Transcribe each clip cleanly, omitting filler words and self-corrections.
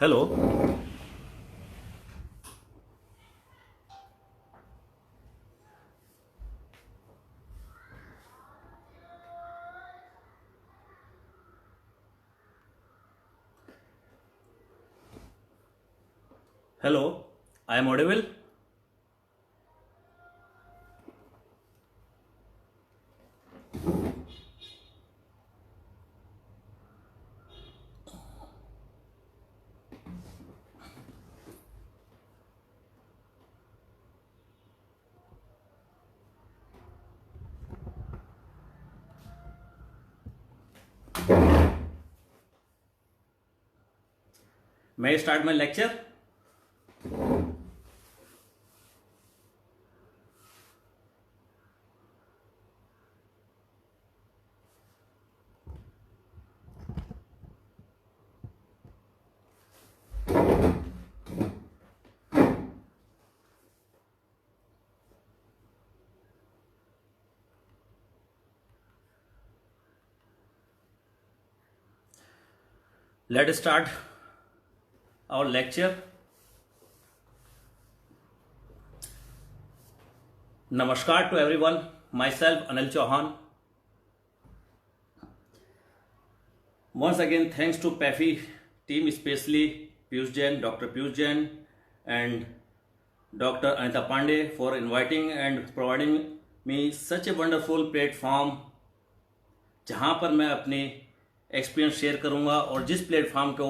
Hello. Hello, I am audible. मैं start my lecture. Let start our lecture. नमस्कार to everyone, myself Anil Chauhan. Once again, thanks to PAFI team, especially Piyush Jain, Dr. Piyush Jain and Dr. Anita Pandey for inviting and providing me such a wonderful platform जहाँ पर मैं अपने experience share करूँगा। और जिस platform को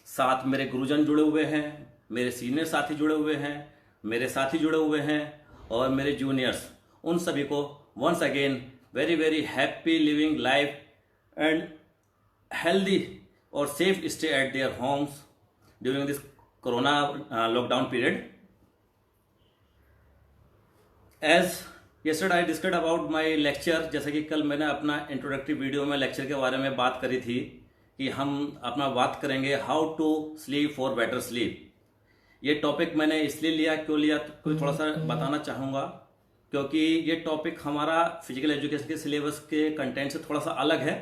साथ मेरे गुरुजन जुड़े हुए हैं, मेरे सीनियर साथी जुड़े हुए हैं, मेरे साथी जुड़े हुए हैं और मेरे जूनियर्स, उन सभी को once again very very happy living life and healthy or safe stay at their homes during this corona lockdown period. As yesterday I discussed about my lecture, जैसे कि कल मैंने अपना इंट्रोडक्टरी वीडियो में लेक्चर के बारे में बात करी थी कि हम अपना बात करेंगे how to sleep for better sleep. ये टॉपिक मैंने इसलिए लिया, क्यों लिया तो थोड़ा सा बताना चाहूँगा, क्योंकि ये टॉपिक हमारा फिजिकल एजुकेशन के सिलेबस के कंटेंट से थोड़ा सा अलग है।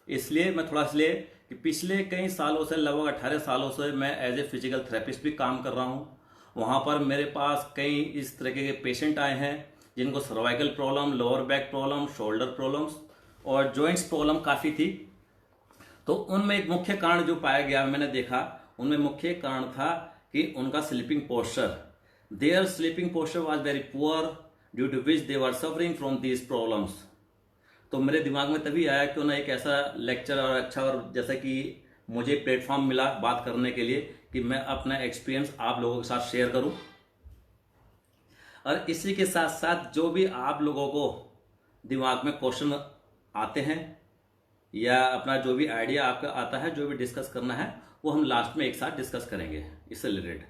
इसलिए मैं थोड़ा इसलिए कि पिछले कई सालों से, लगभग 18 सालों से मैं एज ए फिजिकल थेरेपिस्ट भी काम कर रहा हूँ। वहाँ पर मेरे पास कई इस तरह के पेशेंट आए हैं जिनको cervical problem, lower back problem, shoulder problems और जॉइंट्स प्रॉब्लम काफ़ी थी। तो उनमें एक मुख्य कारण जो पाया गया, मैंने देखा उनमें मुख्य कारण था कि उनका sleeping posture, their sleeping posture was very poor due to which they were suffering from these problems. तो मेरे दिमाग में तभी आया क्यों ना एक ऐसा लेक्चर और अच्छा, और जैसा कि मुझे प्लेटफॉर्म मिला बात करने के लिए, कि मैं अपना एक्सपीरियंस आप लोगों के साथ शेयर करूं। और इसी के साथ साथ जो भी आप लोगों को दिमाग में क्वेश्चन आते हैं या अपना जो भी आइडिया आपका आता है, जो भी डिस्कस करना है, वो हम लास्ट में एक साथ डिस्कस करेंगे इससे रिलेटेड।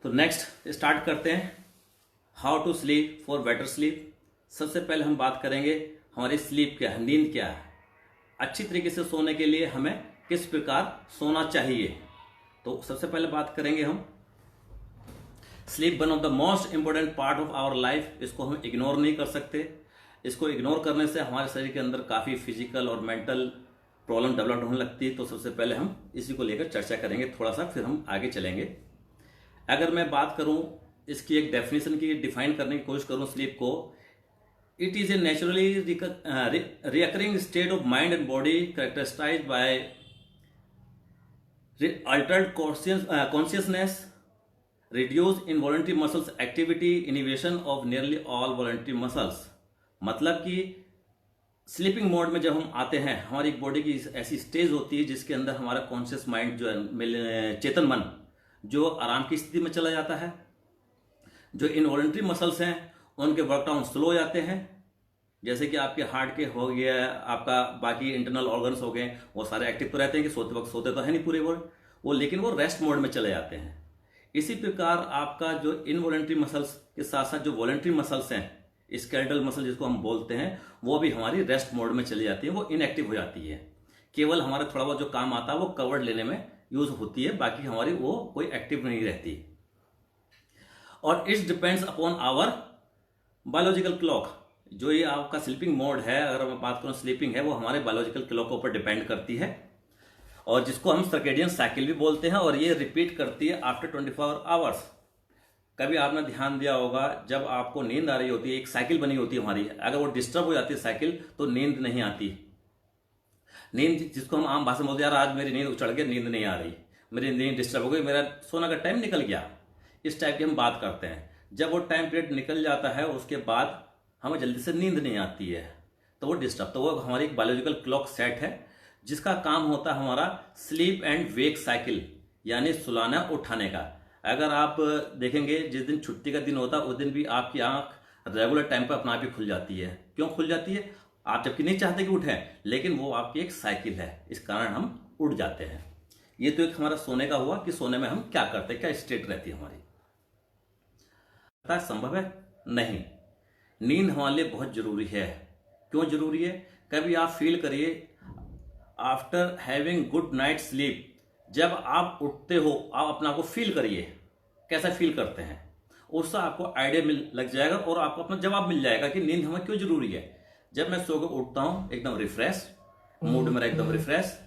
तो नेक्स्ट स्टार्ट करते हैं, how to sleep for better sleep. सबसे पहले हम बात करेंगे हमारी स्लीप क्या है, नींद क्या है। अच्छी तरीके से सोने के लिए हमें किस प्रकार सोना चाहिए। तो सबसे पहले बात करेंगे हम sleep, one of the most important part of our life. इसको हम इग्नोर नहीं कर सकते। इसको इग्नोर करने से हमारे शरीर के अंदर काफ़ी फिजिकल और मेंटल प्रॉब्लम डेवलप होने लगती है। तो सबसे पहले हम इसी को लेकर चर्चा करेंगे थोड़ा सा, फिर हम आगे चलेंगे। अगर मैं बात करूं इसकी एक डेफिनेशन की, डिफाइन करने की कोशिश करूं स्लीप को, it is a naturally reoccurring state of mind and body characterized by altered consciousness, reduced involuntary muscles activity, inhibition of nearly all voluntary muscles। मतलब कि स्लीपिंग मोड में जब हम आते हैं, हमारी बॉडी की ऐसी स्टेज होती है जिसके अंदर हमारा कॉन्शियस माइंड जो है, चेतन मन, जो आराम की स्थिति में चला जाता है। जो इनवॉलंटरी मसल्स हैं उनके वर्कडाउन स्लो हो जाते हैं, जैसे कि आपके हार्ट के हो गया, आपका बाकी इंटरनल ऑर्गन्स हो गए, वो सारे एक्टिव तो रहते हैं कि सोते वक्त सोते तो है नहीं पूरे वो, लेकिन वो रेस्ट मोड में चले जाते हैं। इसी प्रकार आपका जो इनवॉलंटरी मसल्स के साथ साथ जो वॉलंटरी मसल्स हैं, स्केलेटल मसल जिसको हम बोलते हैं, वो भी हमारी रेस्ट मोड में चली जाती है, वो इनएक्टिव हो जाती है। केवल हमारे थोड़ा बहुत जो काम आता है वो कवर्ड लेने में यूज होती है, बाकी हमारी वो कोई एक्टिव नहीं रहती। और it's depends upon our biological clock. जो ये आपका स्लीपिंग मोड है, अगर मैं बात करूं स्लीपिंग है, वो हमारे बायोलॉजिकल क्लॉक के ऊपर डिपेंड करती है। और जिसको हम सर्केडियन साइकिल भी बोलते हैं, और ये रिपीट करती है आफ्टर 24 आवर्स। कभी आपने ध्यान दिया होगा, जब आपको नींद आ रही होती है, एक साइकिल बनी होती है हमारी, अगर वो डिस्टर्ब हो जाती है साइकिल तो नींद नहीं आती। नींद जिसको हम आम भाषा में बोलते हैं, यार आज मेरी नींद उछड़ गई, नींद नहीं आ रही, मेरी नींद डिस्टर्ब हो गई, मेरा सोने का टाइम निकल गया, इस टाइप की हम बात करते हैं। जब वो टाइम पीरियड निकल जाता है उसके बाद हमें जल्दी से नींद नहीं आती है, तो वो डिस्टर्ब, तो वो हमारी एक बायोलॉजिकल क्लॉक सेट है जिसका काम होता है हमारा स्लीप एंड वेक साइकिल, यानी सुलाना उठाने का। अगर आप देखेंगे जिस दिन छुट्टी का दिन होता है उस दिन भी आपकी आंख रेगुलर टाइम पर अपना आप ही खुल जाती है। क्यों खुल जाती है? आप जबकि नहीं चाहते कि उठें, लेकिन वो आपकी एक साइकिल है, इस कारण हम उठ जाते हैं। ये तो एक हमारा सोने का हुआ कि सोने में हम क्या करते हैं, क्या स्टेट रहती है हमारी। संभव है? नहीं। नींद हमारे लिए बहुत जरूरी है। क्यों जरूरी है? कभी आप फील करिए, after having good night sleep, जब आप उठते हो आप अपना को फील करिए, कैसा फील करते हैं, उससे आपको आइडिया लग जाएगा और आपको अपना जवाब मिल जाएगा कि नींद हमें क्यों जरूरी है। जब मैं सो के उठता हूं एकदम रिफ्रेश, मूड मेरा एकदम रिफ्रेश,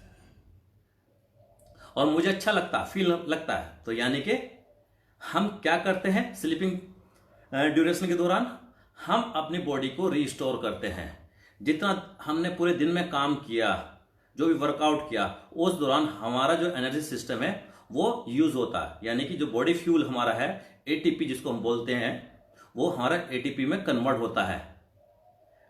और मुझे अच्छा लगता फील लगता है, तो यानी कि हम क्या करते हैं स्लीपिंग ड्यूरेशन के दौरान, हम अपनी बॉडी को रीस्टोर करते हैं। जितना हमने पूरे दिन में काम किया, जो भी वर्कआउट किया, उस दौरान हमारा जो एनर्जी सिस्टम है वो यूज होता है, यानी कि जो बॉडी फ्यूल हमारा है एटीपी जिसको हम बोलते हैं, वो हमारा एटीपी में कन्वर्ट होता है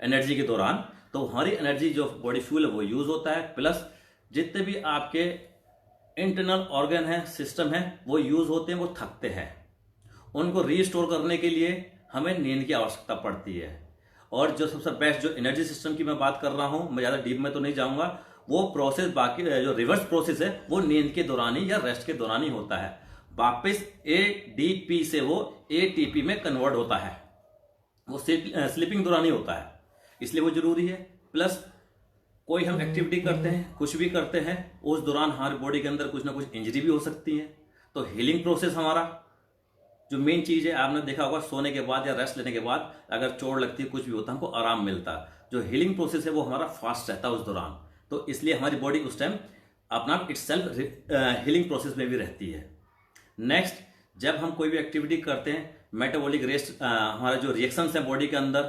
एनर्जी के दौरान। तो हमारी एनर्जी जो बॉडी फ्यूल है वो यूज होता है, प्लस जितने भी आपके इंटरनल ऑर्गन है, सिस्टम है, वो यूज होते हैं, वो थकते हैं। उनको रीस्टोर करने के लिए हमें नींद की आवश्यकता पड़ती है। और जो सबसे बेस्ट जो एनर्जी सिस्टम की मैं बात कर रहा हूं, मैं ज्यादा डीप में तो नहीं जाऊंगा, वो प्रोसेस बाकी जो रिवर्स प्रोसेस है वो नींद के दौरान ही या रेस्ट के दौरान ही होता है। वापस एडीपी से वो एटीपी में कन्वर्ट होता है, वो स्लीपिंग दौरान ही होता है, इसलिए वो जरूरी है। प्लस कोई हम एक्टिविटी करते हैं, कुछ भी करते हैं, उस दौरान हमारी बॉडी के अंदर कुछ ना कुछ इंजरी भी हो सकती है, तो हीलिंग प्रोसेस हमारा जो मेन चीज है, आपने देखा होगा सोने के बाद या रेस्ट लेने के बाद अगर चोट लगती है, कुछ भी होता है, हमको आराम मिलता है, जो हीलिंग प्रोसेस है वो हमारा फास्ट रहता है उस दौरान, तो इसलिए हमारी बॉडी उस टाइम अपना इटसेल्फ हीलिंग प्रोसेस में भी रहती है। नेक्स्ट, जब हम कोई भी एक्टिविटी करते हैं, मेटाबॉलिक रेस्ट हमारा जो रिएक्शंस है बॉडी के अंदर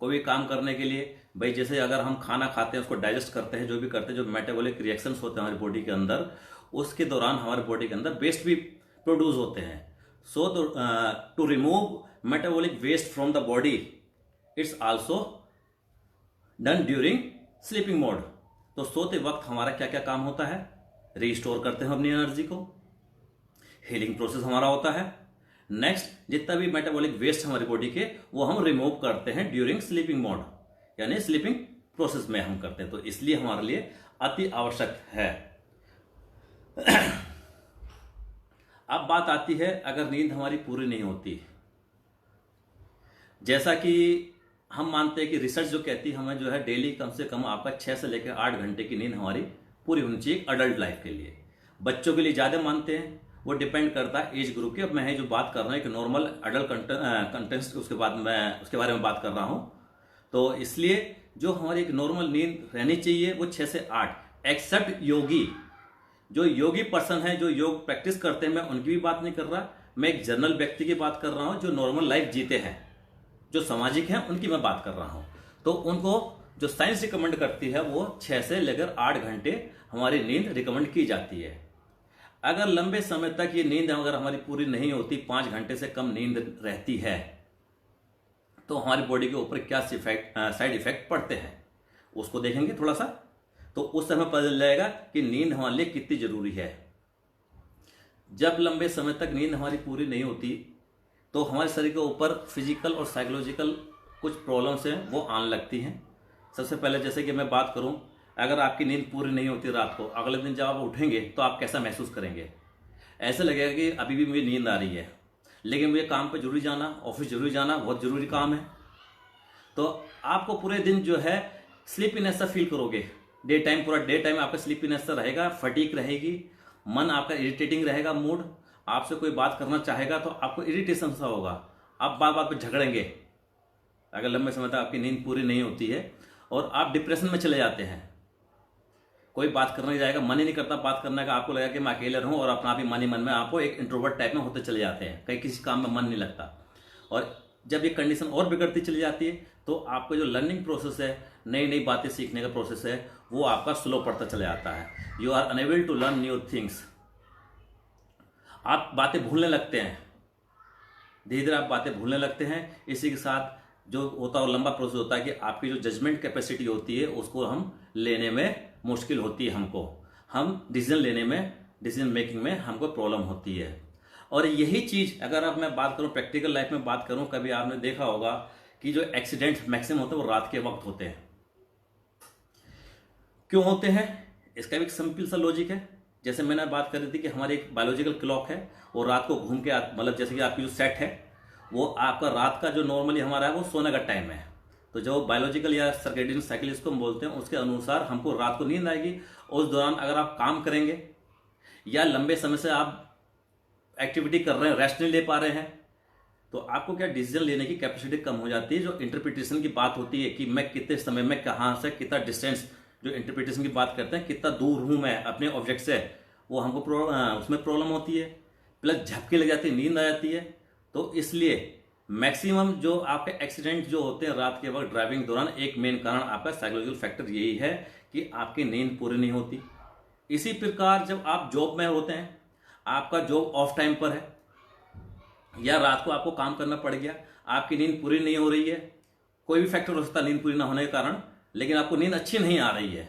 कोई भी काम करने के लिए, भाई जैसे अगर हम खाना खाते हैं, उसको डाइजेस्ट करते हैं, जो भी करते हैं, जो मेटाबॉलिक रिएक्शंस होते हैं हमारी बॉडी के अंदर, उसके दौरान हमारी बॉडी के अंदर वेस्ट भी प्रोड्यूस होते हैं। So to remove metabolic waste from the body, it's also done during sleeping mode. तो सोते वक्त हमारा क्या क्या काम होता है? रीस्टोर करते हैं अपनी एनर्जी को, हीलिंग प्रोसेस हमारा होता है। नेक्स्ट, जितना भी मेटाबॉलिक वेस्ट हमारी बॉडी के, वो हम रिमूव करते हैं ड्यूरिंग स्लीपिंग मोड, यानी स्लीपिंग प्रोसेस में हम करते हैं, तो इसलिए हमारे लिए अति आवश्यक है। अब बात आती है अगर नींद हमारी पूरी नहीं होती, जैसा कि हम मानते हैं कि रिसर्च जो कहती है हमें जो है डेली कम से कम आपका 6 से लेकर 8 घंटे की नींद हमारी पूरी होनी चाहिए अडल्ट लाइफ के लिए। बच्चों के लिए ज़्यादा मानते हैं, वो डिपेंड करता है एज ग्रुप की। अब मैं जो बात कर रहा हूँ कि नॉर्मल अडल्ट कंटेंट्स, उसके बाद मैं उसके बारे में बात कर रहा हूँ, तो इसलिए जो हमारी एक नॉर्मल नींद रहनी चाहिए वो 6 से 8, एक्सेप्ट योगी। जो योगी पर्सन है, जो योग प्रैक्टिस करते हैं, मैं उनकी भी बात नहीं कर रहा, मैं एक जनरल व्यक्ति की बात कर रहा हूँ जो नॉर्मल लाइफ जीते हैं, जो सामाजिक हैं, उनकी मैं बात कर रहा हूँ। तो उनको जो साइंस रिकमेंड करती है वो 6 से लेकर 8 घंटे हमारी नींद रिकमेंड की जाती है। अगर लंबे समय तक ये नींद अगर हमारी पूरी नहीं होती, 5 घंटे से कम नींद रहती है, तो हमारी बॉडी के ऊपर क्या साइड इफेक्ट पड़ते हैं उसको देखेंगे थोड़ा सा, तो उस समय पता चल जाएगा कि नींद हमारे लिए कितनी जरूरी है। जब लंबे समय तक नींद हमारी पूरी नहीं होती तो हमारे शरीर के ऊपर फिजिकल और साइकोलॉजिकल कुछ प्रॉब्लम्स हैं वो आने लगती हैं। सबसे पहले जैसे कि मैं बात करूं, अगर आपकी नींद पूरी नहीं होती रात को, अगले दिन जब आप उठेंगे तो आप कैसा महसूस करेंगे? ऐसा लगेगा कि अभी भी मुझे नींद आ रही है, लेकिन मुझे काम पे जरूरी जाना, ऑफिस जरूरी जाना, बहुत जरूरी काम है। तो आपको पूरे दिन जो है स्लीपीनेस सा फील करोगे, डे टाइम, पूरा डे टाइम आपका स्लीपीनेस सा रहेगा, फटीक रहेगी, मन आपका इरिटेटिंग रहेगा, मूड, आपसे कोई बात करना चाहेगा तो आपको इरिटेशन सा होगा, आप बात बात पे झगड़ेंगे अगर लंबे समय तक आपकी नींद पूरी नहीं होती है, और आप डिप्रेशन में चले जाते हैं। कोई बात करने जाएगा, मन ही नहीं करता बात करने का, आपको लगेगा कि मैं अकेले रहूं, और अपना आप ही मन ही मन में आपको एक इंट्रोवर्ट टाइप में होते चले जाते हैं, कहीं किसी काम में मन नहीं लगता। और जब ये कंडीशन और बिगड़ती चली जाती है तो आपका जो लर्निंग प्रोसेस है, नई नई बातें सीखने का प्रोसेस है, वो आपका स्लो पड़ता चला जाता है। You are unable to learn new things. आप बातें भूलने लगते हैं, धीरे धीरे आप बातें भूलने लगते हैं। इसी के साथ जो होता है लंबा प्रोसेस होता है कि आपकी जो जजमेंट कैपेसिटी होती है उसको हम लेने में मुश्किल होती है, हम डिसीजन लेने में, डिसीजन मेकिंग में हमको प्रॉब्लम होती है। और यही चीज़ अगर अब मैं बात करूं प्रैक्टिकल लाइफ में बात करूं, कभी आपने देखा होगा कि जो एक्सीडेंट मैक्सिमम होते हैं वो रात के वक्त होते हैं। क्यों होते हैं? इसका भी एक सिंपल सा लॉजिक है। जैसे मैंने बात करी थी कि हमारी एक बायोलॉजिकल क्लॉक है, वो रात को घूम के मतलब जैसे कि आपकी जो सेट है वो आपका रात का जो नॉर्मली हमारा है वो सोने का टाइम है। तो जो बायोलॉजिकल या सर्केडियन साइकिल इसको हम बोलते हैं, उसके अनुसार हमको रात को नींद आएगी। उस दौरान अगर आप काम करेंगे या लंबे समय से आप एक्टिविटी कर रहे हैं, रेस्ट नहीं ले पा रहे हैं, तो आपको क्या डिसीजन लेने की कैपेसिटी कम हो जाती है। जो इंटरप्रिटेशन की बात होती है कि मैं कितने समय में कहाँ से कितना डिस्टेंस, जो इंटरप्रिटेशन की बात करते हैं कितना दूर हूँ मैं अपने ऑब्जेक्ट से, वो हमको उसमें प्रॉब्लम होती है। प्लस झपकी लग जाती है, नींद आ जाती है। तो इसलिए मैक्सिमम जो आपके एक्सीडेंट जो होते हैं रात के वक्त ड्राइविंग दौरान, एक मेन कारण आपका साइकोलॉजिकल फैक्टर यही है कि आपकी नींद पूरी नहीं होती। इसी प्रकार जब आप जॉब में होते हैं, आपका जॉब ऑफ टाइम पर है या रात को आपको काम करना पड़ गया, आपकी नींद पूरी नहीं हो रही है, कोई भी फैक्टर हो सकता है नींद पूरी ना होने के कारण, लेकिन आपको नींद अच्छी नहीं आ रही है,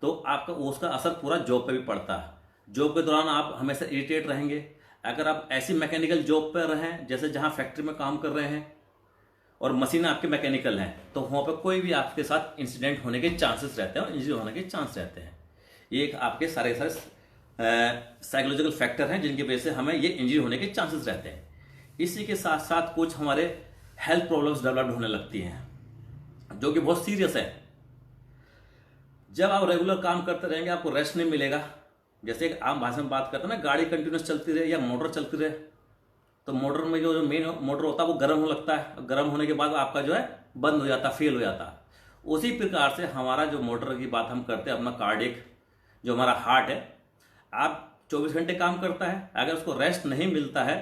तो आपका उसका असर पूरा जॉब पे भी पड़ता है। जॉब के दौरान आप हमेशा इरिटेट रहेंगे। अगर आप ऐसी मैकेनिकल जॉब पर रहें जैसे जहां फैक्ट्री में काम कर रहे हैं और मशीन आपके मैकेनिकल हैं, तो वहां पर कोई भी आपके साथ इंसिडेंट होने के चांसेस रहते हैं और इंजरी होने के चांस रहते हैं। ये एक आपके सारे साइकोलॉजिकल फैक्टर हैं जिनकी वजह से हमें ये इंजरी होने के चांसेस रहते हैं। इसी के साथ साथ कुछ हमारे हेल्थ प्रॉब्लम्स डेवलप होने लगती हैं जो कि बहुत सीरियस है। जब आप रेगुलर काम करते रहेंगे आपको रेस्ट नहीं मिलेगा। जैसे एक आम भाषा में बात करते हैं ना, गाड़ी कंटिन्यूस चलती रहे या मोटर चलती रहे, तो मोटर में जो मेन मोटर होता है वो गर्म होने लगता है, गर्म होने के बाद आपका जो है बंद हो जाता, फेल हो जाता। उसी प्रकार से हमारा जो मोटर की बात हम करते हैं, अपना कार्डियक जो हमारा हार्ट है, आप 24 घंटे काम करता है, अगर उसको रेस्ट नहीं मिलता है,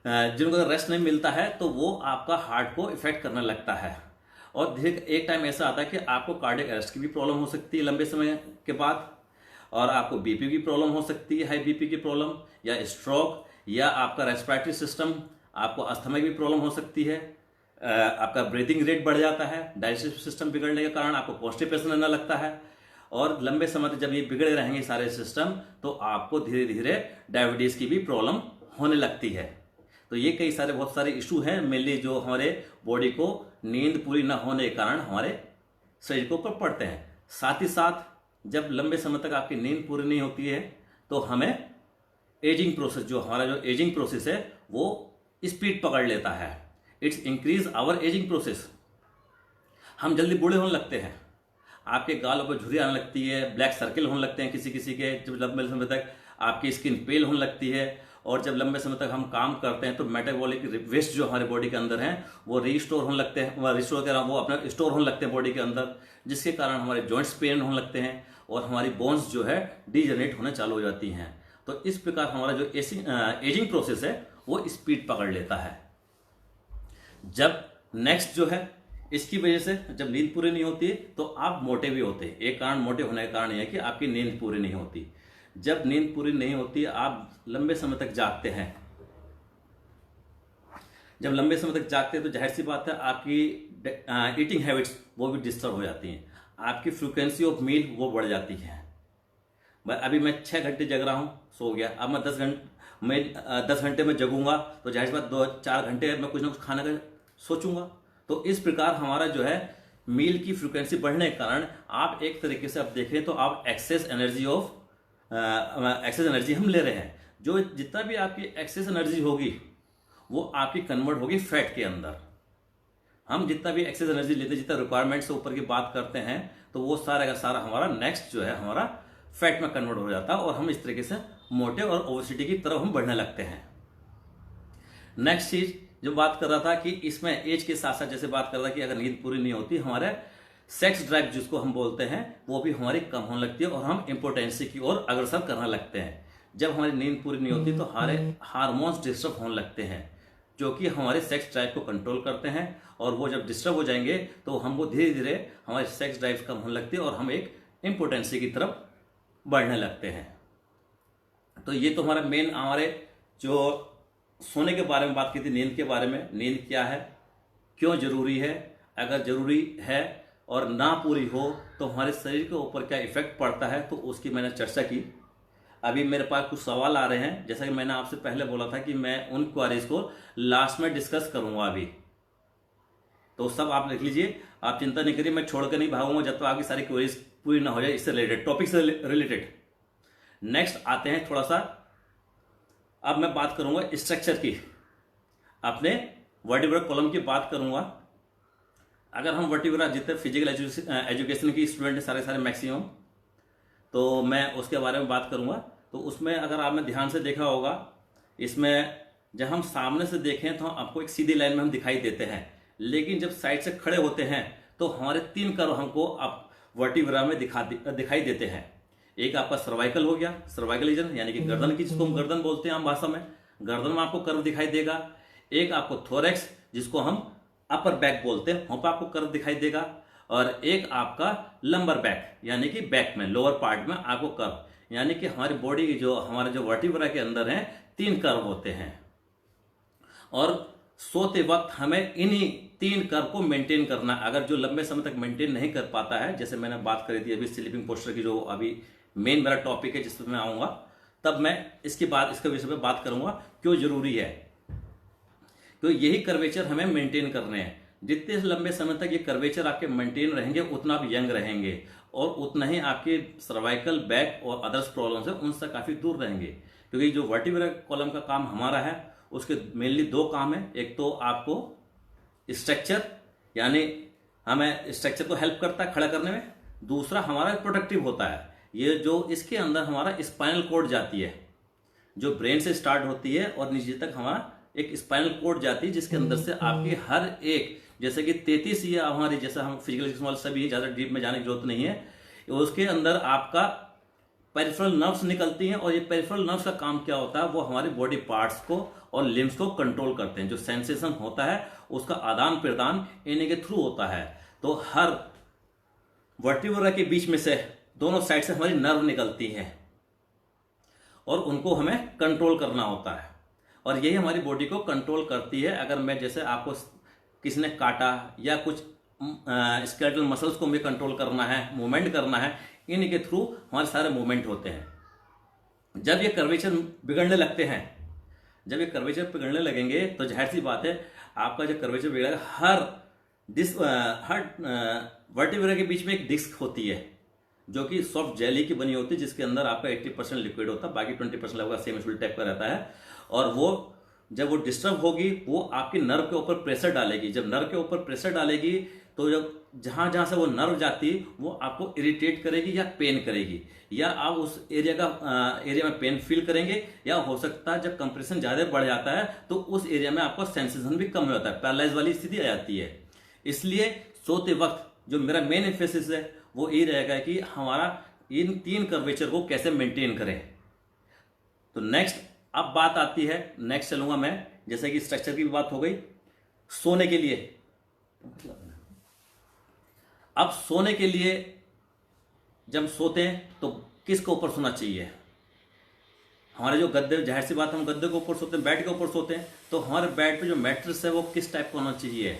जिनको अगर रेस्ट नहीं मिलता है तो वो आपका हार्ट को इफेक्ट करने लगता है। और धीरे एक टाइम ऐसा आता है कि आपको कार्डियक अरेस्ट की भी प्रॉब्लम हो सकती है लंबे समय के बाद, और आपको बीपी की प्रॉब्लम हो सकती है, हाई बीपी की प्रॉब्लम, या स्ट्रोक, या आपका रेस्पिरेटरी सिस्टम, आपको अस्थमा की प्रॉब्लम हो सकती है, आपका ब्रीथिंग रेट बढ़ जाता है, डाइजेस्टिव सिस्टम बिगड़ने के कारण आपको कॉन्स्टिपेशन रहने लगता है। और लंबे समय तक जब ये बिगड़े रहेंगे सारे सिस्टम, तो आपको धीरे धीरे डायबिटीज की भी प्रॉब्लम होने लगती है। तो ये कई सारे बहुत सारे इशू हैं मेनली जो हमारे बॉडी को नींद पूरी न होने के कारण हमारे शरीर को ऊपर पड़ते हैं। साथ ही साथ जब लंबे समय तक आपकी नींद पूरी नहीं होती है तो हमें एजिंग प्रोसेस, जो हमारा जो एजिंग प्रोसेस है वो स्पीड पकड़ लेता है। It's increase our ageing process. हम जल्दी बूढ़े होने लगते हैं, आपके गालों पर झुर्री आने लगती है, ब्लैक सर्किल होने लगते हैं किसी किसी के, जब लंबे समय तक आपकी स्किन पेल होने लगती है। और जब लंबे समय तक हम काम करते हैं तो मेटाबॉलिक वेस्ट जो हमारे बॉडी के अंदर हैं वो रीस्टोर होने लगते हैं, वो अपना स्टोर होने लगते हैं बॉडी के अंदर, जिसके कारण हमारे जॉइंट्स पेन होने लगते हैं और हमारी बोन्स जो है डीजनरेट होने चालू हो जाती हैं। तो इस प्रकार हमारा जो एजिंग प्रोसेस है वो स्पीड पकड़ लेता है। जब नेक्स्ट जो है, इसकी वजह से जब नींद पूरी नहीं होती है तो आप मोटे भी होते हैं। एक कारण मोटे होने का कारण यह है कि आपकी नींद पूरी नहीं होती। जब नींद पूरी नहीं होती, आप लंबे समय तक जागते हैं। जब लंबे समय तक जागते हैं तो जाहिर सी बात है आपकी ईटिंग हैबिट्स वो भी डिस्टर्ब हो जाती हैं, आपकी फ्रीक्वेंसी ऑफ मील वो बढ़ जाती है। अभी मैं 6 घंटे जग रहा हूँ, सो गया, अब मैं 10 घंटे में जगूंगा तो जाहिर सी बात 2-4 घंटे मैं कुछ ना कुछ खाने का सोचूंगा। तो इस प्रकार हमारा जो है मील की फ्रीक्वेंसी बढ़ने के कारण आप एक तरीके से आप देखें तो आप एक्सेस एनर्जी हम ले रहे हैं। जो जितना भी आपकी एक्सेस एनर्जी होगी वो आपकी कन्वर्ट होगी फैट के अंदर। हम जितना भी एक्सेस एनर्जी लेते हैं, जितना रिक्वायरमेंट से ऊपर की बात करते हैं, तो वो सारा का सारा हमारा नेक्स्ट जो है हमारा फैट में कन्वर्ट हो जाता है और हम इस तरीके से मोटे और ओबेसिटी की तरफ हम बढ़ने लगते हैं। नेक्स्ट चीज जो बात कर रहा था कि इसमें एज के साथ साथ जैसे बात कर रहा था कि अगर नींद पूरी नहीं होती, हमारे सेक्स ड्राइव जिसको हम बोलते हैं वो भी हमारी कम होने लगती है और हम इम्पोर्टेंसी की ओर अग्रसर करने लगते हैं। जब हमारी नींद पूरी नहीं होती तो हमारे हार्मोन्स डिस्टर्ब होने लगते हैं जो कि हमारे सेक्स ड्राइव को कंट्रोल करते हैं, और वो जब डिस्टर्ब हो जाएंगे तो हमको धीरे धीरे हमारी सेक्स ड्राइव कम होने लगती है और हम एक इम्पोर्टेंसी की तरफ बढ़ने लगते हैं। तो ये तो हमारा मेन, हमारे जो सोने के बारे में बात की थी, नींद के बारे में। नींद क्या है, क्यों जरूरी है, अगर जरूरी है और ना पूरी हो तो हमारे शरीर के ऊपर क्या इफेक्ट पड़ता है, तो उसकी मैंने चर्चा की। अभी मेरे पास कुछ सवाल आ रहे हैं, जैसा कि मैंने आपसे पहले बोला था कि मैं उन क्वारीज को लास्ट में डिस्कस करूंगा अभी, तो सब आप लिख लीजिए, आप चिंता नहीं करिए, मैं छोड़ कर नहीं भागूंगा जब तक आपकी सारी क्वेरीज पूरी ना हो जाए इससे रिलेटेड, टॉपिक से रिलेटेड। नेक्स्ट आते हैं थोड़ा सा, अब मैं बात करूंगा स्ट्रक्चर की, अपने वर्टिब्रल कॉलम की बात करूंगा। अगर हम वर्टिब्रा जितने फिजिकल एजुकेशन की स्टूडेंट सारे मैक्सिमम, तो मैं उसके बारे में बात करूंगा। तो उसमें अगर आपने ध्यान से देखा होगा, इसमें जब हम सामने से देखें तो आपको एक सीधी लाइन में हम दिखाई देते हैं, लेकिन जब साइड से खड़े होते हैं तो हमारे 3 कर्व हमको अब वर्टिब्रा में दिखाई देते हैं। एक आपका सर्वाइकल हो गया, सर्वाइकल रीजन यानी कि गर्दन की, जिसको हम गर्दन बोलते हैं आम भाषा में, गर्दन में आपको कर्व दिखाई देगा। एक आपको थोरेक्स जिसको हम अपर बैक बोलते हैं, वहां पर आपको कर्व दिखाई देगा। और एक आपका लंबर बैक यानी कि बैक में लोअर पार्ट में आपको कर्व, यानी कि हमारी बॉडी की जो हमारे जो वर्टिब्रा के अंदर है 3 कर्व होते हैं, और सोते वक्त हमें इन्हीं 3 कर्व को मेंटेन करना। अगर जो लंबे समय तक मेंटेन नहीं कर पाता है, जैसे मैंने बात करी थी अभी स्लीपिंग पोस्चर की, जो अभी मेन मेरा टॉपिक है जिसमें मैं आऊंगा, तब मैं इसके विषय में बात करूंगा क्यों जरूरी है। तो यही कर्वेचर हमें मेंटेन करने हैं। जितने लंबे समय तक ये कर्वेचर आपके मेंटेन रहेंगे उतना आप यंग रहेंगे, और उतना ही आपके सर्वाइकल, बैक और अदर्स प्रॉब्लम्स है उनसे काफी दूर रहेंगे। क्योंकि जो वर्टिब्रल कॉलम का काम हमारा है उसके मेनली 2 काम है। एक तो आपको स्ट्रक्चर, यानी हमें स्ट्रक्चर को हेल्प करता है खड़ा करने में। दूसरा हमारा प्रोटेक्टिव होता है, ये जो इसके अंदर हमारा स्पाइनल कॉर्ड जाती है, जो ब्रेन से स्टार्ट होती है और नीचे तक हमारा एक स्पाइनल कॉर्ड जाती है, जिसके अंदर से आपकी हर एक, जैसे कि 33 या हमारी, जैसा हम फिजिकल वाले सभी ज्यादा डीप में जाने की जरूरत नहीं है, उसके अंदर आपका पेरिफेरल नर्व्स निकलती हैं। और ये पेरिफेरल नर्व्स का काम क्या होता है, वो हमारी बॉडी पार्ट्स को और लिम्स को कंट्रोल करते हैं। जो सेंसेशन होता है उसका आदान प्रदान इन्हीं के थ्रू होता है। तो हर वर्टिब्रा के बीच में से दोनों साइड से हमारी नर्व निकलती है और उनको हमें कंट्रोल करना होता है, और यही हमारी बॉडी को कंट्रोल करती है। अगर मैं, जैसे आपको किसी ने काटा या कुछ स्केलेटल मसल्स को भी कंट्रोल करना है, मूवमेंट करना है, इन्हीं के थ्रू हमारे सारे मूवमेंट होते हैं। जब ये कर्वेचर बिगड़ने लगते हैं, जब ये कर्वेचर बिगड़ने लगेंगे तो जाहिर सी बात है आपका जो कर्वेचर बिगड़ेगा, हर वर्टिब्रा के बीच में एक डिस्क होती है जो कि सॉफ्ट जेली की बनी होती है, जिसके अंदर आपका 80% लिक्विड होता है, बाकी 20% आपका सेमी फ्लूइड टाइप का रहता है। और वो जब वो डिस्टर्ब होगी वो आपकी नर्व के ऊपर प्रेशर डालेगी। जब नर्व के ऊपर प्रेशर डालेगी तो जब जहां जहां से वो नर्व जाती वो आपको इरिटेट करेगी या पेन करेगी, या आप उस एरिया में पेन फील करेंगे, या हो सकता है जब कंप्रेशन ज्यादा बढ़ जाता है तो उस एरिया में आपको सेंसेशन भी कम हो जाता है, पैरालाइज वाली स्थिति आ जाती है। इसलिए सोते वक्त जो मेरा मेन एम्फेसिस है वो ये रहेगा कि हमारा इन 3 कर्वेचर को कैसे मेंटेन करें। तो नेक्स्ट अब बात आती है, नेक्स्ट चलूंगा मैं, जैसे कि स्ट्रक्चर की भी बात हो गई। सोने के लिए, अब सोने के लिए जब सोते हैं तो किसके ऊपर सोना चाहिए। हमारे जो गद्दे, जाहिर सी बात हम गद्दे के ऊपर सोते हैं, बेड के ऊपर सोते हैं, तो हमारे बेड पे जो मैट्रेस है वो किस टाइप का होना चाहिए।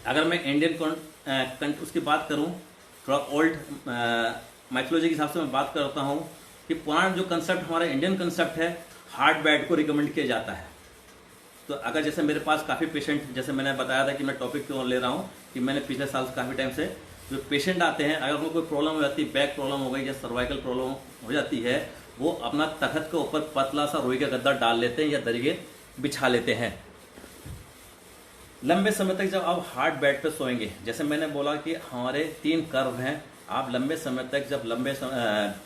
अगर मैं इंडियन उसकी बात करूं, थोड़ा ओल्ड माइथोलॉजी के हिसाब से मैं बात करता हूं कि पुराना जो कंसेप्ट हमारा इंडियन कंसेप्ट है, हार्ड बेड को रिकमेंड किया जाता है। तो अगर जैसे मेरे पास काफ़ी पेशेंट, जैसे मैंने बताया था कि मैं टॉपिक क्यों ले रहा हूँ, कि मैंने पिछले साल काफ़ी टाइम से जो पेशेंट आते हैं, अगर उनको कोई प्रॉब्लम हो जाती है, बैक प्रॉब्लम हो गई या सर्वाइकल प्रॉब्लम हो जाती है, वो अपना तख्त के ऊपर पतला सा रुई का गद्दा डाल लेते हैं या दरिये बिछा लेते हैं। लंबे समय तक जब आप हार्ड बेड पे सोएंगे, जैसे मैंने बोला कि हमारे 3 कर्व हैं, आप लंबे समय तक जब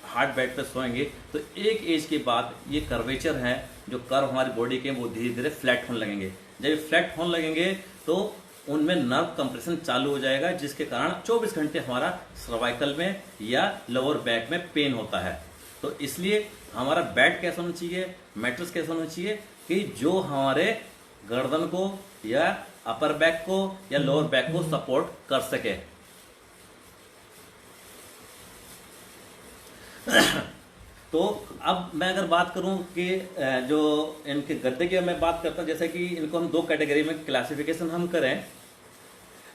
हार्ड बेड पे सोएंगे तो एक एज के बाद ये कर्वेचर हैं, जो कर्व हमारी बॉडी के, वो धीरे धीरे फ्लैट होने लगेंगे। जब ये फ्लैट होने लगेंगे तो उनमें नर्व कंप्रेशन चालू हो जाएगा, जिसके कारण 24 घंटे हमारा सर्वाइकल में या लोअर बैक में पेन होता है। तो इसलिए हमारा बेड कैसा होना चाहिए, मैट्रेस कैसा होना चाहिए कि जो हमारे गर्दन को या अपर बैक को या लोअर बैक को सपोर्ट कर सके। तो अब मैं अगर बात करूं कि जो इनके गद्दे की मैं बात करता हूं, जैसे कि इनको हम दो कैटेगरी में क्लासिफिकेशन हम करें,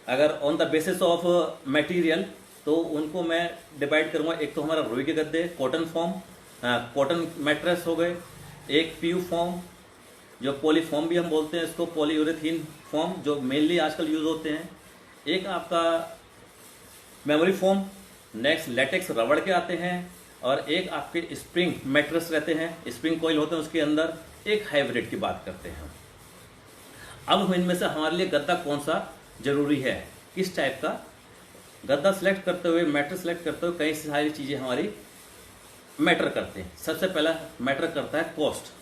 अगर on the basis of material तो उनको मैं डिवाइड करूंगा। एक तो हमारा रुई के गद्दे, कॉटन फॉर्म, कॉटन मैट्रेस हो गए, एक पीयू फॉर्म जो पॉलीफॉर्म भी हम बोलते हैं इसको, पॉलीयूरेथीन फॉर्म जो मेनली आजकल यूज होते हैं, एक आपका मेमोरी फॉर्म, नेक्स्ट लेटेक्स रबड़ के आते हैं, और एक आपके स्प्रिंग मैट्रेस रहते हैं, स्प्रिंग कॉइल होते हैं उसके अंदर, एक हाइब्रिड की बात करते हैं। अब हम इनमें से हमारे लिए गद्दा कौन सा जरूरी है, किस टाइप का गद्दा सेलेक्ट करते हुए, मैट्रेस सेलेक्ट करते हुए कई सारी चीजें हमारी मैटर करते हैं। सबसे पहला मैटर करता है कॉस्ट।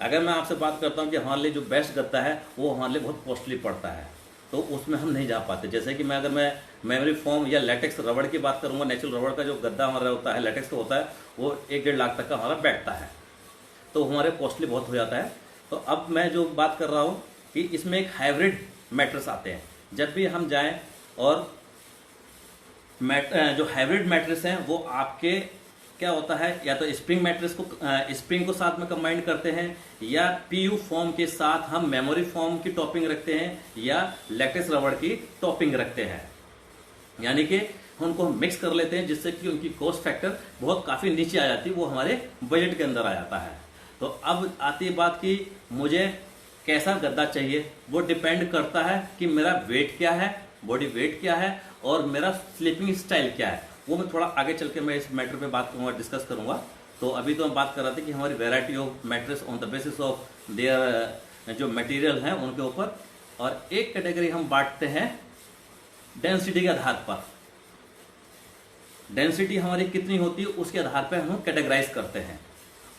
अगर मैं आपसे बात करता हूं कि हमारे लिए जो बेस्ट गद्दा है वो हमारे लिए बहुत कॉस्टली पड़ता है, तो उसमें हम नहीं जा पाते। जैसे कि अगर मैं मेमोरी फॉर्म या लेटेक्स रबड़ की बात करूंगा, नेचुरल रबड़ का जो गद्दा हमारा होता है, लेटेक्स का होता है, वो 1-1.5 लाख तक का हमारा बैठता है, तो हमारे कॉस्टली बहुत हो जाता है। तो अब मैं जो बात कर रहा हूँ कि इसमें एक हाइब्रिड मैट्रेस आते हैं। जब भी हम जाएं और जो हाइब्रिड मैट्रेस हैं वो आपके क्या होता है, या तो स्प्रिंग मैट्रेस को स्प्रिंग को साथ में कंबाइन करते हैं, या पीयू फॉर्म के साथ हम मेमोरी फॉर्म की टॉपिंग रखते हैं, या लेटेक्स रबड़ की टॉपिंग रखते हैं। यानी कि उनको हम मिक्स कर लेते हैं, जिससे कि उनकी कॉस्ट फैक्टर बहुत काफी नीचे आ जाती है, वो हमारे बजट के अंदर आ जाता है। तो अब आती है बात कि मुझे कैसा गद्दा चाहिए, वो डिपेंड करता है कि मेरा वेट क्या है, बॉडी वेट क्या है, और मेरा स्लीपिंग स्टाइल क्या है। वो मैं थोड़ा आगे चल के मैं इस मैटर पे बात करूंगा, डिस्कस करूंगा। तो अभी तो हम बात कर रहे थे कि हमारी variety of mattress on the basis of their जो मटेरियल है उनके ऊपर, और एक कैटेगरी हम बांटते हैं डेंसिटी के आधार पर। डेंसिटी हमारी कितनी होती है उसके आधार पर हम कैटेगराइज करते हैं।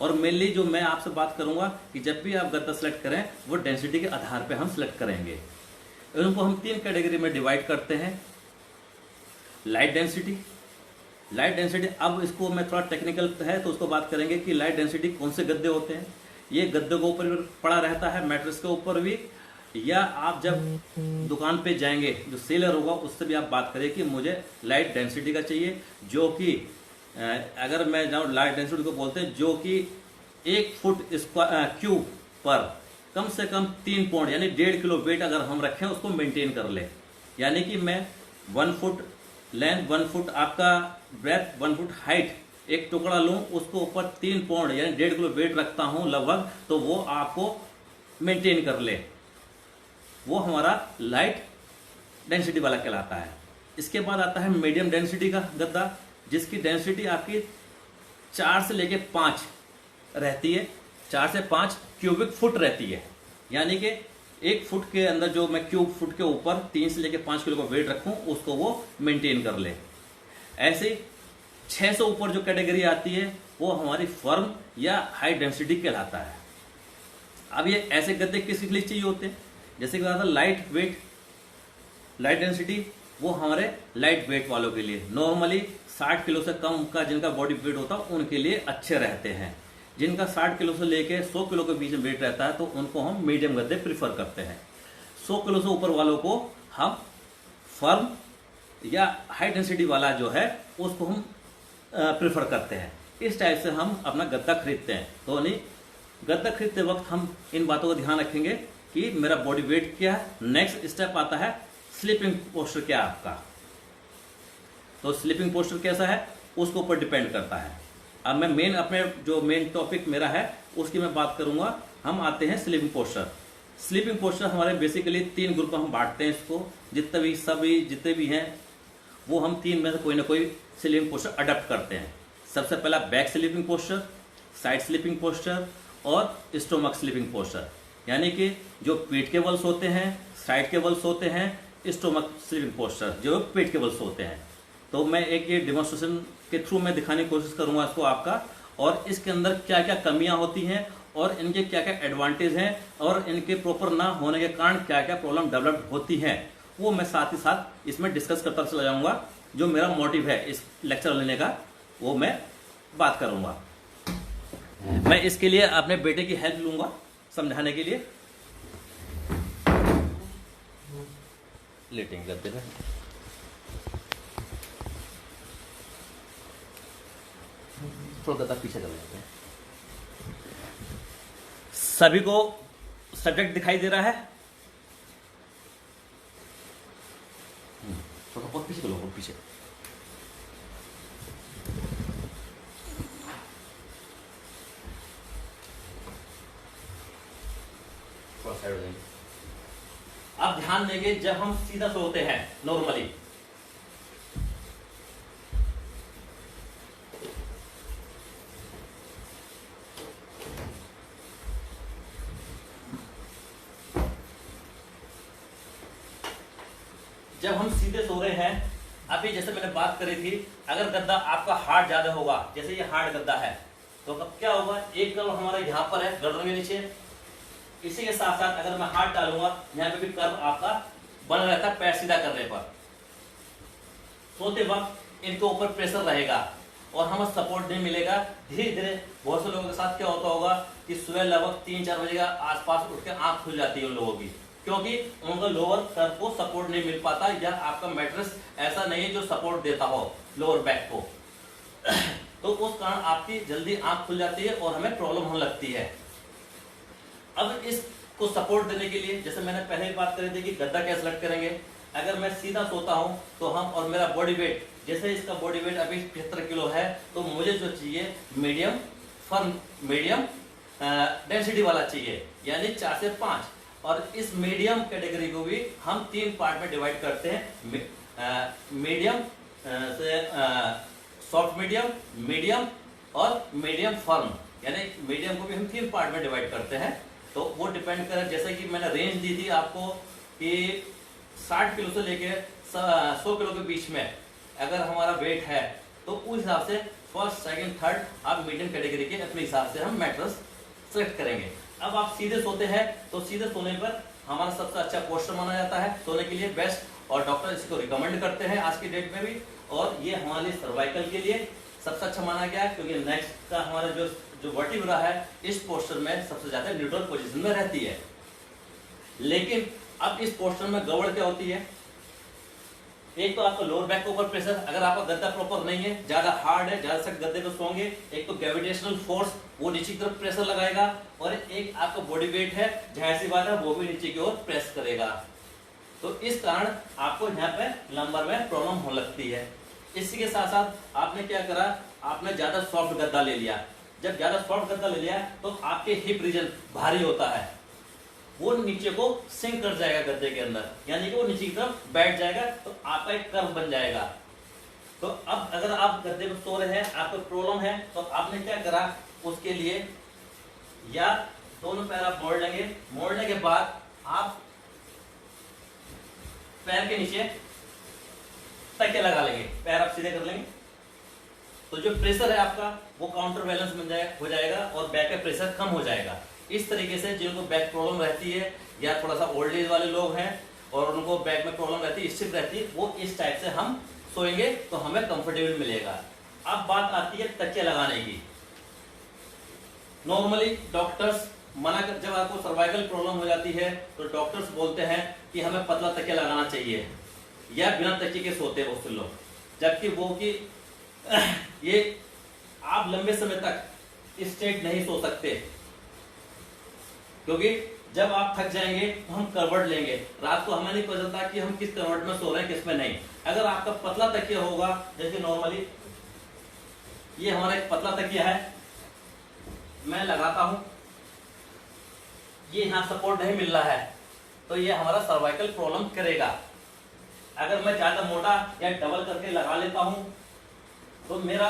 और मेनली जो मैं आपसे बात करूंगा कि जब भी आप गद्दा सेलेक्ट करें वो डेंसिटी के आधार पर हम सेलेक्ट करेंगे। इनको हम 3 कैटेगरी में डिवाइड करते हैं। लाइट डेंसिटी, लाइट डेंसिटी, अब इसको मैं थोड़ा टेक्निकल है तो उसको बात करेंगे कि लाइट डेंसिटी कौन से गद्दे होते हैं। ये गद्दे के ऊपर पड़ा रहता है, मैट्रेस के ऊपर भी, या आप जब दुकान पे जाएंगे जो सेलर होगा उससे भी आप बात करें कि मुझे लाइट डेंसिटी का चाहिए, जो कि अगर मैं जाऊँ लाइट डेंसिटी को बोलते हैं, जो कि 1 फुट क्यूब पर कम से कम 3 पाउंड यानी 1.5 किलो वेट अगर हम रखें उसको मेंटेन कर ले। यानी कि मैं 1 फुट लेंथ, 1 फुट आपका ब्रेथ, 1 फुट हाइट एक टुकड़ा लूं, उसको ऊपर 3 पाउंड यानी 1.5 किलो वेट रखता हूं लगभग, तो वो आपको मेंटेन कर ले, वो हमारा लाइट डेंसिटी वाला कहलाता है। इसके बाद आता है मीडियम डेंसिटी का गद्दा, जिसकी डेंसिटी आपकी 4 से लेके 5 रहती है, 4 से 5 क्यूबिक फुट रहती है। यानी कि 1 फुट के अंदर जो मैं क्यूब फुट के ऊपर 3 से लेके 5 किलो का वेट रखूं उसको वो मेंटेन कर ले। ऐसे 6 से ऊपर जो कैटेगरी आती है वो हमारी फर्म या हाई डेंसिटी कहलाता है। अब ये ऐसे गद्दे किस लिए चाहिए होते हैं, जैसे कि था लाइट वेट, लाइट डेंसिटी वो हमारे लाइट वेट वालों के लिए, नॉर्मली 60 किलो से कम का जिनका बॉडी वेट होता है उनके लिए अच्छे रहते हैं। जिनका 60 किलो से लेके 100 किलो के बीच में वेट रहता है तो उनको हम मीडियम गद्दे प्रीफर करते हैं। 100 किलो से ऊपर वालों को हम फर्म या हाई डेंसिटी वाला जो है उसको हम प्रेफर करते हैं। इस टाइप से हम अपना गद्दा खरीदते हैं। तो नहीं, गद्दा खरीदते वक्त हम इन बातों का ध्यान रखेंगे कि मेरा बॉडी वेट क्या है। नेक्स्ट स्टेप आता है स्लीपिंग पोस्चर क्या है आपका। तो स्लीपिंग पोस्चर कैसा है उसके ऊपर डिपेंड करता है। अब मैं मेन टॉपिक मेरा है उसकी मैं बात करूंगा। हम आते हैं स्लीपिंग पोस्चर। स्लीपिंग पोस्चर हमारे बेसिकली 3 ग्रुप में हम बांटते हैं इसको। जितने भी हैं वो हम 3 में से कोई ना कोई स्लीपिंग पोस्चर अडॉप्ट करते हैं। सबसे पहला back sleeping posture, side sleeping posture और स्टोमक स्लीपिंग पोस्चर। यानी कि जो पीठ के बल्स होते हैं, साइड के बल्स होते हैं, स्टोमक स्लीपिंग पोस्चर जो पेट के बल्स होते हैं। तो मैं एक ये डेमोन्स्ट्रेशन के थ्रू मैं दिखाने की कोशिश करूंगा इसको आपका, और इसके अंदर क्या क्या कमियां होती हैं और इनके क्या क्या एडवांटेज हैं और इनके प्रॉपर ना होने के कारण क्या क्या प्रॉब्लम डेवलप होती हैं, वो मैं साथ ही साथ इसमें डिस्कस करता चला जाऊंगा। जो मेरा मोटिव है इस लेक्चर लेने का वो मैं बात करूंगा। मैं इसके लिए अपने बेटे की हेल्प लूंगा समझाने के लिए। लेटिंग करते हैं, थोड़ा सा पीछे कर लेते हैं। सभी को सब्जेक्ट दिखाई दे रहा है? थोड़ा बहुत पीछे करो, बहुत पीछे। थोड़ा साइड हो जाएंगे। आप ध्यान देंगे जब हम सीधा सोते हैं नॉर्मली, जब हम सीधे सो रहे हैं, अभी जैसे मैंने बात करी थी, अगर गद्दा आपका हार्ड ज्यादा होगा, जैसे ये हार्ड गद्दा है, तो कब क्या होगा, एक कर्व हमारा यहाँ पर है गर्दन के नीचे, इसी के साथ साथ अगर मैं हाथ डालूंगा यहाँ पे भी कर्व आपका बन रहता है पैर सीधा करने पर। सोते वक्त इनके ऊपर प्रेशर रहेगा और हमें सपोर्ट नहीं मिलेगा। धीरे धीरे बहुत से लोगों के साथ क्या होता होगा कि सुबह लगभग 3-4 बजे का आसपास उठ के आंख खुल जाती है उन लोगों की, क्योंकि उनका लोअर कर्व को सपोर्ट नहीं मिल पाता या आपका मैट्रेस ऐसा नहीं है जो सपोर्ट देता हो लोअर बैक को। तो उस कारण आपकी जल्दी आंख खुल जाती है और हमें प्रॉब्लम होने लगती है। अब इसको सपोर्ट देने के लिए जैसे मैंने पहले ही बात करी थी कि गद्दा कैसे सेलेक्ट करेंगे। अगर मैं सीधा सोता हूं तो हम, और मेरा बॉडी वेट, जैसे इसका बॉडी वेट अभी 75 किलो है, तो मुझे जो चाहिए मीडियम फर्म, मीडियम डेंसिटी वाला चाहिए, यानी 4 से 5। और इस मीडियम कैटेगरी को भी हम 3 पार्ट में डिवाइड करते हैं, मीडियम से सॉफ्ट मीडियम, मीडियम और मीडियम फर्म, यानी मीडियम को भी हम 3 पार्ट में डिवाइड करते हैं। तो वो डिपेंड करे, जैसे कि मैंने रेंज दी थी आपको कि 60 किलो से लेके 100 किलो के बीच में अगर हमारा वेट है, तो उस हिसाब से फर्स्ट, सेकंड, थर्ड आप मीडियम कैटेगरी के अपने हिसाब से हम मैट्रेस सेलेक्ट करेंगे। अब आप सीधे सोते हैं तो सीधे सोने पर हमारा सबसे अच्छा पोस्टर माना जाता है सोने के लिए बेस्ट, और डॉक्टर इसको रिकमेंड करते हैं आज की डेट में भी। और ये हमारे सर्वाइकल के लिए सबसे अच्छा माना गया है, क्योंकि नेक्स्ट का हमारा जो वर्टिब्रा है इस पोस्टर में सबसे ज्यादा न्यूट्रल पोजीशन में रहती है। लेकिन अब इस पोस्टर में गड़बड़ क्या होती है, एक तो आपका लोअर बैक के ऊपर प्रेशर, अगर आपका गद्दा प्रॉपर नहीं है, ज्यादा हार्ड है, ज्यादा सख्त गद्दे पे सोंगे, एक तो ग्रेविटेशनल फोर्स वो नीचे की तरफ प्रेशर लगाएगा, और एक आपका बॉडी वेट है, जाहिर सी बात है वो भी नीचे की ओर प्रेस करेगा। तो इस कारण आपको यहाँ पे लंबर में प्रॉब्लम होने लगती है। इसी के साथ साथ आपने क्या करा, आपने ज्यादा सॉफ्ट गद्दा ले लिया। जब ज्यादा सॉफ्ट गद्दा ले लिया तो आपके हिप रीजन भारी होता है, वो नीचे को सिंक कर जाएगा गद्दे के अंदर, यानी कि वो नीचे की तरफ बैठ जाएगा, तो आपका एक कर्व बन जाएगा। तो अब अगर आप गद्दे पर सो रहे हैं, आपको प्रॉब्लम है, तो आपने क्या करा, उसके लिए या दोनों पैर आप मोड़ लेंगे, मोड़ने के बाद आप पैर के नीचे तकिया लगा लेंगे, पैर आप सीधे कर लेंगे, तो जो प्रेशर है आपका वो काउंटर बैलेंस हो जाएगा और बैक का प्रेशर कम हो जाएगा। इस तरीके से जिनको बैक प्रॉब्लम रहती है या थोड़ा सा ओल्ड एज वाले लोग हैं और उनको बैक में प्रॉब्लम रहती है, स्टिफ रहती है, वो इस टाइप से हम सोएंगे तो हमें कंफर्टेबल मिलेगा। अब बात आती है तकिया लगाने की। नॉर्मली डॉक्टर्स मना कर, जब आपको सर्वाइकल प्रॉब्लम हो जाती है तो डॉक्टर्स बोलते हैं कि हमें पतला तकिया लगाना चाहिए, या बिना तकिए के सोते हैं बहुत से लोग, जबकि वो कि ये आप लंबे समय तक स्ट्रेट नहीं सो सकते, क्योंकि जब आप थक जाएंगे तो हम करवट लेंगे, रात को हमें नहीं पता चलता कि हम किस करवट में सो रहे हैं किस में नहीं। अगर आपका पतला तकिया होगा, जैसे नॉर्मली ये हमारा एक पतला तकिया है, मैं लगाता हूं, ये यहां सपोर्ट नहीं मिल रहा है, तो ये हमारा सर्वाइकल प्रॉब्लम करेगा। अगर मैं ज्यादा मोटा या डबल करके लगा लेता हूं तो मेरा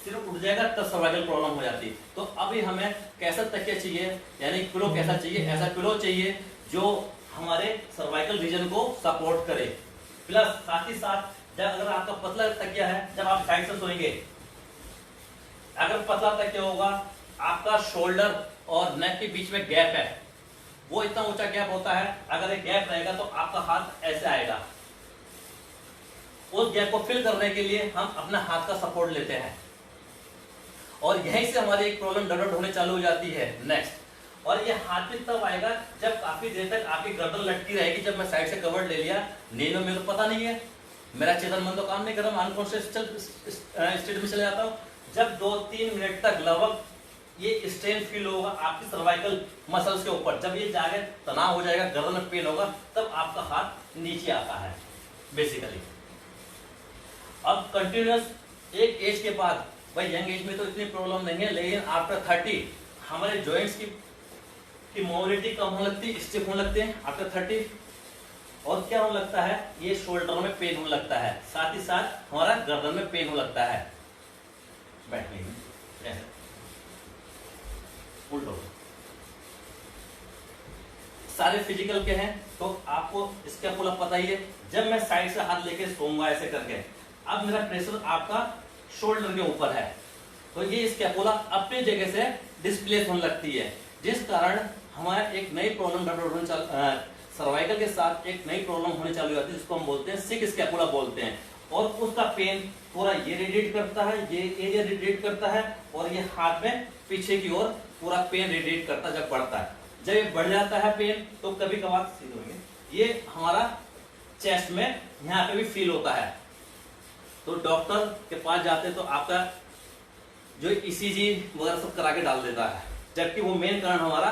सिर उठ जाएगा, तब सर्वाइकल प्रॉब्लम हो जाती है। तो अभी हमें कैसा तकिया चाहिए, यानी पिलो कैसा चाहिए, ऐसा पिलो चाहिए जो हमारे सर्वाइकल रीजन को सपोर्ट करे। प्लस साथ ही साथ जब अगर आपका पतला तकिया है, जब आप साइड से सोएंगे, अगर पतला तकिया होगा आपका शोल्डर और नेक के बीच में गैप है, वो इतना ऊंचा गैप होता है, अगर एक गैप रहेगा तो आपका हाथ ऐसे आएगा। उस गैप को फिल करने के लिए हम अपना हाथ का सपोर्ट लेते हैं और यहीं से हमारी एक प्रॉब्लम डेवलप होने चालू हो जाती है। नेक्स्ट, और ये हाथ भी तब आएगा जब काफी देर तक आपकी गर्दन लटकी रहेगी। जब मैं साइड से कवर ले लिया, नींद में मेरे को पता नहीं है, मेरा चेतन मन तो काम नहीं कर रहा, अनकॉन्शियस स्टेट में चले जाता हूँ। जब 2-3 मिनट तक लगभग ये स्ट्रेन फील होगा आपकी सर्वाइकल मसल्स के ऊपर, जब ये जाके तनाव हो जाएगा, गर्दन में पेन होगा, तब आपका हाथ नीचे आता है बेसिकली। अब कंटिन्यूअस एक एज के बाद, भाई यंग एज में तो इतनी प्रॉब्लम नहीं है, लेकिन आफ्टर 30 हमारे जॉइंट्स की मोबिलिटी कम होने लगती है, स्टिफ होने लगते हैं आफ्टर 30। और क्या होने लगता है, ये शोल्डर में पेन होने लगता है, साथ ही साथ हमारा गर्दन में पेन होने लगता है बैठने में। उल्टो सारे फिजिकल के हैं तो आपको इसका पूरा पता ही है। जब मैं साइड से हाथ लेके सोऊंगा ऐसे करके, अब मेरा प्रेशर आपका शोल्डर के ऊपर है, तो ये स्कैपुला अपनी जगह से डिस्प्लेस होने लगती है, जिस कारण हमारा एक नई प्रॉब्लम सर्वाइकल के साथ एक नई प्रॉब्लम होने चालू हो जाती है, जिसको हम बोलते हैं सिक स्कैपुला बोलते हैं। और उसका पेन पूरा ये रेडिएट करता है, ये एरिया रेडिएट करता है, और ये हाथ में पीछे की ओर पूरा पेन रेडिएट करता है जब बढ़ता है। जब ये बढ़ जाता है पेन, तो कभी कभार ये हमारा चेस्ट में यहाँ पे भी फील होता है, तो डॉक्टर के पास जाते हैं तो आपका जो ईसीजी वगैरह सब करा के डाल देता है, जबकि वो मेन कारण हमारा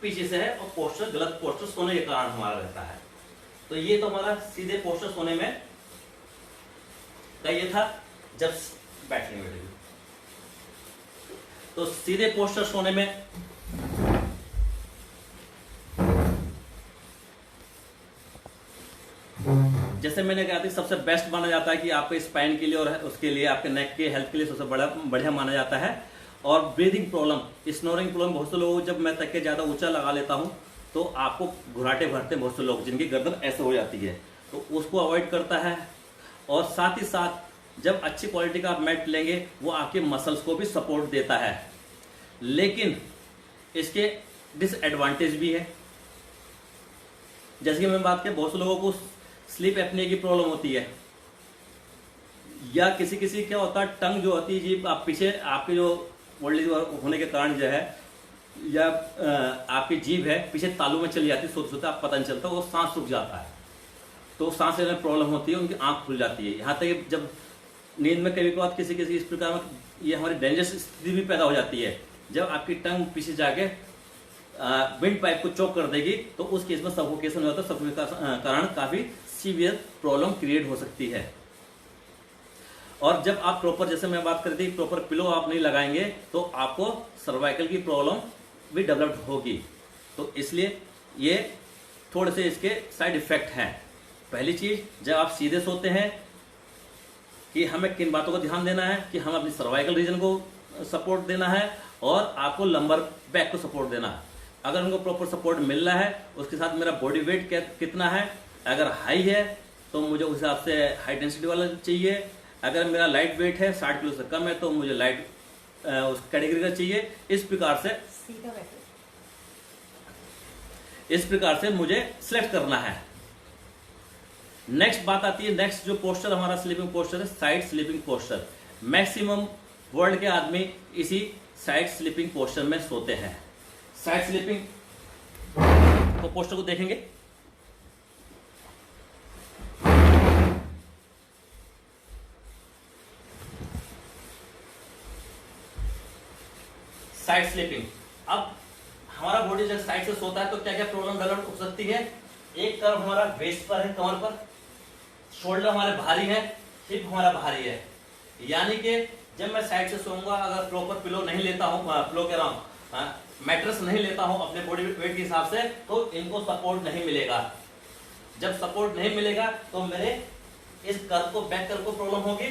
पीछे से है और पोस्चर, गलत पोस्चर सोने के कारण हमारा रहता है। तो ये तो हमारा सीधे पोस्चर सोने में का ये था जब बैठने में, तो सीधे पोस्चर सोने में जैसे मैंने कहा था सबसे बेस्ट माना जाता है कि आपके स्पाइन के लिए और उसके लिए आपके नेक के हेल्थ के लिए सबसे बढ़िया माना जाता है। और ब्रीदिंग प्रॉब्लम, स्नोरिंग प्रॉब्लम, बहुत से लोग जब मैं तकिया ज़्यादा ऊंचा लगा लेता हूं तो आपको घुराटे भरते हैं बहुत से लोग, जिनकी गर्दन ऐसे हो जाती है, तो उसको अवॉइड करता है। और साथ ही साथ जब अच्छी क्वालिटी का आप मैट लेंगे वो आपके मसल्स को भी सपोर्ट देता है, लेकिन इसके डिसएडवांटेज भी है। जैसे कि मैं बात करें, बहुत से लोगों को स्लीप एपनिया की प्रॉब्लम होती है, या किसी किसी क्या होता है, टंग जो होती है जीभ आप पीछे, आपके जो ओल्ड एज होने के कारण जो है, या आपकी जीभ है पीछे तालू में चली जाती है, सोते सोते आप पता नहीं चलता, वो सांस रुक जाता है, तो सांस लेने में प्रॉब्लम होती है, उनकी आंख खुल जाती है। यहाँ तक जब नींद में कभी कभार किसी किसी इस प्रकार में ये हमारी डेंजरस स्थिति भी पैदा हो जाती है, जब आपकी टंग पीछे जाके विंड पाइप को चोक कर देगी, तो उस केस में सफोकेशन हो जाता है, सफोकेशन के कारण काफी सीवियर प्रॉब्लम क्रिएट हो सकती है। और जब आप प्रॉपर, जैसे मैं बात कर रही थी, प्रॉपर पिलो आप नहीं लगाएंगे तो आपको सर्वाइकल की प्रॉब्लम भी डेवलप होगी। तो इसलिए ये थोड़े से इसके साइड इफेक्ट हैं। पहली चीज, जब आप सीधे सोते हैं कि हमें किन बातों को ध्यान देना है कि हम अपनी सर्वाइकल रीजन को सपोर्ट देना है और आपको लंबर बैक को सपोर्ट देना है। अगर उनको प्रॉपर सपोर्ट मिल रहा है, उसके साथ मेरा बॉडी वेट कितना है, अगर हाई है तो मुझे उस हिसाब से हाई डेंसिटी वाला चाहिए, अगर मेरा लाइट वेट है 60 किलो से कम है तो मुझे लाइट उस कैटेगरी का चाहिए। इस प्रकार से मुझे सिलेक्ट करना है। नेक्स्ट बात आती है, नेक्स्ट जो पोस्चर हमारा स्लीपिंग पोस्चर है, side sleeping posture. Maximum world के आदमी इसी साइड स्लीपिंग पोस्चर में सोते हैं। साइड स्लीपिंग तो पोस्चर को देखेंगे, साइड स्लीपिंग। अब हमारा बॉडी जब साइड से सोता है तो क्या क्या प्रॉब्लम डेवलप हो सकती है। एक तरफ हमारा वेस्ट पर है, कमर पर, शोल्डर हमारे भारी है, हिप हमारा भारी है, यानी कि जब मैं साइड से सोऊंगा, अगर प्रॉपर पिलो नहीं लेता हूं, पिलो कह रहा हूं, मैट्रेस नहीं लेता हूं अपने बॉडी वेट के हिसाब से, तो इनको सपोर्ट नहीं मिलेगा। जब सपोर्ट नहीं मिलेगा तो मेरे इस कर्व को, बैक कर्व को प्रॉब्लम होगी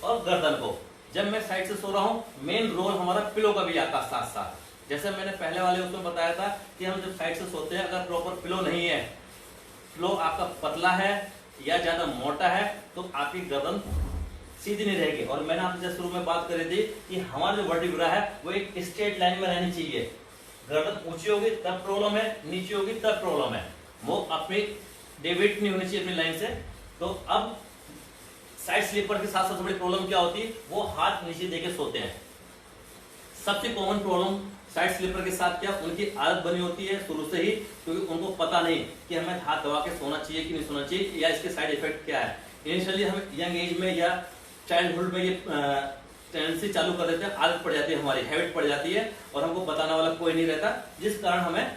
और गर्दन को। जब मैं साइड से सो रहा हूं, मेन रोल हमारा पिलो का भी आता है साथ साथ। जैसे मैंने पहले वाले उसमें बताया था कि हम जब साइड से सोते हैं, अगर प्रॉपर पिलो नहीं है, पिलो आपका पतला है या ज्यादा मोटा है, तो आपकी गर्दन सीधी नहीं रहेगी। और मैंने आपसे जैसे शुरू में बात करी थी कि हमारा जो वर्टिब्रा है वो एक स्ट्रेट लाइन में रहनी चाहिए। गर्दन ऊंची होगी तब प्रॉब्लम है, नीचे होगी तब प्रॉब्लम है, वो अपनी डेविएट नहीं होनी चाहिए अपनी लाइन से। तो अब साइड स्लीपर के साथ सबसे बड़ी प्रॉब्लम क्या होती है, वो हाथ नीचे देके सोते हैं। सबसे कॉमन प्रॉब्लम साइड स्लीपर के साथ क्या, उनकी आदत बनी होती है शुरू से ही, क्योंकि उनको पता नहीं कि हमें हाथ दबा के सोना चाहिए कि नहीं सोना चाहिए, या इसके साइड इफेक्ट क्या है। इनिशियली हम यंग एज में या चाइल्डहुड में ये टेंडेंसी चालू कर देते हैं, आदत पड़ जाती है, हमारी हैबिट पड़ जाती है, और हमको बताने वाला कोई नहीं रहता, जिस कारण हमें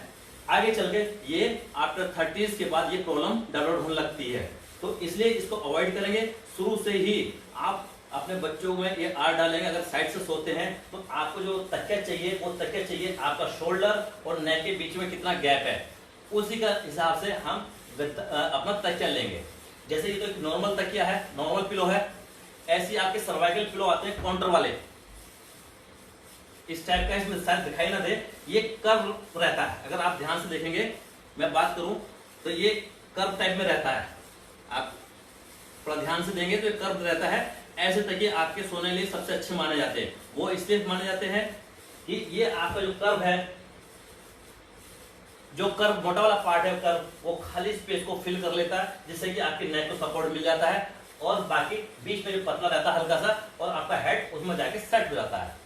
आगे चल के ये आफ्टर 30s के बाद ये प्रॉब्लम डेवलप होने लगती है। तो इसलिए इसको अवॉइड करेंगे। शुरू से ही आप अपने बच्चों में ये आदत डालेंगे, अगर साइड से सोते हैं तो आपको जो तकिया चाहिए वो तकिया चाहिए आपका शोल्डर और नेक के बीच में कितना गैप है, उसी का हिसाब से हम अपना तकिया लेंगे। जैसे ये तो एक नॉर्मल तकिया है, नॉर्मल पिलो है, ऐसी आपके सर्वाइकल पिलो आते हैं काउंटर वाले, इस टाइप का, इसमें शायद दिखाई ना दे, ये कर्व रहता है। अगर आप ध्यान से देखेंगे, मैं बात करूं तो ये कर्व टाइप में रहता है, आप थोड़ा ध्यान से देंगे तो ये कर्व रहता है। ऐसे तकिए आपके सोने के लिए सबसे अच्छे माने जाते हैं। वो इसलिए माने जाते हैं कि ये आपका जो कर्व है, जो कर्व मोटा वाला पार्ट है कर्व, वो खाली स्पेस को फिल कर लेता है, जिससे कि आपके नेक को सपोर्ट मिल जाता है, और बाकी बीच में जो पतला रहता है हल्का सा, और आपका हेड उसमें जाके सेट हो जाता है।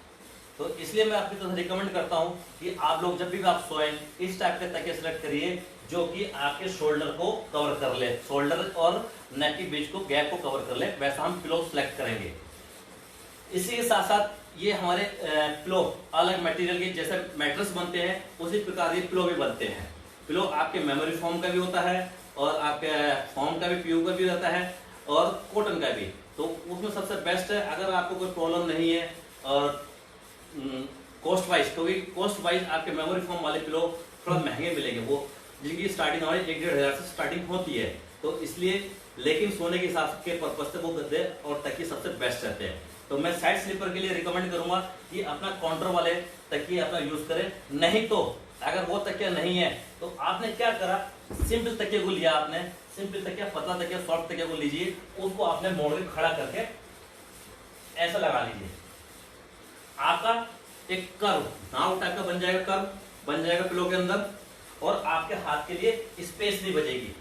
तो इसलिए मैं आपकी तरफ रिकमेंड करता हूं कि आप लोग जब भी आप सोएं इस टाइप के तकिए सेलेक्ट करिए जो कि आपके शोल्डर को कवर कर ले, शोल्डर और नेक के बीच को गैप को कवर कर ले, वैसा हम पिलो सेलेक्ट करेंगे। इसी के साथ साथ ये हमारे पिलो अलग मटेरियल के जैसे मैट्रेस बनते हैं, उसी प्रकार ये पिलो भी बनते हैं। पिलो आपके मेमोरी फोम का भी होता है, और आपके फोम का भी, पीयू का भी रहता है, और कॉटन का भी। तो उसमें सबसे बेस्ट है, अगर आपको कोई प्रॉब्लम नहीं है, और कॉस्ट वाइज, क्योंकि कॉस्ट वाइज आपके मेमोरी फोम वाले पिलो थोड़ा महंगे मिलेंगे, वो जिनकी स्टार्टिंग हमारी 1-1.5 से स्टार्टिंग होती है। तो इसलिए, लेकिन सोने के हिसाब के पर्पज से वो गद्दे और तकिए सबसे बेस्ट रहते हैं। तो मैं साइड स्लीपर के लिए रिकमेंड करूंगा कि अपना काउंटर वाले तकिए अपना यूज करें। नहीं तो अगर वो तकिया नहीं है तो आपने क्या करा, सिंपल तकिए को लिया, आपने सिंपल तकिया, पतला तकिया, सॉफ्ट तकिया को लीजिए, उसको आपने मोड़ के खड़ा करके ऐसा लगा लीजिए, आपका एक कर्व नाव टाइप का बन जाएगा, कर्व बन जाएगा पिलो के अंदर, और आपके हाथ के लिए स्पेस नहीं बचेगी।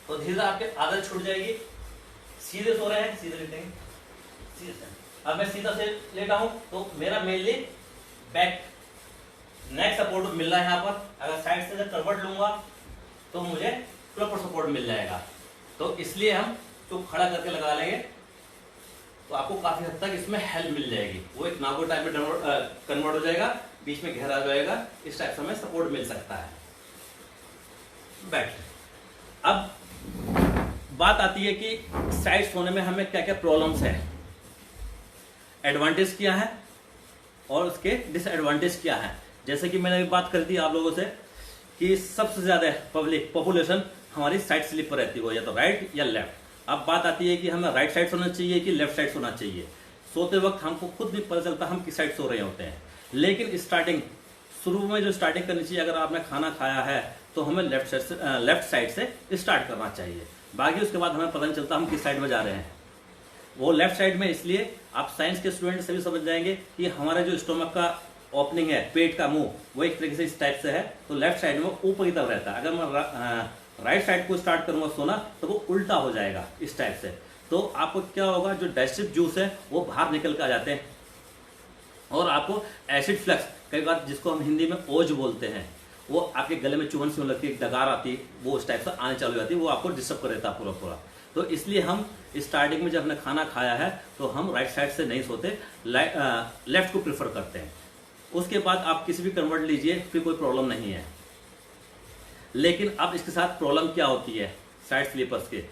तो धीरे धीरे आपकी आदत छूट जाएगी। सीधे सो रहे हैं, सीधे लेटेंगे, सीधे से। अब मैं सीधा से लेटा हूं तो मेरा मेनली बैक नेक सपोर्ट मिल रहा है यहाँ पर। अगर साइड से करवट लूंगा तो मुझे प्रॉपर सपोर्ट मिल जाएगा। तो इसलिए हम तो खड़ा करके लगा लेंगे तो आपको काफी हद तक इसमें हेल्प मिल जाएगी। वो एक नागो टाइप में कन्वर्ट हो जाएगा, बीच में घेरा जाएगा, इस टाइप से हमें सपोर्ट मिल सकता है। बैठ। अब बात आती है कि साइड सोने में हमें क्या क्या प्रॉब्लम्स है, एडवांटेज क्या है और उसके डिसएडवांटेज क्या है। जैसे कि मैंने बात कर दी आप लोगों से कि सबसे ज्यादा पॉपुलेशन हमारी साइड स्लीप पर रहती है, या तो राइट या लेफ्ट। अब बात आती है कि हमें राइट साइड सोना चाहिए कि लेफ्ट साइड सोना चाहिए। सोते वक्त हमको खुद नहीं पता चलता हम किस साइड सो रहे होते हैं, लेकिन शुरू में जो स्टार्टिंग करनी चाहिए, अगर आपने खाना खाया है तो हमें लेफ्ट साइड से स्टार्ट करना चाहिए। बाकी उसके बाद हमें पता नहीं चलता हम किस साइड में जा रहे हैं। वो लेफ्ट साइड में इसलिए आप साइंस के स्टूडेंट सभी समझ जाएंगे कि हमारा जो स्टोमक का ओपनिंग है, पेट का मुंह, वो एक तरीके से इस टाइप से है, तो लेफ्ट साइड में ऊपर की तरफ रहता है। अगर मैं राइट साइड को स्टार्ट करूंगा सोना तो वो उल्टा हो जाएगा इस टाइप से। तो आपको क्या होगा, जो डाइजेस्टिव जूस है वो बाहर निकल के आ जाते हैं, और आपको एसिड फ्लक्स, कई बार जिसको हम हिंदी में ओज बोलते हैं, वो आपके गले में चुभन सी लगती है, डगार आती है, वो उस टाइप से आने चालू हो जाती है, वो आपको डिस्टर्ब कर देता है पूरा। तो इसलिए हम स्टार्टिंग में जब हमने खाना खाया है तो हम राइट साइड से नहीं सोते, लेफ्ट को प्रेफर करते हैं। उसके बाद आप किसी भी कन्वर्ट लीजिए, फिर कोई प्रॉब्लम नहीं है। लेकिन अब इसके साथ प्रॉब्लम क्या होती है साइड स्लीपर्स के,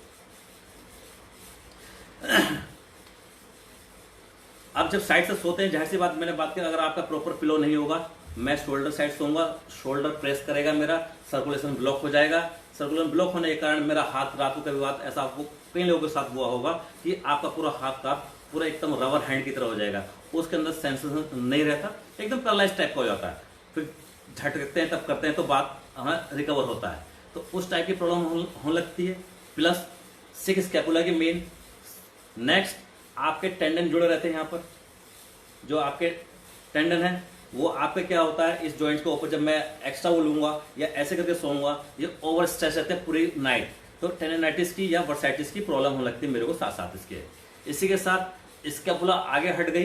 अब जब साइड से सोते हैं, जाहिर सी बात मैंने बात की, अगर आपका प्रॉपर पिलो नहीं होगा, मैं शोल्डर साइड सोऊंगा, शोल्डर प्रेस करेगा, मेरा सर्कुलेशन ब्लॉक हो जाएगा। सर्कुलेशन ब्लॉक होने के कारण मेरा हाथ, रात को कभी बात ऐसा आपको कई लोगों के साथ हुआ होगा कि आपका पूरा हाथ का पूरा एकदम रबर हैंड की तरह हो जाएगा, उसके अंदर सेंसेशन नहीं रहता, एकदम पैरालाइज टाइप का हो जाता है। फिर झटकते हैं तब करते हैं तो बात हमें रिकवर होता है। तो उस टाइप की प्रॉब्लम होने लगती है। प्लस 6 स्कैपुला की मेन। नेक्स्ट आपके टेंडन जुड़े रहते हैं यहाँ पर। जो आपके टेंडन है वो आपके क्या होता है, इस जॉइंट के ऊपर जब मैं एक्स्ट्रा वो लूंगा या ऐसे करके सोऊंगा, ये ओवर स्ट्रेच रहते हैं पूरी नाइट, तो टेंडनाइटिस की या वर्साइटिस की प्रॉब्लम होने लगती है मेरे को साथ साथ इसके। इसी के साथ स्कैपुला आगे हट गई,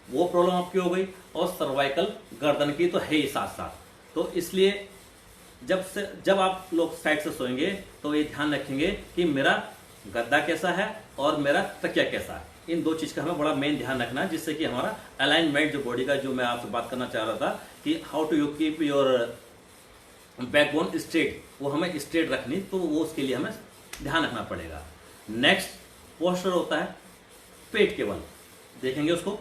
वो प्रॉब्लम आपकी हो गई, और सर्वाइकल गर्दन की तो है ही साथ साथ। तो इसलिए जब आप लोग साइड से सोएंगे तो ये ध्यान रखेंगे कि मेरा गद्दा कैसा है और मेरा तकिया कैसा है। इन दो चीज का हमें बड़ा मेन ध्यान रखना है, जिससे कि हमारा अलाइनमेंट जो बॉडी का, जो मैं आपसे बात करना चाह रहा था कि how to you keep your backbone straight, वो हमें स्ट्रेट रखनी, तो वो उसके लिए हमें ध्यान रखना पड़ेगा। नेक्स्ट पोस्चर होता है पेट के बल, देखेंगे उसको।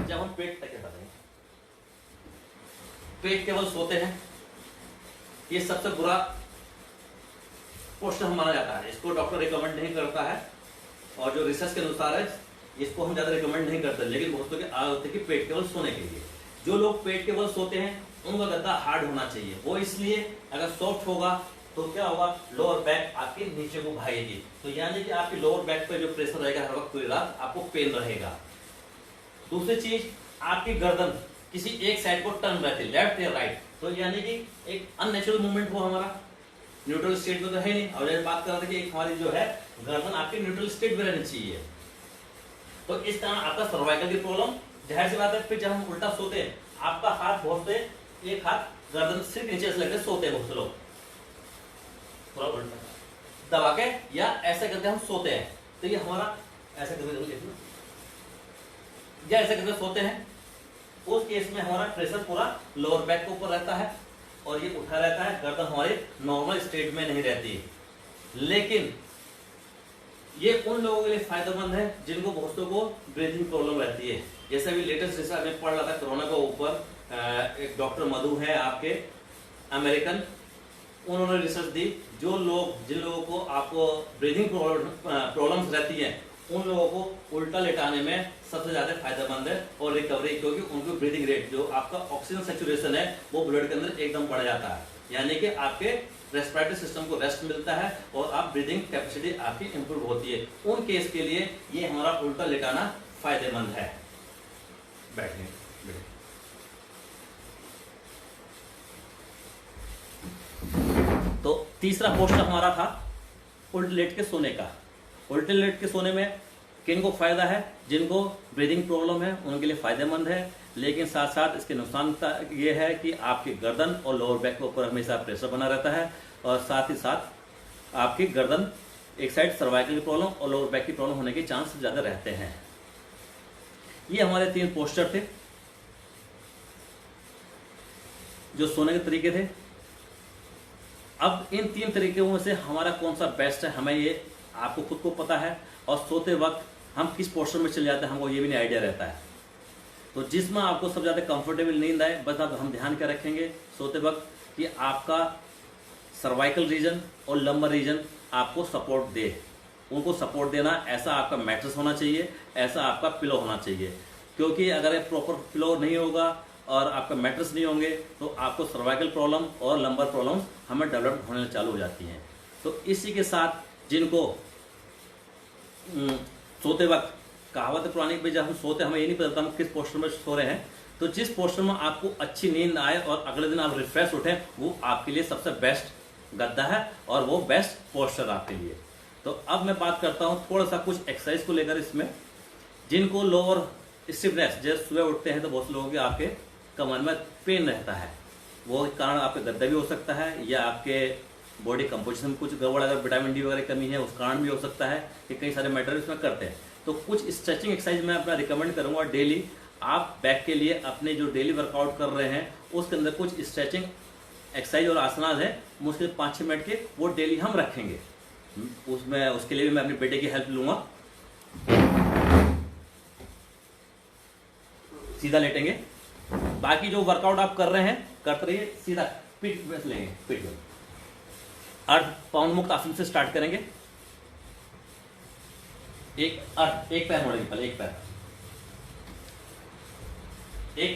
जब हम पेट तक पेट के बल सोते हैं, ये सबसे बुरा पोस्टर हम माना जाता है। इसको डॉक्टर रिकमेंड नहीं करता है, और जो रिसर्च के अनुसार है इसको हम ज्यादा रिकमेंड नहीं करते, लेकिन बहुतों की आदत होती है कि पेट के बल सोने के लिए। जो लोग पेट के बल सोते हैं उनका गद्दा हार्ड होना चाहिए। वो इसलिए, अगर सॉफ्ट होगा तो क्या होगा, लोअर बैक आपके नीचे को भागेगी, तो यानी कि आपकी लोअर बैक पे जो प्रेशर रहेगा हर वक्त पूरी रात आपको पेन रहेगा। दूसरी चीज, आपकी गर्दन किसी एक साइड को टर्न रहती है, लेफ्ट या राइट, तो यानी कि एक अननेचुरल मूवमेंट हो, हमारा न्यूट्रल स्टेट में तो है नहीं। और जैसे बात कर रहा था कि एक हमारी जो है गर्दन आपकी न्यूट्रल स्टेट में रहनी चाहिए, तो इस कारण आपका सर्वाइकल की प्रॉब्लम, जाहिर सी बात है। फिर जब हम उल्टा सोते हैं, आपका हाथ बहुत से, एक हाथ गर्दन सिर्फ नीचे से लेकर सोते हैं बहुत से लोग, थोड़ा उल्टा दबा के या ऐसे करके हम सोते हैं, तो ये हमारा ऐसे करके या ऐसे करके सोते हैं, उस केस में हमारा प्रेशर पूरा लोअर बैक के ऊपर रहता है और ये उठा रहता है, गर्दन हमारी नॉर्मल स्टेट में नहीं रहती। लेकिन ये उन लोगों के लिए फायदेमंद है जिनको बहुतों को ब्रीथिंग प्रॉब्लम रहती है। जैसे अभी लेटेस्ट रिसर्च में पढ़ रहा था कोरोना के ऊपर, एक डॉक्टर मधु है आपके अमेरिकन, उन्होंने रिसर्च दी, जिन लोगों को आपको ब्रीथिंग प्रॉब्लम्स रहती है, उन लोगों को उल्टा लेटाने में सबसे ज्यादा फायदेमंद है और रिकवरी, क्योंकि उनकी ब्रीथिंग रेट, जो आपका ऑक्सीजन सैचुरेशन है, वो ब्लड के अंदर एकदम बढ़ जाता है, यानी कि आपके रेस्पिरेटरी सिस्टम को रेस्ट मिलता है और आप ब्रीदिंग कैपेसिटी आपकी इंप्रूव होती है। उन केस के लिए ये हमारा उल्टा लेटाना फायदेमंद है। बैठने तो तीसरा पोस्टर हमारा था उल्टे लेट के सोने का। उल्टे लेट के सोने में किन को फायदा है, जिनको ब्रीदिंग प्रॉब्लम है उनके लिए फायदेमंद है, लेकिन साथ साथ इसके नुकसान ये है कि आपकी गर्दन और लोअर बैक के ऊपर हमेशा प्रेशर बना रहता है, और साथ ही साथ आपकी गर्दन एक साइड सर्वाइकल की प्रॉब्लम और लोअर बैक की प्रॉब्लम होने के चांस ज्यादा रहते हैं। ये हमारे 3 पोस्टर थे जो सोने के तरीके थे। अब इन 3 तरीकों में से हमारा कौन सा बेस्ट है, हमें ये आपको खुद को पता है, और सोते वक्त हम किस पोस्टर में चले जाते हैं हमको ये भी नहीं आइडिया रहता है। तो जिसमें आपको सबसे ज़्यादा कंफर्टेबल नींद आए, बस आप हम ध्यान क्या रखेंगे सोते वक्त कि आपका सर्वाइकल रीजन और लंबर रीजन आपको सपोर्ट दे। उनको सपोर्ट देना, ऐसा आपका मैट्रेस होना चाहिए, ऐसा आपका पिलो होना चाहिए, क्योंकि अगर ये प्रॉपर पिलो नहीं होगा और आपका मैट्रेस नहीं होंगे तो आपको सर्वाइकल प्रॉब्लम और लंबर प्रॉब्लम्स हमें डेवलप होने चालू हो जाती हैं। तो इसी के साथ जिनको सोते वक्त कहावत पुरानी पे, जब हम सोते हमें ये नहीं पता हम किस पोस्टर में सो रहे हैं, तो जिस पोस्टर में आपको अच्छी नींद आए और अगले दिन आप रिफ्रेश उठें, वो आपके लिए सबसे बेस्ट गद्दा है और वो बेस्ट पोस्टर आपके लिए। तो अब मैं बात करता हूँ थोड़ा सा कुछ एक्सरसाइज को लेकर इसमें, जिनको लोअर स्टिफनेस, जैसे सुबह उठते हैं तो बहुत से लोगों के आपके कमर में पेन रहता है, वो कारण आपके गद्दा भी हो सकता है, या आपके बॉडी कंपोजिशन में कुछ गड़बड़, अगर विटामिन डी वगैरह कमी है उस कारण भी हो सकता है, कि कई सारे मैटर इसमें करते हैं। तो कुछ स्ट्रेचिंग एक्सरसाइज मैं अपना रिकमेंड करूंगा डेली। आप बैक के लिए अपने जो डेली वर्कआउट कर रहे हैं उसके अंदर कुछ स्ट्रेचिंग एक्सरसाइज और आसनाज है, मुश्किल 5-6 मिनट के, वो डेली हम रखेंगे। उसके लिए भी मैं अपने बेटे की हेल्प लूंगा। सीधा लेटेंगे, बाकी जो वर्कआउट आप कर रहे हैं करते रहिए, सीधा पीठ प्रेस लेंगे, पीठ में 8 पाउंड मुक्त आसन से स्टार्ट करेंगे। एक पैर मोड़ेंगे, पहले एक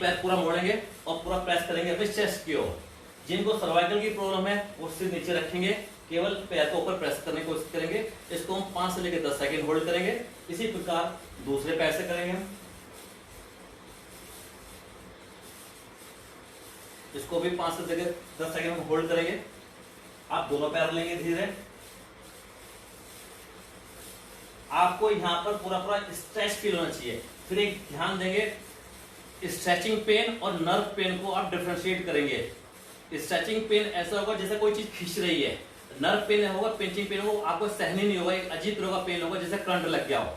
पैर पूरा मोड़ेंगे और पूरा प्रेस करेंगे अपने चेस्ट की ओर, जिनको सर्वाइकल की प्रॉब्लम है वो सिर नीचे रखेंगे, केवल पैर को ऊपर प्रेस करने की कोशिश करेंगे। इसको हम 5 से लेकर 10 सेकंड होल्ड करेंगे। इसी प्रकार दूसरे पैर से करेंगे हम, इसको भी 5 से लेकर 10 सेकंड हम होल्ड करेंगे। आप दोनों पैर लेंगे धीरे। आपको यहाँ पर पूरा पूरा स्ट्रेच फील होना चाहिए। फिर एक ध्यान देंगे, स्ट्रेचिंग पेन और नर्व पेन को आप डिफरेंशिएट करेंगे। स्ट्रेचिंग पेन ऐसा होगा जैसे कोई चीज खींच रही है, नर्व पेन होगा, पिंचिंग पेन होगा, आपको सहनी नहीं होगा, एक अजीब तरह का पेन होगा जैसे करंट लग गया हो,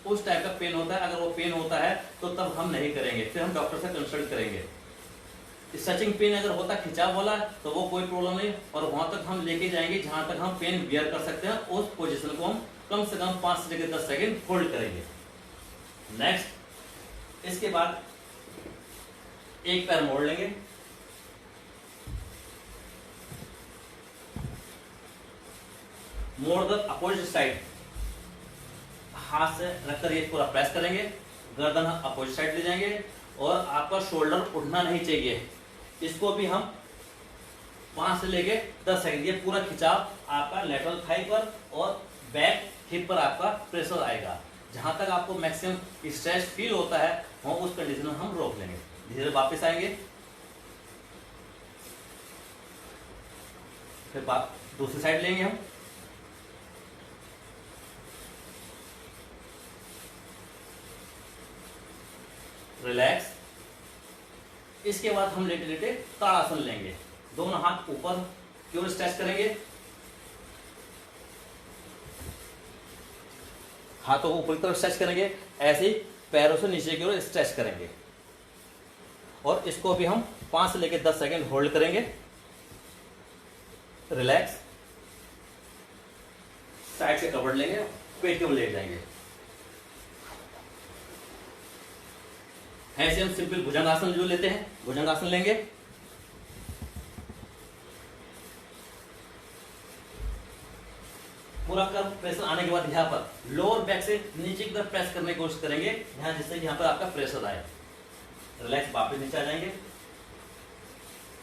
उस टाइप का पेन होता है। अगर वो पेन होता है तो तब हम नहीं करेंगे, फिर हम डॉक्टर से कंसल्ट करेंगे। स्ट्रेचिंग पेन अगर होता खिंचाव वाला तो वो कोई प्रॉब्लम नहीं, और वहां तक हम लेके जाएंगे जहां तक हम पेन बियर कर सकते हैं। उस पोजीशन को हम कम से कम 5 से 10 सेकंड होल्ड करेंगे। नेक्स्ट, इसके बाद एक पैर मोड़ लेंगे, मोड़ कर अपोजिट साइड हाथ से रखकर ये पूरा प्रेस करेंगे, गर्दन अपोजिट साइड ले जाएंगे और आपका शोल्डर उठना नहीं चाहिए। इसको भी हम 5 से लेके 10 सेकंड, ये पूरा खिंचाव आपका लेटरल थाई पर और बैक हिप पर आपका प्रेशर आएगा। जहां तक आपको मैक्सिमम स्ट्रेच फील होता है वहां उस कंडीशन में हम रोक लेंगे। धीरे वापस आएंगे, फिर दूसरी साइड लेंगे हम, रिलैक्स। इसके बाद हम लेटे लेटे ताड़ासन लेंगे, दोनों हाथ ऊपर की ओर स्ट्रेच करेंगे, हाथों को ऊपर की तरफ स्ट्रेच करेंगे, ऐसे ही पैरों से नीचे की ओर स्ट्रेच करेंगे और इसको भी हम 5 से लेकर 10 सेकंड होल्ड करेंगे। रिलैक्स, साइड से कवर लेंगे, पेट के ऊपर लेट जाएंगे। ऐसे हम सिंपल भुजंगासन जो लेते हैं, भुजंगासन लेंगे, पूरा कर प्रेशर आने के बाद यहाँ पर लोअर बैक से नीचे की तरफ प्रेस करने की कोशिश करेंगे, यहाँ जिससे यहाँ पर आपका प्रेशर आए। रिलैक्स, वापस नीचे आ जाएंगे,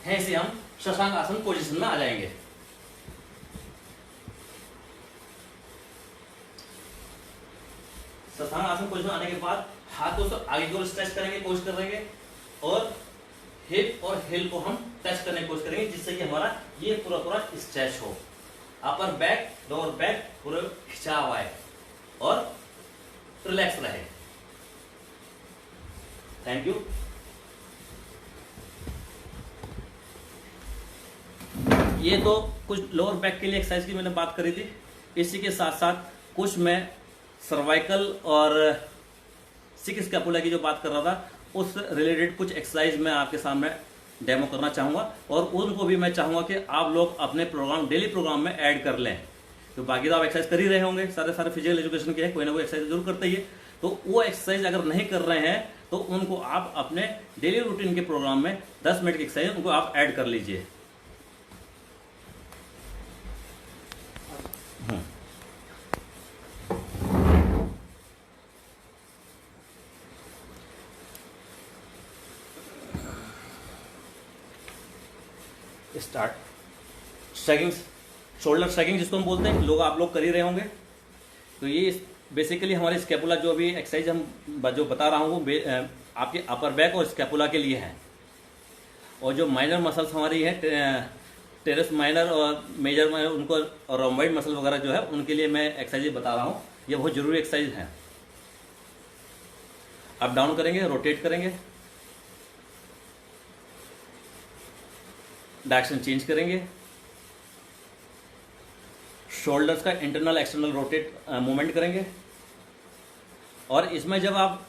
ऐसे हम शशांक आसन पोजीशन में आ जाएंगे। शशांक आसन पोजीशन आने के बाद हाथों से आगे की ओर स्ट्रेच करेंगे, कोशिश करेंगे और हिप और हिल को हम टच करने की कोशिश करेंगे, जिससे कि हमारा ये पूरा पूरा स्ट्रेच हो, अपर बैक लोअर बैक पूरा खिंचाव आए और रिलैक्स रहे। Thank you. ये तो कुछ लोअर बैक के लिए एक्सरसाइज की मैंने बात करी थी। इसी के साथ साथ कुछ मैं सर्वाइकल और सिक स्कैपुला की जो बात कर रहा था उस रिलेटेड कुछ एक्सरसाइज मैं आपके सामने डेमो करना चाहूँगा और उनको भी मैं चाहूँगा कि आप लोग अपने प्रोग्राम डेली प्रोग्राम में ऐड कर लें। तो बाकी तो आप एक्सरसाइज कर ही रहे होंगे, सारे फिजिकल एजुकेशन के हैं, कोई ना कोई एक्सरसाइज जरूर करते ही है। तो वो एक्सरसाइज अगर नहीं कर रहे हैं तो उनको आप अपने डेली रूटीन के प्रोग्राम में 10 मिनट की एक्सरसाइज उनको आप ऐड कर लीजिए। स्टार्ट स्ट्रैगिंग, शोल्डर स्ट्रैगिंग जिसको हम बोलते हैं, आप लोग कर ही रहे होंगे। तो ये बेसिकली हमारे स्कैपुला जो अभी एक्सरसाइज हम जो बता रहा हूँ आपके अपर बैक और स्कैपुला के लिए है। और जो माइनर मसल्स हमारी है टेरेस माइनर और मेजर माइनर, उनको रोम्बॉइड मसल वगैरह जो है उनके लिए मैं एक्सरसाइज बता रहा हूँ। ये बहुत जरूरी एक्सरसाइज है। अप डाउन करेंगे, रोटेट करेंगे, डायरेक्शन चेंज करेंगे, शोल्डर्स का इंटरनल एक्सटर्नल रोटेट मूवमेंट करेंगे। और इसमें जब आप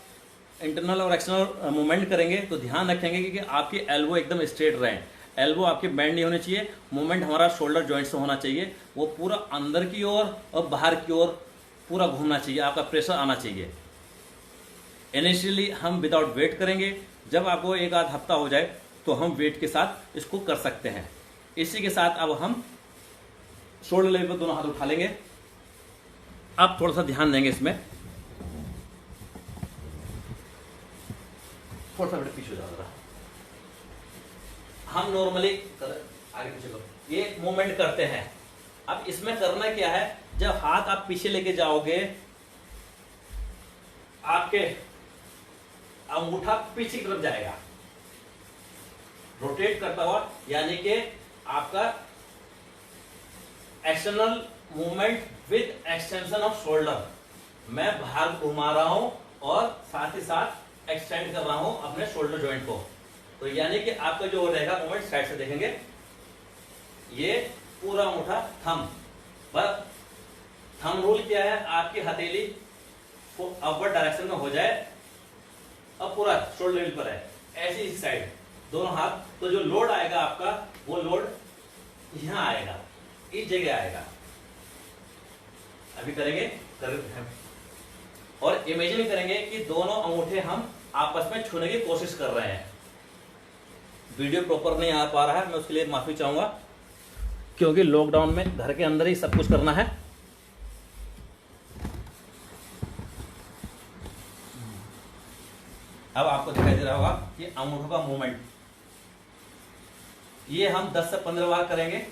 इंटरनल और एक्सटर्नल मूवमेंट करेंगे तो ध्यान रखेंगे कि आपकी एल्बो एकदम स्ट्रेट रहे, एल्बो आपके बेंड नहीं होने चाहिए। मूवमेंट हमारा शोल्डर जॉइंट से होना चाहिए, वो पूरा अंदर की ओर और बाहर की ओर पूरा घूमना चाहिए, आपका प्रेशर आना चाहिए। इनिशियली हम विदाउट वेट करेंगे, जब आपको एक आध हफ्ता हो जाए तो हम वेट के साथ इसको कर सकते हैं। इसी के साथ अब हम शोल्डर लेवल पर दोनों हाथ उठा लेंगे। अब थोड़ा सा ध्यान देंगे इसमें, थोड़ा सा पीछे हो जाएगा। हम नॉर्मली आगे पीछे करो, ये मूवमेंट करते हैं। अब इसमें करना क्या है, जब हाथ आप पीछे लेके जाओगे, आपके अंगूठा पीछे की तरफ जाएगा रोटेट करता हुआ, यानी कि आपका external movement with extension off shoulder. मैं बाहर घुमा रहा हूं और साथ ही साथ एक्सटेंड कर रहा हूं अपने शोल्डर जॉइंट को। तो यानी कि आपका जो रहेगा मूवमेंट, साइड से देखेंगे, ये पूरा अंगूठा थंब, बस थंब रूल क्या है, आपकी हथेली अपवर्ड डायरेक्शन में हो जाए, अब पूरा शोल्डर लेवल पर है, ऐसी इस साइड दोनों हाथ। तो जो लोड आएगा आपका, वो लोड यहां आएगा, इस जगह आएगा। अभी करेंगे और इमेजिन करेंगे कि दोनों अंगूठे हम आपस में छूने की कोशिश कर रहे हैं। वीडियो प्रॉपर नहीं आ पा रहा है, मैं उसके लिए माफी चाहूंगा, क्योंकि लॉकडाउन में घर के अंदर ही सब कुछ करना है। अब आपको दिखाई दे रहा होगा कि अंगूठों का मूवमेंट, ये हम 10 से 15 बार करेंगे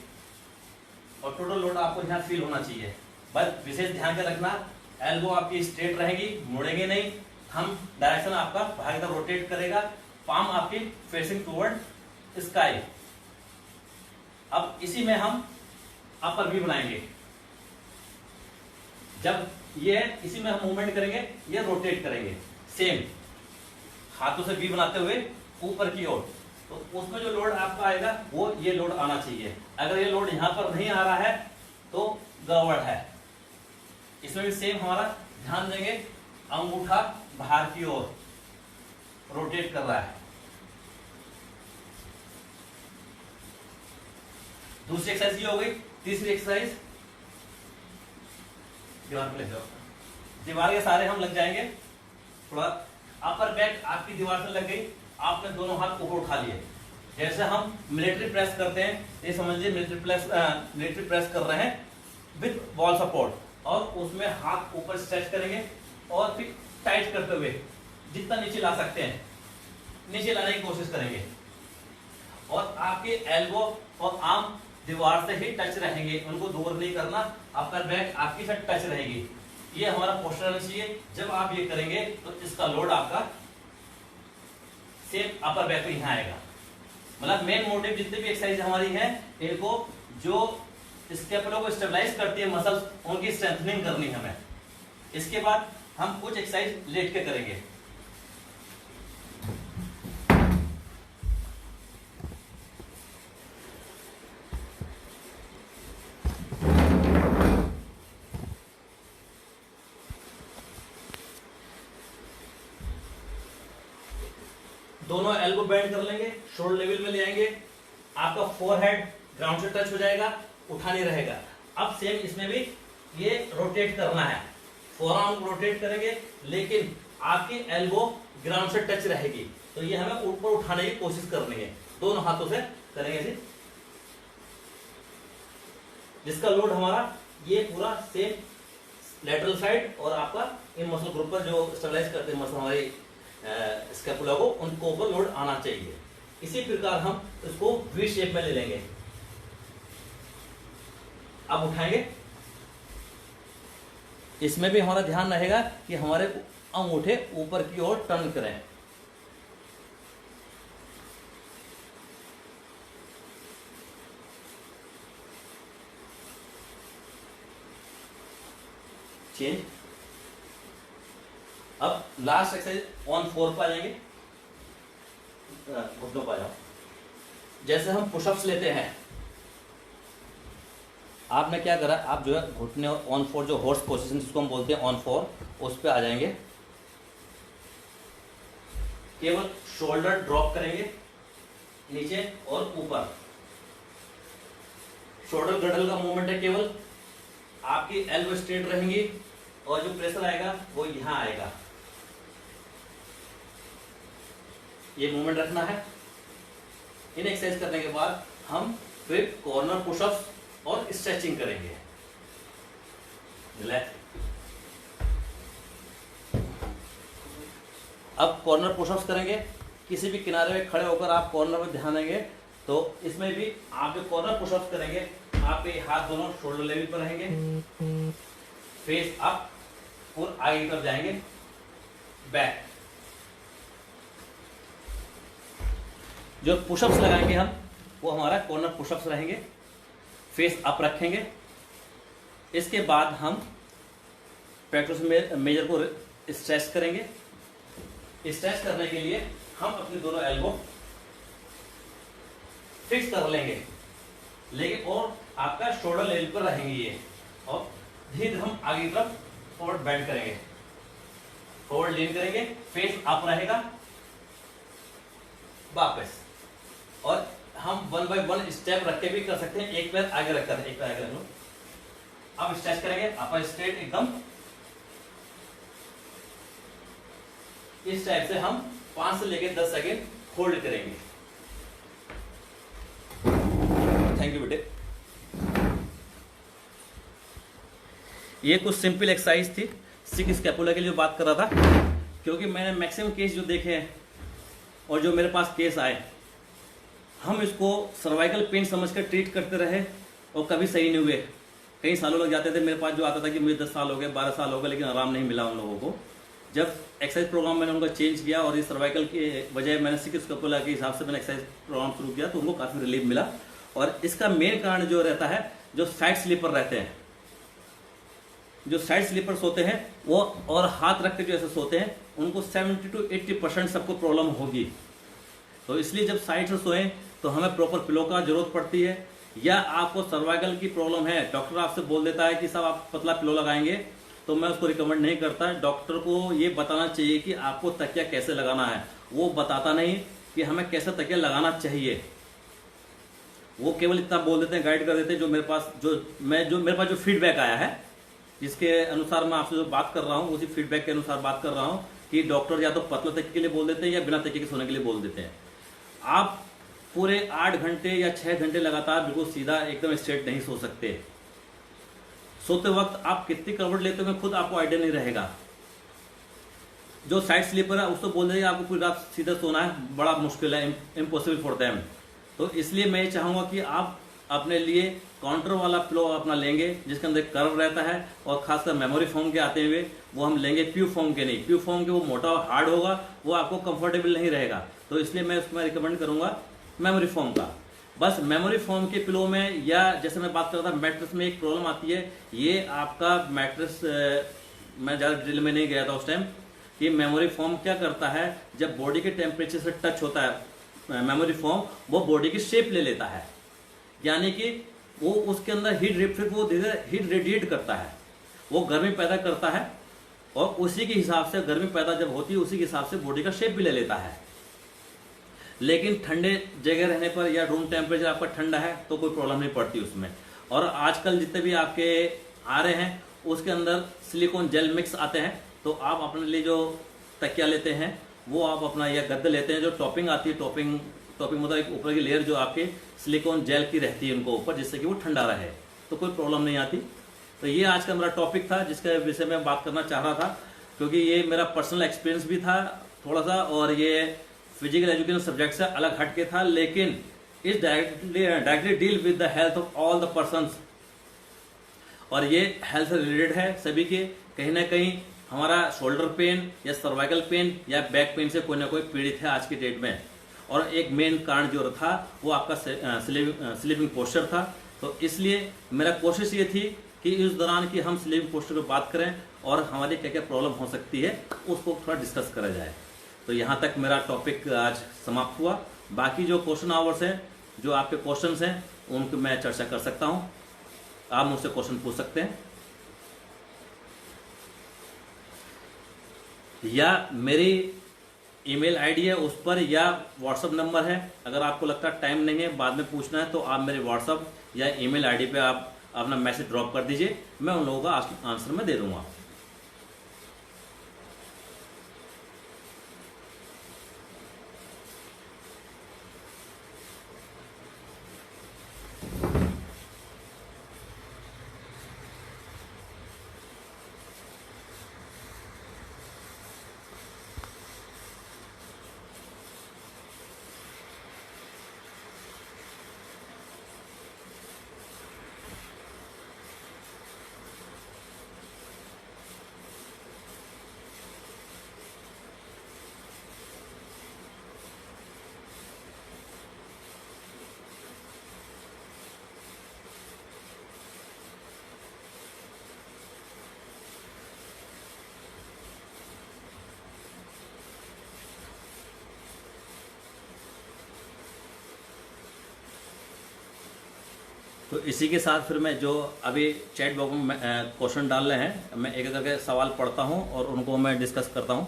और टोटल लोड आपको यहां फील होना चाहिए। बस विशेष ध्यान के रखना, एल्बो आपकी स्ट्रेट रहेगी, मुड़ेंगे नहीं, हम डायरेक्शन आपका बाहर की तरफ रोटेट करेगा, पाम आपकी फेसिंग टुवर्ड स्काई। अब इसी में हम अपर भी बनाएंगे। जब ये इसी में हम मूवमेंट करेंगे, ये रोटेट करेंगे सेम हाथों से वी बनाते हुए ऊपर की ओर। तो उसमें जो लोड आपका आएगा वो ये लोड आना चाहिए। अगर ये लोड यहां पर नहीं आ रहा है तो गड़बड़ है। इसमें भी सेम हमारा ध्यान देंगे, अंगूठा बाहर की ओर रोटेट कर रहा है। दूसरी एक्सरसाइज ये हो गई। तीसरी एक्सरसाइज, दीवार पे लग जाओ, दीवार के सारे हम लग जाएंगे। थोड़ा अपर बैक आपकी दीवार से लग गई, आपने दोनों हाथ ऊपर उठा लिए, जैसे हम मिलिट्री प्रेस करते हैं, ये समझिए मिलिट्री प्रेस कर रहे हैं विद वॉल सपोर्ट, और उसमें हाथ ऊपर स्ट्रेच करेंगे और फिर टाइट करते हुए जितना नीचे ला सकते हैं नीचे लाने की कोशिश करेंगे, और आपके एल्बो और आर्म दीवार से ही टच रहेंगे, उनको दूर नहीं करना। अपर बैक आपकी साथ टच रहेगी। ये हमारा पोस्टर रहना चाहिए। जब आप ये करेंगे तो इसका लोड आपका सेम अपर बैक पे यहां आएगा। मतलब मेन मोटिव जितने भी एक्सरसाइज हमारी है, इनको जो स्टेपलों को स्टेबलाइज करती है मसल्स, उनकी स्ट्रेंथनिंग करनी है हमें। इसके बाद हम कुछ एक्सरसाइज लेट के करेंगे। दोनों एल्बो बेंड कर लेंगे, शोल्डर लेवल में ले आएंगे, आपका फोरहेड ग्राउंड से टच हो जाएगा, उठा नहीं रहेगा। अब सेम इसमें भी ये रोटेट करना है, फोरआर्म रोटेट करेंगे, लेकिन आपकी एल्बो ग्राउंड से टच रहेगी। तो ये हमें ऊपर उठाने की कोशिश करनी है, दोनों हाथों से करेंगे ऐसे, जिसका लोड हमारा ये पूरा सेम लेटरल साइड और आपका इन मसल ग्रुप पर जो स्टेबलाइज करते हैं मसल हमारी स्कैपुला को, उनको ऊपर लोड आना चाहिए। इसी प्रकार हम इसको वी शेप में ले लेंगे। अब उठाएंगे, इसमें भी हमारा ध्यान रहेगा कि हमारे अंगूठे ऊपर की ओर टर्न करें। चेंज। अब लास्ट एक्सरसाइज ऑन 4 पर आ जाएंगे, घुटनों पर आ जाओ। जैसे हम पुशअप्स लेते हैं, आपने क्या करा, आप जो है घुटने ऑन 4 जो हॉर्स पोजीशन जिसको हम बोलते हैं ऑन 4, उस पे आ जाएंगे। केवल शोल्डर ड्रॉप करेंगे नीचे और ऊपर। शोल्डर गडल का मूवमेंट है, केवल आपकी एल्बो स्ट्रेट रहेंगी और जो प्रेशर आएगा वो यहां आएगा। ये मूवमेंट रखना है। इन एक्सरसाइज करने के बाद हम फिर कॉर्नर पुशअप्स और स्ट्रेचिंग करेंगे। रिलैक्स। अब कॉर्नर पुशअप्स करेंगे। किसी भी किनारे में खड़े होकर आप कॉर्नर में ध्यान देंगे तो इसमें भी आप जो कॉर्नर पुशअप्स करेंगे, आपके हाथ दोनों शोल्डर लेवल पर रहेंगे, फेस अप और आगे की तरफ जाएंगे, बैक। जो पुशअप्स लगाएंगे हम, वो हमारा कॉर्नर पुशअप्स रहेंगे, फेस अप रखेंगे। इसके बाद हम पेट्रोस मेजर को स्ट्रेच करेंगे। स्ट्रेच करने के लिए हम अपने दोनों एल्बो फिक्स कर लेंगे, लेकिन और आपका शोल्डर लेवल पर रहेंगे ये, और धीरे धीरे हम आगे की तरफ फॉरवर्ड बेंड करेंगे, फॉरवर्ड लीन करेंगे, फेस अप रहेगा, वापस। और हम 1 बाय 1 स्टेप रख के भी कर सकते हैं, एक पैर आगे रखकर, एक पैर आगे रख लो। अब स्ट्रेच करेंगे, अपर स्ट्रेट एकदम। इस टाइप से हम 5 से लेकर 10 सेकेंड होल्ड करेंगे। थैंक यू बेटे। ये कुछ सिंपल एक्सरसाइज थी सिक स्कैपुला के लिए बात कर रहा था, क्योंकि मैंने मैक्सिमम केस जो देखे हैं और जो मेरे पास केस आए, हम इसको सर्वाइकल पेन समझकर ट्रीट करते रहे और कभी सही नहीं हुए। कई सालों लग जाते थे। मेरे पास जो आता था कि मुझे 10 साल हो गए, 12 साल हो गए, लेकिन आराम नहीं मिला उन लोगों को। जब एक्सरसाइज प्रोग्राम मैंने उनका चेंज किया और इस सर्वाइकल के बजाय मैंने सिक स्कैपुला के हिसाब से मैंने एक्सरसाइज प्रोग्राम शुरू किया, तो उनको काफ़ी रिलीफ मिला। और इसका मेन कारण जो रहता है, जो साइड स्लीपर रहते हैं, जो साइड स्लीपर सोते हैं वो और हाथ रख के जो ऐसे सोते हैं, उनको 70 to 80% सबको प्रॉब्लम होगी। तो इसलिए जब साइड से सोएं तो हमें प्रॉपर पिलो का जरूरत पड़ती है। या आपको सर्वाइकल की प्रॉब्लम है, डॉक्टर आपसे बोल देता है कि साहब आप पतला पिलो लगाएंगे, तो मैं उसको रिकमेंड नहीं करता। डॉक्टर को ये बताना चाहिए कि आपको तकिया कैसे लगाना है, वो बताता नहीं कि हमें कैसे तकिया लगाना चाहिए। वो केवल इतना बोल देते हैं, गाइड कर देते हैं। जो मेरे पास जो फीडबैक आया है, जिसके अनुसार मैं आपसे जो बात कर रहा हूँ, उसी फीडबैक के अनुसार बात कर रहा हूँ कि डॉक्टर या तो पतला तकिए के लिए बोल देते हैं या बिना तकिए के सोने के लिए बोल देते हैं। आप पूरे 8 घंटे या 6 घंटे लगातार बिल्कुल सीधा एकदम स्ट्रेट नहीं सो सकते। सोते वक्त आप कितनी करवट लेते हो खुद आपको आइडिया नहीं रहेगा। जो साइड स्लीपर है उसको बोल देंगे आपको पूरी रात सीधा सोना है, बड़ा मुश्किल है, इम्पॉसिबल फॉर देम। तो इसलिए मैं ये चाहूँगा कि आप अपने लिए काउंटर वाला पिलो अपना लेंगे, जिसके अंदर कर्व रहता है, और खासकर मेमोरी फोम के आते हुए वो हम लेंगे, प्यू फोम के नहीं। प्यू फोम के वो मोटा और हार्ड होगा, वो आपको कंफर्टेबल नहीं रहेगा। तो इसलिए मैं उसमें रिकमेंड करूंगा मेमोरी फोम का। बस मेमोरी फोम के पिलो में, या जैसे मैं बात कर रहा था मैट्रेस में एक प्रॉब्लम आती है, ये आपका मैट्रेस, मैं ज़्यादा ड्रिल में नहीं गया था उस टाइम। ये मेमोरी फोम क्या करता है, जब बॉडी के टेम्परेचर से टच होता है मेमोरी फोम, वो बॉडी की शेप ले लेता है, यानी कि वो उसके अंदर हीट रेडिएट करता है, वो गर्मी पैदा करता है, और उसी के हिसाब से गर्मी पैदा जब होती है उसी के हिसाब से बॉडी का शेप भी ले लेता है। लेकिन ठंडे जगह रहने पर या रूम टेम्परेचर आपका ठंडा है तो कोई प्रॉब्लम नहीं पड़ती उसमें। और आजकल जितने भी आपके आ रहे हैं उसके अंदर सिलिकॉन जेल मिक्स आते हैं, तो आप अपने लिए जो तकिया लेते हैं वो आप अपना या गद्दे लेते हैं, जो टॉपिंग आती है, टॉपिंग मतलब एक ऊपर की लेयर जो आपके सिलिकॉन जेल की रहती है उनको ऊपर, जिससे कि वो ठंडा रहे, तो कोई प्रॉब्लम नहीं आती। तो ये आज का मेरा टॉपिक था जिसके विषय में बात करना चाह रहा था, क्योंकि ये मेरा पर्सनल एक्सपीरियंस भी था थोड़ा सा, और ये फिजिकल एजुकेशन सब्जेक्ट से अलग हट के था, लेकिन इस directly deal with the health of all the persons, और ये हेल्थ से रिलेटेड है सभी के। कहीं ना कहीं हमारा शोल्डर पेन या सर्वाइकल पेन या बैक पेन से कोई ना कोई पीड़ित है आज की डेट में, और एक मेन कारण जो था वो आपका स्लीपिंग पोस्चर था। तो इसलिए मेरा कोशिश ये थी कि इस दौरान कि हम स्लीपिंग पोस्चर पर बात करें और हमारी क्या क्या प्रॉब्लम हो सकती है उसको थोड़ा डिस्कस करा जाए। तो यहाँ तक मेरा टॉपिक आज समाप्त हुआ। बाकी जो क्वेश्चन आवर्स हैं, जो आपके क्वेश्चंस हैं, उनको मैं चर्चा कर सकता हूँ। आप मुझसे क्वेश्चन पूछ सकते हैं, या मेरी ईमेल आईडी है उस पर, या व्हाट्सअप नंबर है। अगर आपको लगता है टाइम नहीं है, बाद में पूछना है, तो आप मेरे व्हाट्सअप या ईमेल आईडी पे आप अपना मैसेज ड्रॉप कर दीजिए, मैं उन लोगों का आंसर मैं दे दूंगा। तो इसी के साथ फिर मैं जो अभी चैट बॉक्स में क्वेश्चन डाल रहे हैं, मैं एक एक करके सवाल पढ़ता हूं और उनको मैं डिस्कस करता हूं।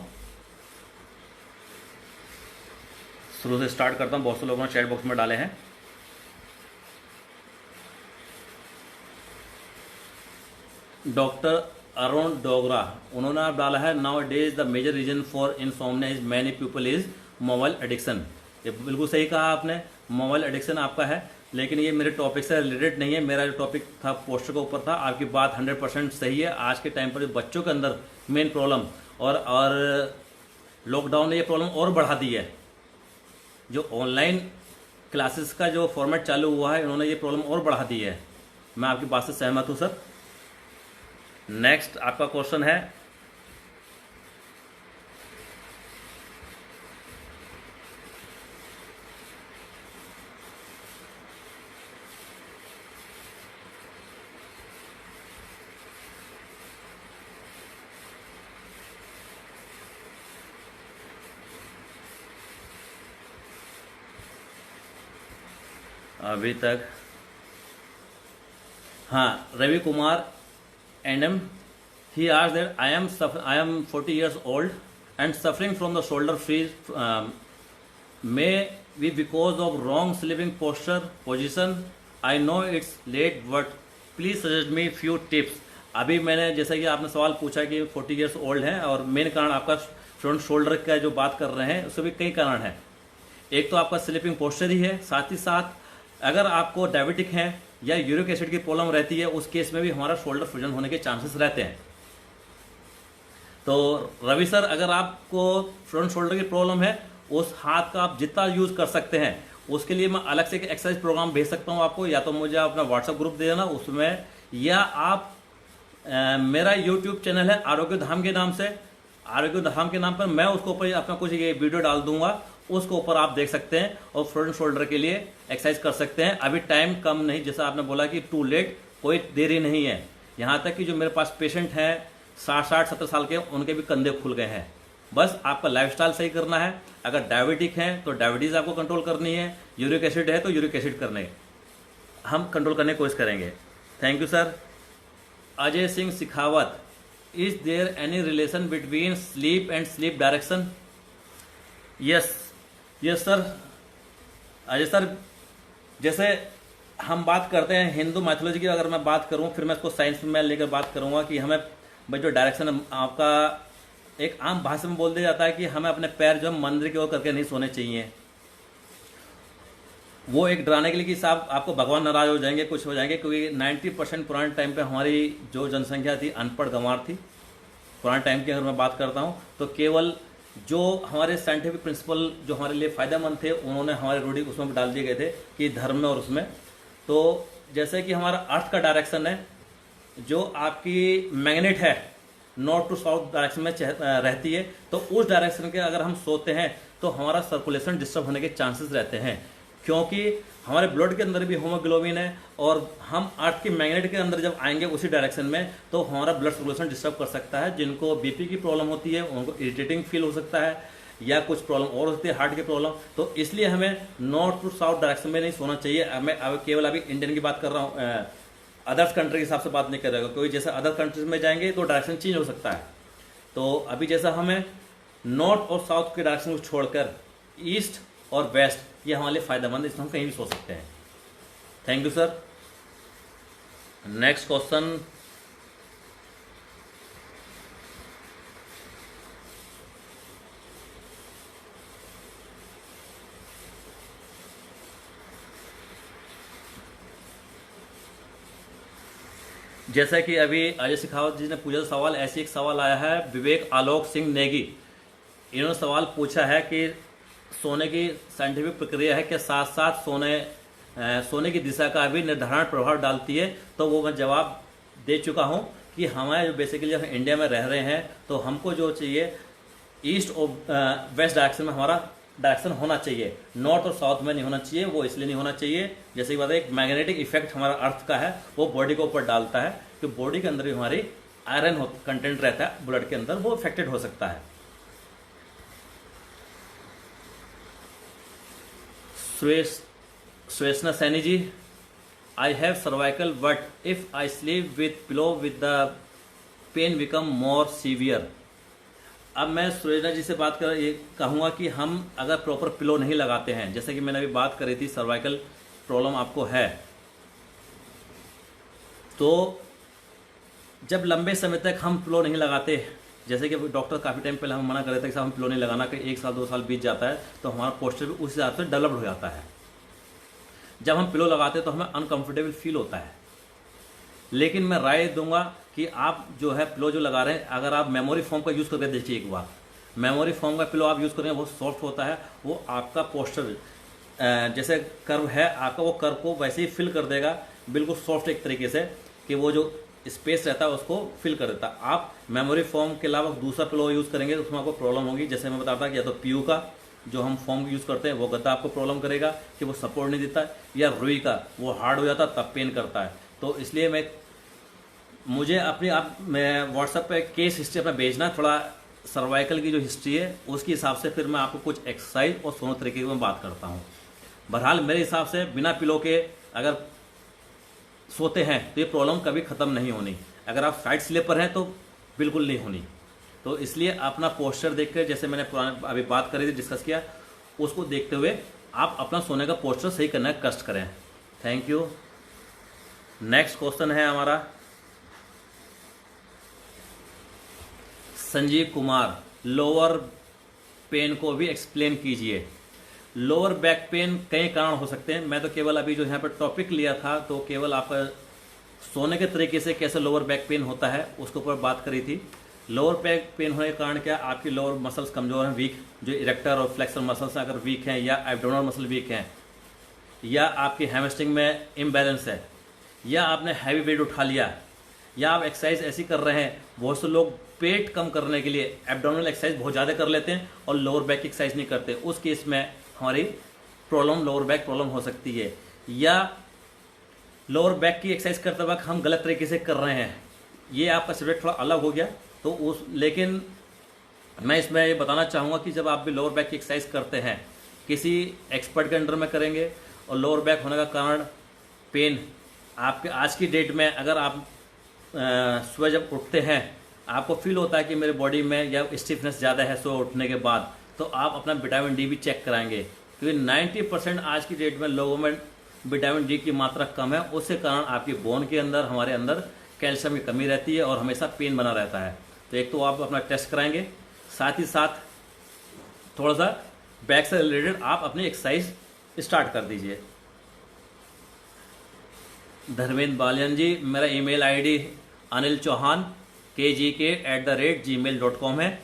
शुरू से स्टार्ट करता हूं। बहुत से लोगों ने चैट बॉक्स में डाले हैं। डॉक्टर अरुण डोगरा, उन्होंने आप डाला है, now days the major reason for insomnia is many people is mobile addiction. ये बिल्कुल सही कहा आपने, मोबाइल एडिक्शन आपका है, लेकिन ये मेरे टॉपिक से रिलेटेड नहीं है। मेरा जो टॉपिक था पोस्टर के ऊपर था। आपकी बात 100% सही है। आज के टाइम पर बच्चों के अंदर मेन प्रॉब्लम और लॉकडाउन ने ये प्रॉब्लम और बढ़ा दी है। जो ऑनलाइन क्लासेस का जो फॉर्मेट चालू हुआ है, इन्होंने ये प्रॉब्लम और बढ़ा दी है। मैं आपकी बात से सहमत हूँ सर। नेक्स्ट आपका क्वेश्चन है, अभी तक, हाँ, Ravi Kumar NM, he asked that I am 40 years old and suffering from the shoulder freeze, may be because of wrong sleeping posture position. I know it's late but please suggest me few tips. अभी मैंने जैसा कि आपने सवाल पूछा कि 40 years old हैं और मेन कारण आपका फ्रंट शोल्डर का जो बात कर रहे हैं, उसके भी कई कारण हैं। एक तो आपका स्लीपिंग पोस्चर ही है, साथ ही साथ अगर आपको डायबिटिक है या यूरिक एसिड की प्रॉब्लम रहती है, उस केस में भी हमारा शोल्डर फ्यूजन होने के चांसेस रहते हैं। तो रवि सर, अगर आपको फ्रंट शोल्डर की प्रॉब्लम है, उस हाथ का आप जितना यूज कर सकते हैं, उसके लिए मैं अलग से एक एक्सरसाइज प्रोग्राम भेज सकता हूं आपको। या तो मुझे अपना व्हाट्सएप ग्रुप दे देना उसमें, या आप मेरा यूट्यूब चैनल है आरोग्य धाम के नाम से, आरोग्य धाम के नाम पर मैं उसको ऊपर अपना कुछ ये वीडियो डाल दूंगा, उसको ऊपर आप देख सकते हैं और फ्रंट शोल्डर के लिए एक्सरसाइज कर सकते हैं। अभी टाइम कम नहीं, जैसा आपने बोला कि टू लेट, कोई देरी नहीं है। यहाँ तक कि जो मेरे पास पेशेंट हैं 60-70 साल के, उनके भी कंधे खुल गए हैं। बस आपका लाइफस्टाइल सही करना है। अगर डायबिटिक है तो डायबिटीज आपको कंट्रोल करनी है, यूरिक एसिड है तो यूरिक एसिड करने हम कंट्रोल करने की कोशिश करेंगे। Thank you sir. Ajay Singh Shekhawat, is there any relation between sleep and sleep direction? Yes sir. Ajay sir, जैसे हम बात करते हैं हिंदू मैथोलॉजी की, अगर मैं बात करूं, फिर मैं इसको साइंस में लेकर बात करूंगा कि हमें भाई जो डायरेक्शन आपका एक आम भाषा में बोल दिया जाता है कि हमें अपने पैर जो मंदिर की ओर करके नहीं सोने चाहिए। वो एक डराने के लिए कि साहब आपको भगवान नाराज हो जाएंगे, कुछ हो जाएंगे, क्योंकि 90% पुराने टाइम पे हमारी जो जनसंख्या थी अनपढ़ गंवार थी। पुराने टाइम की अगर मैं बात करता हूँ तो केवल जो हमारे साइंटिफिक प्रिंसिपल जो हमारे लिए फायदेमंद थे, उन्होंने हमारे रूढ़ी उसमें डाल दिए गए थे कि धर्म में और उसमें। तो जैसे कि हमारा अर्थ का डायरेक्शन है, जो आपकी मैग्नेट है नॉर्थ टू साउथ डायरेक्शन में रहती है, तो उस डायरेक्शन के अगर हम सोते हैं तो हमारा सर्कुलेशन डिस्टर्ब होने के चांसेस रहते हैं, क्योंकि हमारे ब्लड के अंदर भी हीमोग्लोबिन है और हम अर्थ की मैग्नेट के अंदर जब आएंगे उसी डायरेक्शन में, तो हमारा ब्लड सर्कुलेशन डिस्टर्ब कर सकता है। जिनको बीपी की प्रॉब्लम होती है उनको इरिटेटिंग फील हो सकता है, या कुछ प्रॉब्लम और होती है हार्ट की प्रॉब्लम। तो इसलिए हमें नॉर्थ टू साउथ डायरेक्शन में नहीं सोना चाहिए। मैं केवल अभी इंडियन की बात कर रहा हूँ, अदर्स कंट्री के हिसाब से बात नहीं कर रहा हूँ, क्योंकि जैसे अदर कंट्रीज में जाएंगे तो डायरेक्शन चेंज हो सकता है। तो अभी जैसा हमें नॉर्थ और साउथ के डायरेक्शन को छोड़कर ईस्ट और वेस्ट, ये हमारे लिए फायदेमंद है, इसमें हम कहीं भी सो सकते हैं। Thank you sir. Next question, जैसा कि अभी अजय शेखावत जी ने पूछा सवाल, ऐसे एक सवाल आया है विवेक आलोक सिंह नेगी। इन्होंने सवाल पूछा है कि सोने की साइंटिफिक प्रक्रिया है कि साथ साथ सोने की दिशा का भी निर्धारण प्रभाव डालती है। तो वो मैं जवाब दे चुका हूं कि हमारे जो बेसिकली हम इंडिया में रह रहे हैं, तो हमको जो चाहिए ईस्ट और वेस्ट डायरेक्शन में हमारा डायरेक्शन होना चाहिए, नॉर्थ और साउथ में नहीं होना चाहिए। वो इसलिए नहीं होना चाहिए, जैसे कि बात है, एक मैग्नेटिक इफेक्ट हमारा अर्थ का है, वो बॉडी के ऊपर डालता है, कि बॉडी के अंदर भी हमारी आयरन कंटेंट रहता है ब्लड के अंदर, वो इफेक्टेड हो सकता है। श्वेसना Saini ji, I have cervical but if I sleep with pillow with the pain become more severe. अब मैं सुरेजा जी से बात कर ये कहूँगा कि हम अगर प्रॉपर पिलो नहीं लगाते हैं, जैसे कि मैंने अभी बात करी थी सर्वाइकल प्रॉब्लम आपको है, तो जब लंबे समय तक हम पिलो नहीं लगाते, जैसे कि डॉक्टर काफ़ी टाइम पहले हम मना कर रहे थे कि साहब हम पिलो नहीं लगाना, कि 1 साल 2 साल बीत जाता है तो हमारा पोस्चर भी उस हिसाब से डेवलप्ड हो जाता है। जब हम पिलो लगाते हैं तो हमें अनकंफर्टेबल फील होता है। लेकिन मैं राय दूंगा कि आप जो है पिलो जो लगा रहे हैं, अगर आप मेमोरी फोम का यूज़ करके देखिए एक बार, मेमोरी फोम का पिलो आप यूज़ करेंगे, बहुत सॉफ्ट होता है, वो आपका पोस्चर जैसे कर्व है आपका, वो कर्व को वैसे ही फिल कर देगा, बिल्कुल सॉफ्ट एक तरीके से, कि वो जो स्पेस रहता है उसको फिल कर देता है। आप मेमोरी फोम के अलावा दूसरा पिलो यूज़ करेंगे तो उसमें आपको प्रॉब्लम होगी। जैसे मैं बताता कि या तो पीयू का जो हम फॉर्म यूज़ करते हैं वो गद्दा आपको प्रॉब्लम करेगा कि वो सपोर्ट नहीं देता, या रुई का वो हार्ड हो जाता तब पेन करता है। तो इसलिए मुझे अपनी आप मैं व्हाट्सएप पे केस हिस्ट्री अपना भेजना, थोड़ा सर्वाइकल की जो हिस्ट्री है उसके हिसाब से फिर मैं आपको कुछ एक्सरसाइज और सोनो तरीके की मैं बात करता हूँ। बहरहाल मेरे हिसाब से बिना पिलो के अगर सोते हैं तो ये प्रॉब्लम कभी ख़त्म नहीं होनी। अगर आप साइड स्लीपर हैं तो बिल्कुल नहीं होनी। तो इसलिए अपना पोस्चर देख कर, जैसे मैंने पुराने अभी बात करी थी, डिस्कस किया, उसको देखते हुए आप अपना सोने का पोस्चर सही करने का कष्ट करें। Thank you. नेक्स्ट क्वेश्चन है हमारा संजीव कुमार, लोअर पेन को भी एक्सप्लेन कीजिए। लोअर बैक पेन कई कारण हो सकते हैं। मैं तो केवल अभी जो यहाँ पर टॉपिक लिया था तो केवल आपका सोने के तरीके से कैसे लोअर बैक पेन होता है उसके ऊपर बात करी थी। लोअर बैक पेन होने के कारण क्या, आपकी लोअर मसल्स कमज़ोर हैं, वीक, जो इरेक्टर और फ्लेक्सर मसल्स अगर वीक हैं, या एब्डोमिनल मसल वीक हैं, या आपकी हैमस्ट्रिंग में इम्बैलेंस है, या आपने हैवी वेट उठा लिया, या आप एक्सरसाइज ऐसी कर रहे हैं। बहुत से लोग पेट कम करने के लिए एब्डोमिनल एक्सरसाइज बहुत ज़्यादा कर लेते हैं और लोअर बैक की एक्सरसाइज नहीं करते। उस केस में हमारी प्रॉब्लम लोअर बैक प्रॉब्लम हो सकती है। या लोअर बैक की एक्सरसाइज करते वक्त हम गलत तरीके से कर रहे हैं, ये आपका सब्जेक्ट थोड़ा अलग हो गया। तो लेकिन मैं इसमें ये बताना चाहूँगा कि जब आप भी लोअर बैक की एक्सरसाइज करते हैं किसी एक्सपर्ट के अंडर में करेंगे, और लोअर बैक होने का कारण पेन आपके आज की डेट में, अगर आप सुबह जब उठते हैं आपको फील होता है कि मेरे बॉडी में या स्टिफनेस ज़्यादा है सुबह उठने के बाद, तो आप अपना विटामिन डी भी चेक कराएंगे, क्योंकि 90% आज की डेट में लोगों में विटामिन डी की मात्रा कम है। उसके कारण आपकी बोन के अंदर, हमारे अंदर कैल्शियम की कमी रहती है और हमेशा पेन बना रहता है। तो एक तो आप अपना टेस्ट कराएंगे, साथ ही साथ थोड़ा सा बैक से रिलेटेड आप अपनी एक्सरसाइज स्टार्ट कर दीजिए। धर्मेंद्र बालियन जी, मेरा email ID Anil Chauhan kgk@gmail.com है।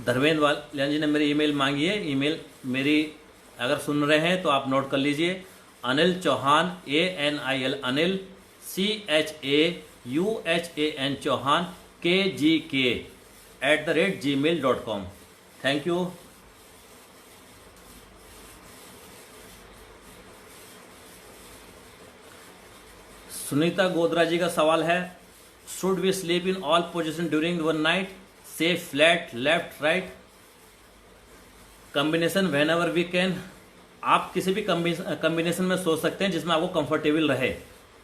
धर्मेंद्र बालियन जी ने मेरी ईमेल मांगी है। ईमेल मेरी अगर सुन रहे हैं तो आप नोट कर लीजिए, Anil Chauhan ANIL Anil CHAUHAN Chauhan kgk@gmail.com। Thank you. Sunita Godara ji का सवाल है, should we sleep in all position during one night, say flat, left, right, combination whenever we can. आप किसी भी कॉम्बिनेशन में सोच सकते हैं जिसमें आपको कंफर्टेबल रहे।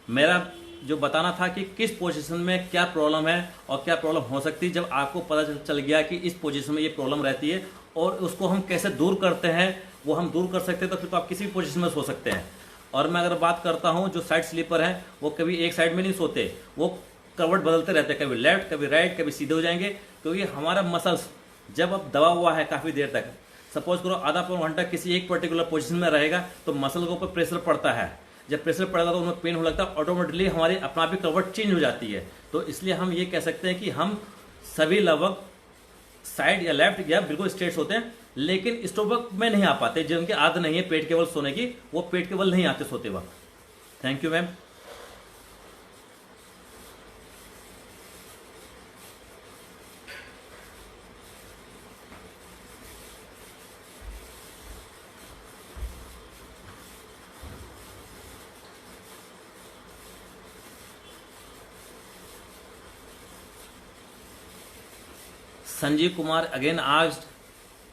मेरा जो बताना था कि किस पोजीशन में क्या प्रॉब्लम है और क्या प्रॉब्लम हो सकती है। जब आपको पता चल गया कि इस पोजीशन में ये प्रॉब्लम रहती है और उसको हम कैसे दूर करते हैं, वो हम दूर कर सकते हैं, तो फिर तो आप किसी भी पोजीशन में सो सकते हैं। और मैं अगर बात करता हूँ जो साइड स्लीपर हैं वो कभी एक साइड में नहीं सोते, वो करवट बदलते रहते हैं, कभी लेफ्ट, कभी राइट, कभी सीधे हो जाएंगे, क्योंकि हमारा मसल्स जब अब दबा हुआ है काफ़ी देर तक, सपोज करो आधा पौन घंटा किसी एक पर्टिकुलर पोजीशन में रहेगा तो मसल के ऊपर प्रेशर पड़ता है। जब प्रेशर पड़ेगा तो उनमें पेन होने लगता है, ऑटोमेटिकली हमारी अपना भी करवट चेंज हो जाती है। तो इसलिए हम ये कह सकते हैं कि हम सभी लगभग साइड या लेफ्ट या बिल्कुल स्ट्रेट सोते हैं, लेकिन स्टोवक में नहीं आ पाते। जिनकी आदत नहीं है पेट के बल सोने की, वो पेट के बल नहीं आते सोते वक्त। Thank you ma'am. Sanjeev Kumar again आज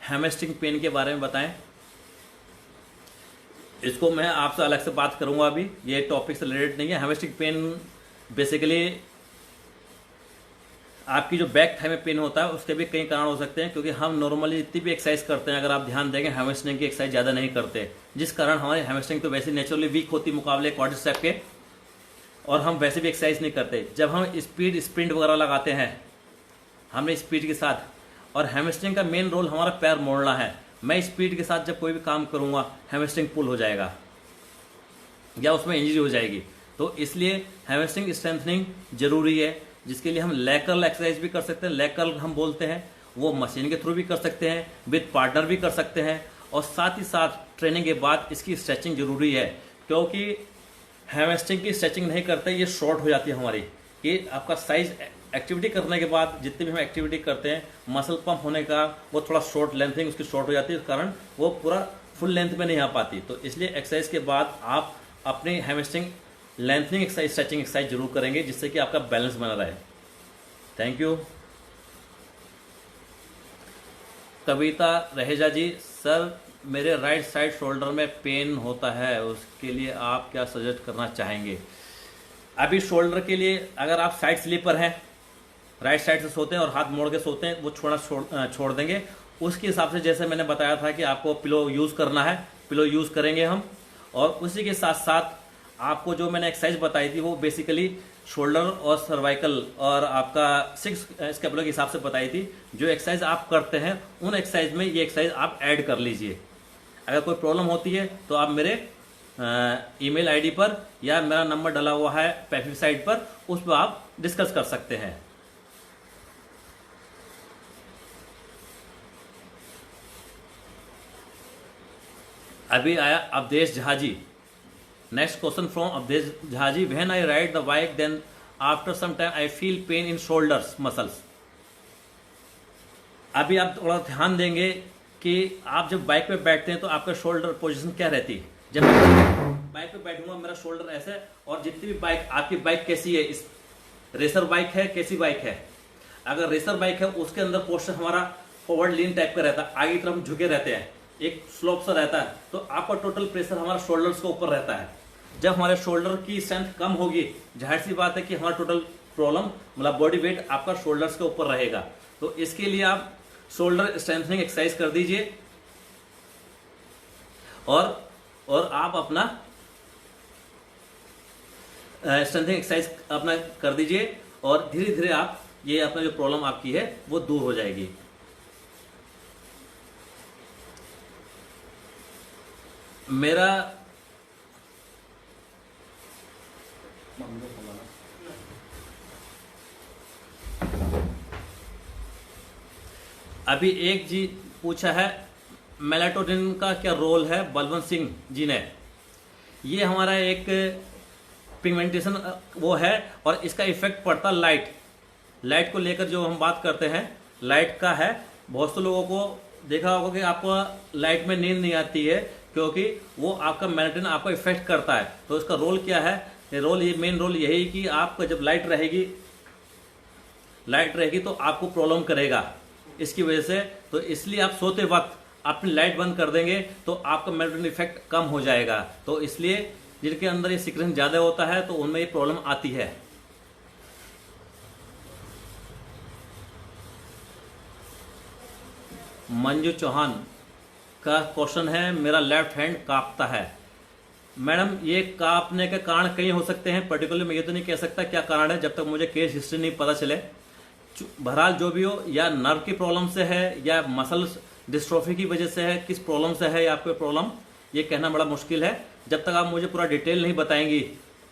हैमस्ट्रिंग पेन के बारे में बताएं। इसको मैं आपसे अलग से बात करूंगा, अभी ये टॉपिक से रिलेटेड नहीं है। हैमस्ट्रिंग पेन बेसिकली आपकी जो बैक थाई में पेन होता है उसके भी कई कारण हो सकते हैं, क्योंकि हम नॉर्मली जितनी भी एक्सरसाइज करते हैं, अगर आप ध्यान देंगे हैमस्ट्रिंग की एक्सरसाइज ज़्यादा नहीं करते, जिस कारण हमारी हैमस्ट्रिंग तो वैसे नेचुरली वीक होती मुकाबले क्वाड्रिसेप के, और हम वैसे भी एक्सरसाइज नहीं करते। जब हम स्पीड स्प्रिंट वगैरह लगाते हैं हमने स्पीड के साथ, और हैमस्ट्रिंग का मेन रोल हमारा पैर मोड़ना है। मैं स्पीड के साथ जब कोई भी काम करूँगा हैमस्ट्रिंग पुल हो जाएगा या उसमें इंजरी हो जाएगी। तो इसलिए हैमस्ट्रिंग स्ट्रेंथनिंग जरूरी है, जिसके लिए हम लेग कर्ल एक्सरसाइज भी कर सकते हैं। लेग कर्ल हम बोलते हैं, वो मशीन के थ्रू भी कर सकते हैं, विद पार्टनर भी कर सकते हैं, और साथ ही साथ ट्रेनिंग के बाद इसकी स्ट्रेचिंग जरूरी है, क्योंकि हैमस्ट्रिंग की स्ट्रेचिंग नहीं करते ये शॉर्ट हो जाती है हमारी। कि आपका साइज एक्टिविटी करने के बाद जितनी भी हम एक्टिविटी करते हैं, मसल पंप होने का वो थोड़ा शॉर्ट लेंथिंग उसकी शॉर्ट हो जाती है, इस कारण वो पूरा फुल लेंथ में नहीं आ पाती। तो इसलिए एक्सरसाइज के बाद आप अपनी hamstring lengthening exercise, stretching exercise जरूर करेंगे, जिससे कि आपका बैलेंस बना रहे। Thank you. Kavita Raheja ji, sir मेरे राइट साइड शोल्डर में पेन होता है, उसके लिए आप क्या सजेस्ट करना चाहेंगे? अभी शोल्डर के लिए अगर आप साइड स्लीपर हैं, राइट साइड से सोते हैं और हाथ मोड़ के सोते हैं, वो छोड़ देंगे। उसके हिसाब से जैसे मैंने बताया था कि आपको पिलो यूज़ करना है, पिलो यूज़ करेंगे हम। और उसी के साथ साथ आपको जो मैंने एक्सरसाइज बताई थी वो बेसिकली शोल्डर और सर्वाइकल और आपका 6 स्कैपुला के हिसाब से बताई थी। जो एक्सरसाइज आप करते हैं उन एक्सरसाइज में ये एक्सरसाइज आप ऐड कर लीजिए। अगर कोई प्रॉब्लम होती है तो आप मेरे ईमेल आईडी पर या मेरा नंबर डला हुआ है पैफी साइट पर, उस पर आप डिस्कस कर सकते हैं। अभी आया Awadhesh Jha ji. Next question from Awadhesh Jha ji, when I ride the bike then after some time I feel pain in shoulders muscles. अभी आप थोड़ा ध्यान देंगे कि आप जब बाइक पे बैठते हैं तो आपका शोल्डर पोजीशन क्या रहती है। जब मैं बाइक पे बैठूंगा मेरा शोल्डर ऐसे, और जितनी भी बाइक, आपकी बाइक कैसी है, इस रेसर बाइक है कैसी बाइक है, अगर रेसर बाइक है उसके अंदर पोस्टर हमारा फॉरवर्ड लीन टाइप का रहता है, आगे की तरफ झुके रहते हैं, एक स्लोप सा रहता है, तो आपका टोटल प्रेशर हमारा शोल्डर्स के ऊपर रहता है। जब हमारे शोल्डर की स्ट्रेंथ कम होगी, जाहिर सी बात है कि हमारा टोटल प्रॉब्लम मतलब बॉडी वेट आपका शोल्डर्स के ऊपर रहेगा। तो इसके लिए आप शोल्डर स्ट्रेंथनिंग एक्सरसाइज कर दीजिए, और आप अपना स्ट्रेंथनिंग एक्सरसाइज अपना कर दीजिए, और धीरे धीरे आप ये अपना जो प्रॉब्लम आपकी है वो दूर हो जाएगी। मेरा अभी एक जी पूछा है मेलाटोनिन का क्या रोल है, बलवंत सिंह जी ने। ये हमारा एक पिगमेंटेशन वो है, और इसका इफेक्ट पड़ता लाइट को लेकर जो हम बात करते हैं लाइट का है। बहुत से लोगों को देखा होगा कि आपको लाइट में नींद नहीं आती है, क्योंकि वो आपका मेलाटोनिन आपको इफेक्ट करता है। तो इसका रोल क्या है, ये मेन रोल यही कि आपका जब लाइट रहेगी तो आपको प्रॉब्लम करेगा इसकी वजह से। तो इसलिए आप सोते वक्त अपनी लाइट बंद कर देंगे तो आपका मेलाटोनिन इफेक्ट कम हो जाएगा। तो इसलिए जिनके अंदर ये सिक्रेशन ज्यादा होता है तो उनमें ये प्रॉब्लम आती है। मंजू चौहान का क्वेश्चन है, मेरा लेफ्ट हैंड कांपता है। मैडम ये कांपने के कारण कई हो सकते हैं, पर्टिकुलर मैं ये तो नहीं कह सकता क्या कारण है जब तक मुझे केस हिस्ट्री नहीं पता चले। बहरहाल जो भी हो, या नर्व की प्रॉब्लम से है या मसल डिस्ट्रोफी की वजह से है, किस प्रॉब्लम से है या आपको प्रॉब्लम, ये कहना बड़ा मुश्किल है। जब तक आप मुझे पूरा डिटेल नहीं बताएंगी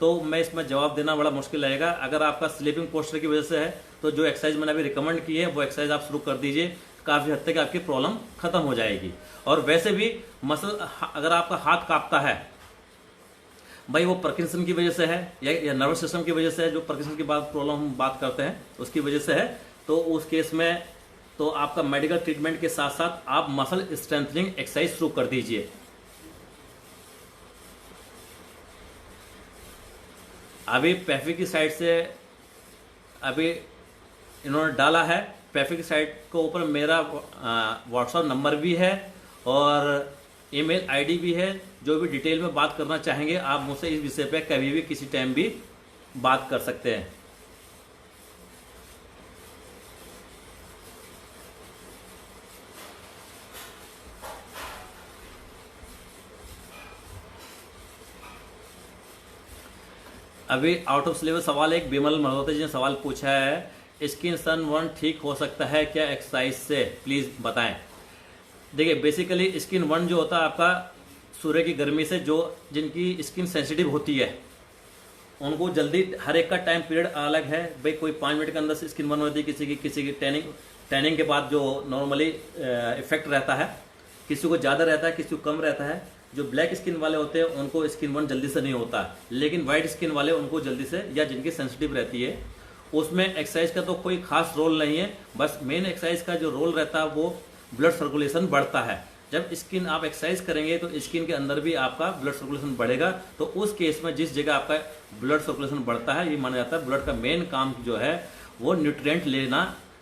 तो मैं इसमें जवाब देना बड़ा मुश्किल रहेगा। अगर आपका स्लीपिंग पोस्चर की वजह से है तो जो एक्सरसाइज मैंने अभी रिकमेंड की है वो एक्सरसाइज आप शुरू कर दीजिए, काफ़ी हद तक आपकी प्रॉब्लम खत्म हो जाएगी। और वैसे भी मसल, अगर आपका हाथ कांपता है भाई, वो पार्किंसन की वजह से है या नर्वस सिस्टम की वजह से है, जो पार्किंसन की प्रॉब्लम हम बात करते हैं उसकी वजह से है, तो उस केस में तो आपका मेडिकल ट्रीटमेंट के साथ साथ आप मसल स्ट्रेंथनिंग एक्सरसाइज शुरू कर दीजिए। अभी पैफी की साइड से अभी इन्होंने डाला है, पैफी की साइट के ऊपर मेरा व्हाट्सएप नंबर भी है और ईमेल आईडी भी है। जो भी डिटेल में बात करना चाहेंगे आप मुझसे इस विषय पे कभी भी किसी टाइम भी बात कर सकते हैं। अभी आउट ऑफ सिलेबस सवाल एक बिमल मल्होत्रा जी ने सवाल पूछा है, स्किन सन वन ठीक हो सकता है क्या एक्सरसाइज से, प्लीज बताएं। देखिए बेसिकली स्किन वन जो होता है आपका सूर्य की गर्मी से, जो जिनकी स्किन सेंसिटिव होती है उनको जल्दी, हर एक का टाइम पीरियड अलग है भाई, कोई 5 मिनट के अंदर से स्किन वन होती है, किसी की टैनिंग के बाद जो नॉर्मली इफेक्ट रहता है, किसी को ज़्यादा रहता है, किसी को कम रहता है। जो ब्लैक स्किन वाले होते हैं उनको स्किन वन जल्दी से नहीं होता, लेकिन वाइट स्किन वाले उनको जल्दी से, या जिनकी सेंसिटिव रहती है, उसमें एक्सरसाइज का तो कोई खास रोल नहीं है। बस मेन एक्सरसाइज का जो रोल रहता है वो ब्लड सर्कुलेशन बढ़ता है। जब स्किन आप एक्सरसाइज करेंगे तो स्किन के अंदर भी आपका ब्लड सर्कुलेशन बढ़ेगा, तो उस केस में जिस जगह आपका ब्लड सर्कुलेशन बढ़ता है, ये माना जाता है ब्लड का मेन काम जो है वो न्यूट्रिएंट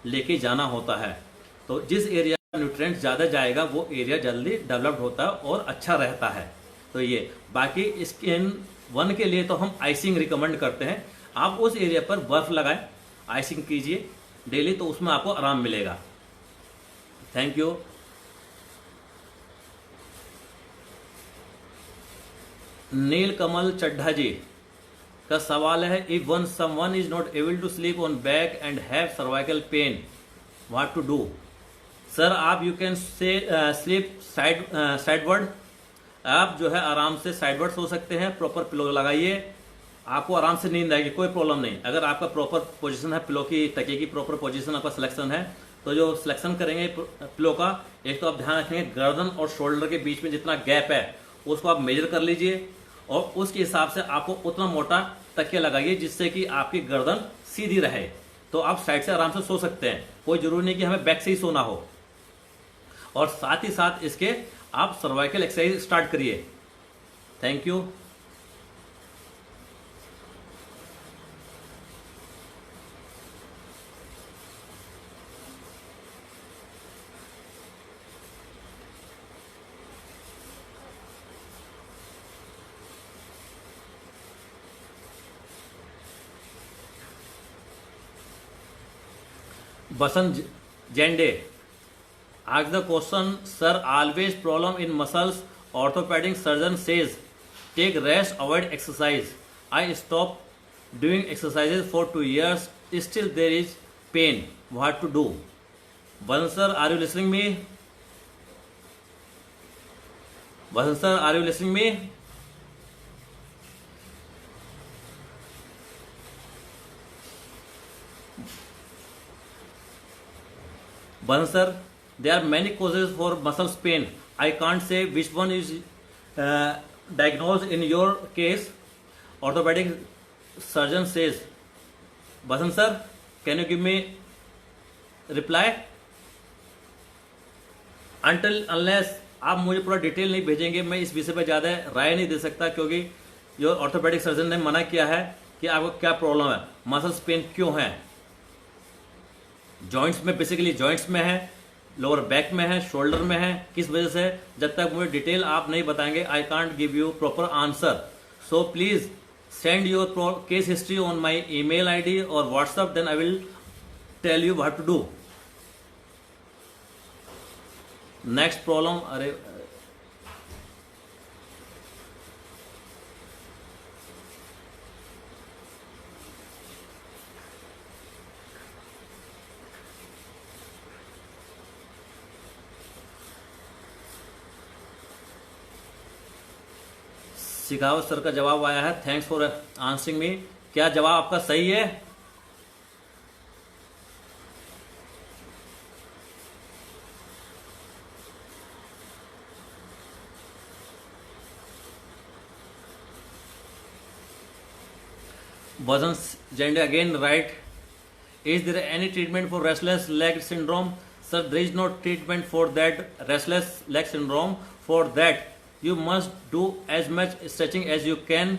लेके जाना होता है। तो जिस एरिया न्यूट्रिएंट ज़्यादा जाएगा वो एरिया जल्दी डेवलप्ड होता है और अच्छा रहता है। तो ये बाकी स्किन वन के लिए तो हम आइसिंग रिकमेंड करते हैं, आप उस एरिया पर बर्फ लगाएं, आइसिंग कीजिए डेली, तो उसमें आपको आराम मिलेगा। Thank you. नीलकमल चड्ढा जी का सवाल है, if one someone is not able to sleep on back and have cervical pain, what to do. Sir आप you can say sleep sideward, आप जो है आराम से साइडवर्ड सो सकते हैं, प्रॉपर पिलो लगाइए, आपको आराम से नींद आएगी, कोई प्रॉब्लम नहीं। अगर आपका प्रॉपर पोजीशन है, पिलो की तकिए की प्रॉपर पोजीशन आपका सिलेक्शन है, तो जो सिलेक्शन करेंगे पिलो का, एक तो आप ध्यान रखेंगे गर्दन और शोल्डर के बीच में जितना गैप है उसको आप मेजर कर लीजिए, और उसके हिसाब से आपको उतना मोटा तकिया लगाइए जिससे कि आपकी गर्दन सीधी रहे, तो आप साइड से आराम से सो सकते हैं। कोई जरूरी नहीं कि हमें बैक से ही सोना हो। और साथ ही साथ इसके आप सर्वाइकल एक्सरसाइज स्टार्ट करिए। Thank you. Basant Jende ask the question, sir, always problem in muscles, orthopedic surgeon says take rest, avoid exercise. I stopped doing exercises for 2 years, still there is pain, what to do? Vasan sir, are you listening me? Vasan sir, are you listening me? Vasan sir, there are many causes for muscle pain. I can't say which one is diagnosed in your case. Orthopedic surgeon says. Vasan sir, can you give me reply? Unless आप मुझे पूरा detail नहीं भेजेंगे, मैं इस विषय पर ज़्यादा राय नहीं दे सकता, क्योंकि जो ऑर्थोपेडिक सर्जन ने मना किया है कि आपको क्या प्रॉब्लम है, मसल्स पेन क्यों है। जॉइंट्स में, बेसिकली जॉइंट्स में है, लोअर बैक में है, शोल्डर में है, किस वजह से, जब तक मुझे डिटेल आप नहीं बताएंगे I can't give you proper answer. So please send your case history on my email ID और WhatsApp, then I will tell you what to do. Next problem, अरे शिकावत सर का जवाब आया है, थैंक्स फॉर आंसरिंग मी। क्या जवाब आपका सही है? Vasan Jande again right. Is there any treatment for restless leg syndrome? Sir, there is no treatment for that restless leg syndrome. For that, you must do as much stretching as you can.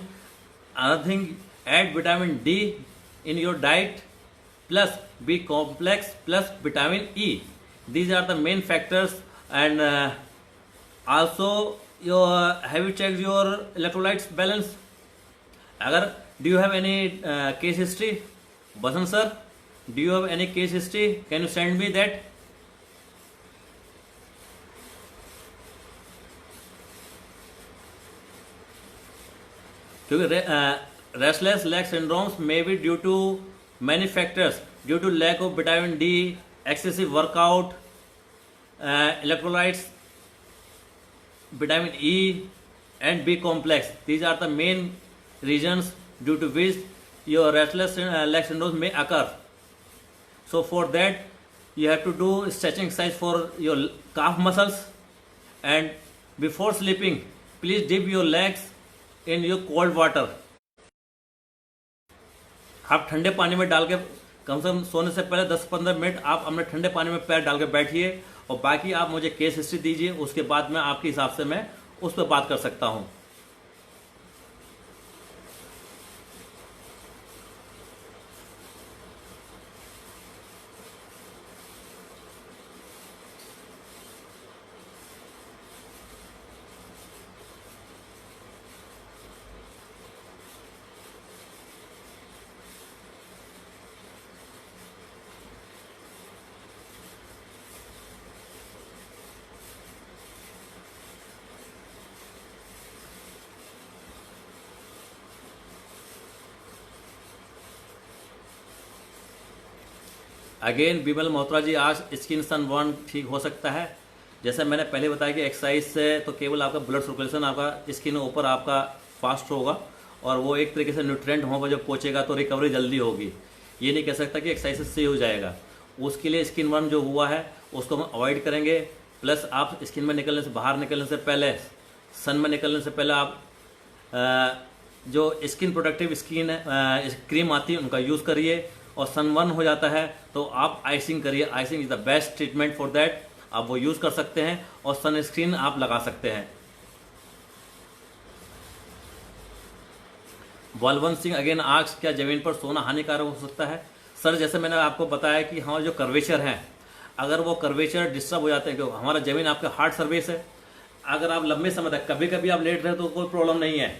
Another thing, add vitamin D in your diet, plus B complex, plus vitamin E. These are the main factors, and also have you checked your electrolytes balance? अगर do you have any case history? Basant sir, do you have any case history? Can you send me that? क्योंकि restless leg syndromes may be due to many factors, due to lack of vitamin D, excessive workout, electrolytes, vitamin E and B complex. These are the main reasons due to which your restless leg syndrome may occur. So for that you have to do stretching exercise for your calf muscles, and before sleeping please dip your legs in your cold water. आप ठंडे पानी में डाल के कम से कम सोने से पहले 10-15 मिनट आप अपने ठंडे पानी में पैर डाल के बैठिए, और बाकी आप मुझे केस हिस्ट्री दीजिए, उसके बाद में आपके हिसाब से मैं उस पर बात कर सकता हूं। अगेन विमल मल्होत्रा जी, आज स्किन सनबर्न ठीक हो सकता है। जैसे मैंने पहले बताया कि एक्सरसाइज से तो केवल आपका ब्लड सर्कुलेशन, आपका स्किन ऊपर आपका फास्ट होगा, और वो एक तरीके से न्यूट्रिएंट होगा जब पहुँचेगा तो रिकवरी जल्दी होगी। ये नहीं कह सकता कि एक्सरसाइज से हो जाएगा। उसके लिए स्किन बर्न जो हुआ है उसको हम अवॉइड करेंगे। प्लस आप स्किन में निकलने से, बाहर निकलने से पहले, सन में निकलने से पहले आप जो स्किन प्रोटेक्टिव स्किन क्रीम आती है उनका यूज़ करिए। और सनबर्न हो जाता है तो आप आइसिंग करिए। Icing is the best treatment for that. आप वो यूज़ कर सकते हैं और सनस्क्रीन आप लगा सकते हैं। बलवंत सिंह अगेन आस्क, क्या जमीन पर सोना हानिकारक हो सकता है? सर जैसे मैंने आपको बताया कि हमारे जो कर्वेचर हैं, अगर वो कर्वेचर डिस्टर्ब हो जाते हैं, क्योंकि हमारा जमीन आपका हार्ड सर्विस है। अगर आप लंबे समय तक, कभी कभी आप लेट रहे तो कोई प्रॉब्लम नहीं है,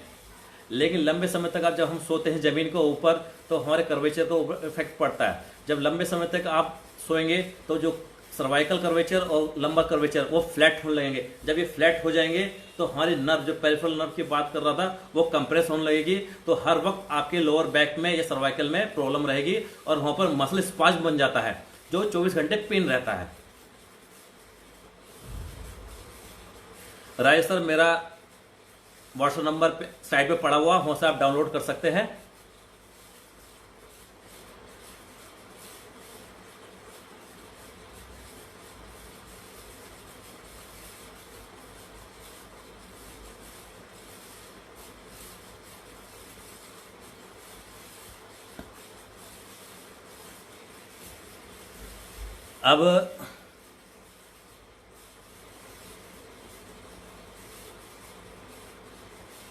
लेकिन लंबे समय तक आप जब हम सोते हैं ज़मीन के ऊपर तो हमारे कर्वेचर को इफेक्ट पड़ता है। जब लंबे समय तक आप सोएंगे तो जो सर्वाइकल कर्वेचर और लंबा कर्वेचर वो फ्लैट होने लगेंगे। जब ये फ्लैट हो जाएंगे तो हमारी नर्व, जो पेरिफेरल नर्व की बात कर रहा था, वो कंप्रेस होने लगेगी। तो हर वक्त आपके लोअर बैक में या सर्वाइकल में प्रॉब्लम रहेगी, और वहाँ पर मसल स्पाज्म बन जाता है जो 24 घंटे पेन रहता है। राय सर, मेरा व्हाट्सएप नंबर पे साइड पे पड़ा हुआ, वहां से आप डाउनलोड कर सकते हैं। अब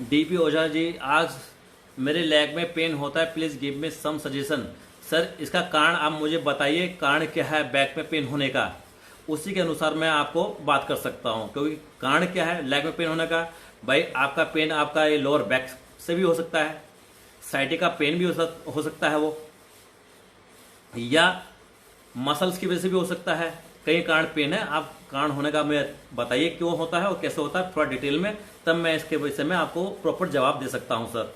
डीपी ओझा जी, आज मेरे लेग में पेन होता है, please give me some suggestion. Sir इसका कारण आप मुझे बताइए, कारण क्या है बैक में पेन होने का, उसी के अनुसार मैं आपको बात कर सकता हूं। क्योंकि कारण क्या है लेग में पेन होने का? भाई आपका पेन आपका ये लोअर बैक से भी हो सकता है, साइटिका पेन भी हो सकता है वो, या मसल्स की वजह से भी हो सकता है। कई कारण पेन है। आप कारण होने का मैं बताइए क्यों होता है और कैसे होता है थोड़ा डिटेल में, तब मैं इसके विषय में आपको प्रॉपर जवाब दे सकता हूं सर।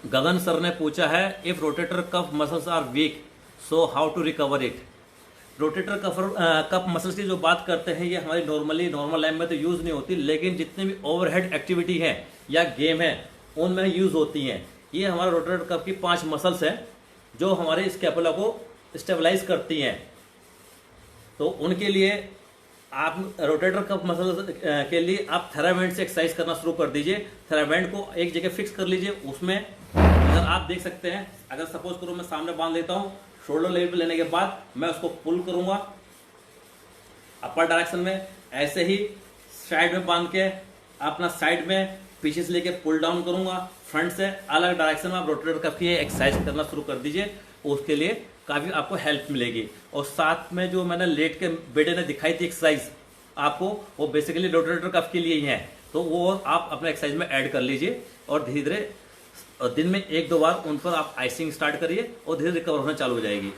गगन सर ने पूछा है, if rotator cuff muscles are weak so how to recover it. Rotator cuff muscles की जो बात करते हैं, ये हमारी नॉर्मल लाइफ में तो यूज नहीं होती, लेकिन जितने भी ओवरहेड एक्टिविटी है या गेम है उनमें यूज होती हैं। ये हमारा रोटेटर कफ की 5 मसल्स हैं जो हमारे स्कैपुला को स्टेबलाइज करती हैं। तो उनके लिए आप रोटेटर कफ मसल के लिए आप थेराबैंड से एक्सरसाइज करना शुरू कर दीजिए। थेराबैंड को एक जगह फिक्स कर लीजिए। उसमें अगर आप देख सकते हैं, अगर सपोज करो मैं सामने बांध लेता हूँ, शोल्डर लेवल पे लेने के बाद मैं उसको पुल करूंगा अपर डायरेक्शन में, ऐसे ही साइड में बांध के अपना साइड में पीछे से लेके पुल डाउन करूंगा, फ्रंट से अलग डायरेक्शन में आप रोटेटर कफ की एक्सरसाइज करना शुरू कर दीजिए। उसके लिए काफ़ी आपको हेल्प मिलेगी। और साथ में जो मैंने लेट के बेटे ने दिखाई थी एक्सरसाइज आपको, वो बेसिकली रोटेटर कफ के लिए ही है, तो वो आप अपने एक्सरसाइज में ऐड कर लीजिए और धीरे धीरे दिन में 1-2 बार उन पर आप आइसिंग स्टार्ट करिए और धीरे रिकवर होना चालू हो जाएगी।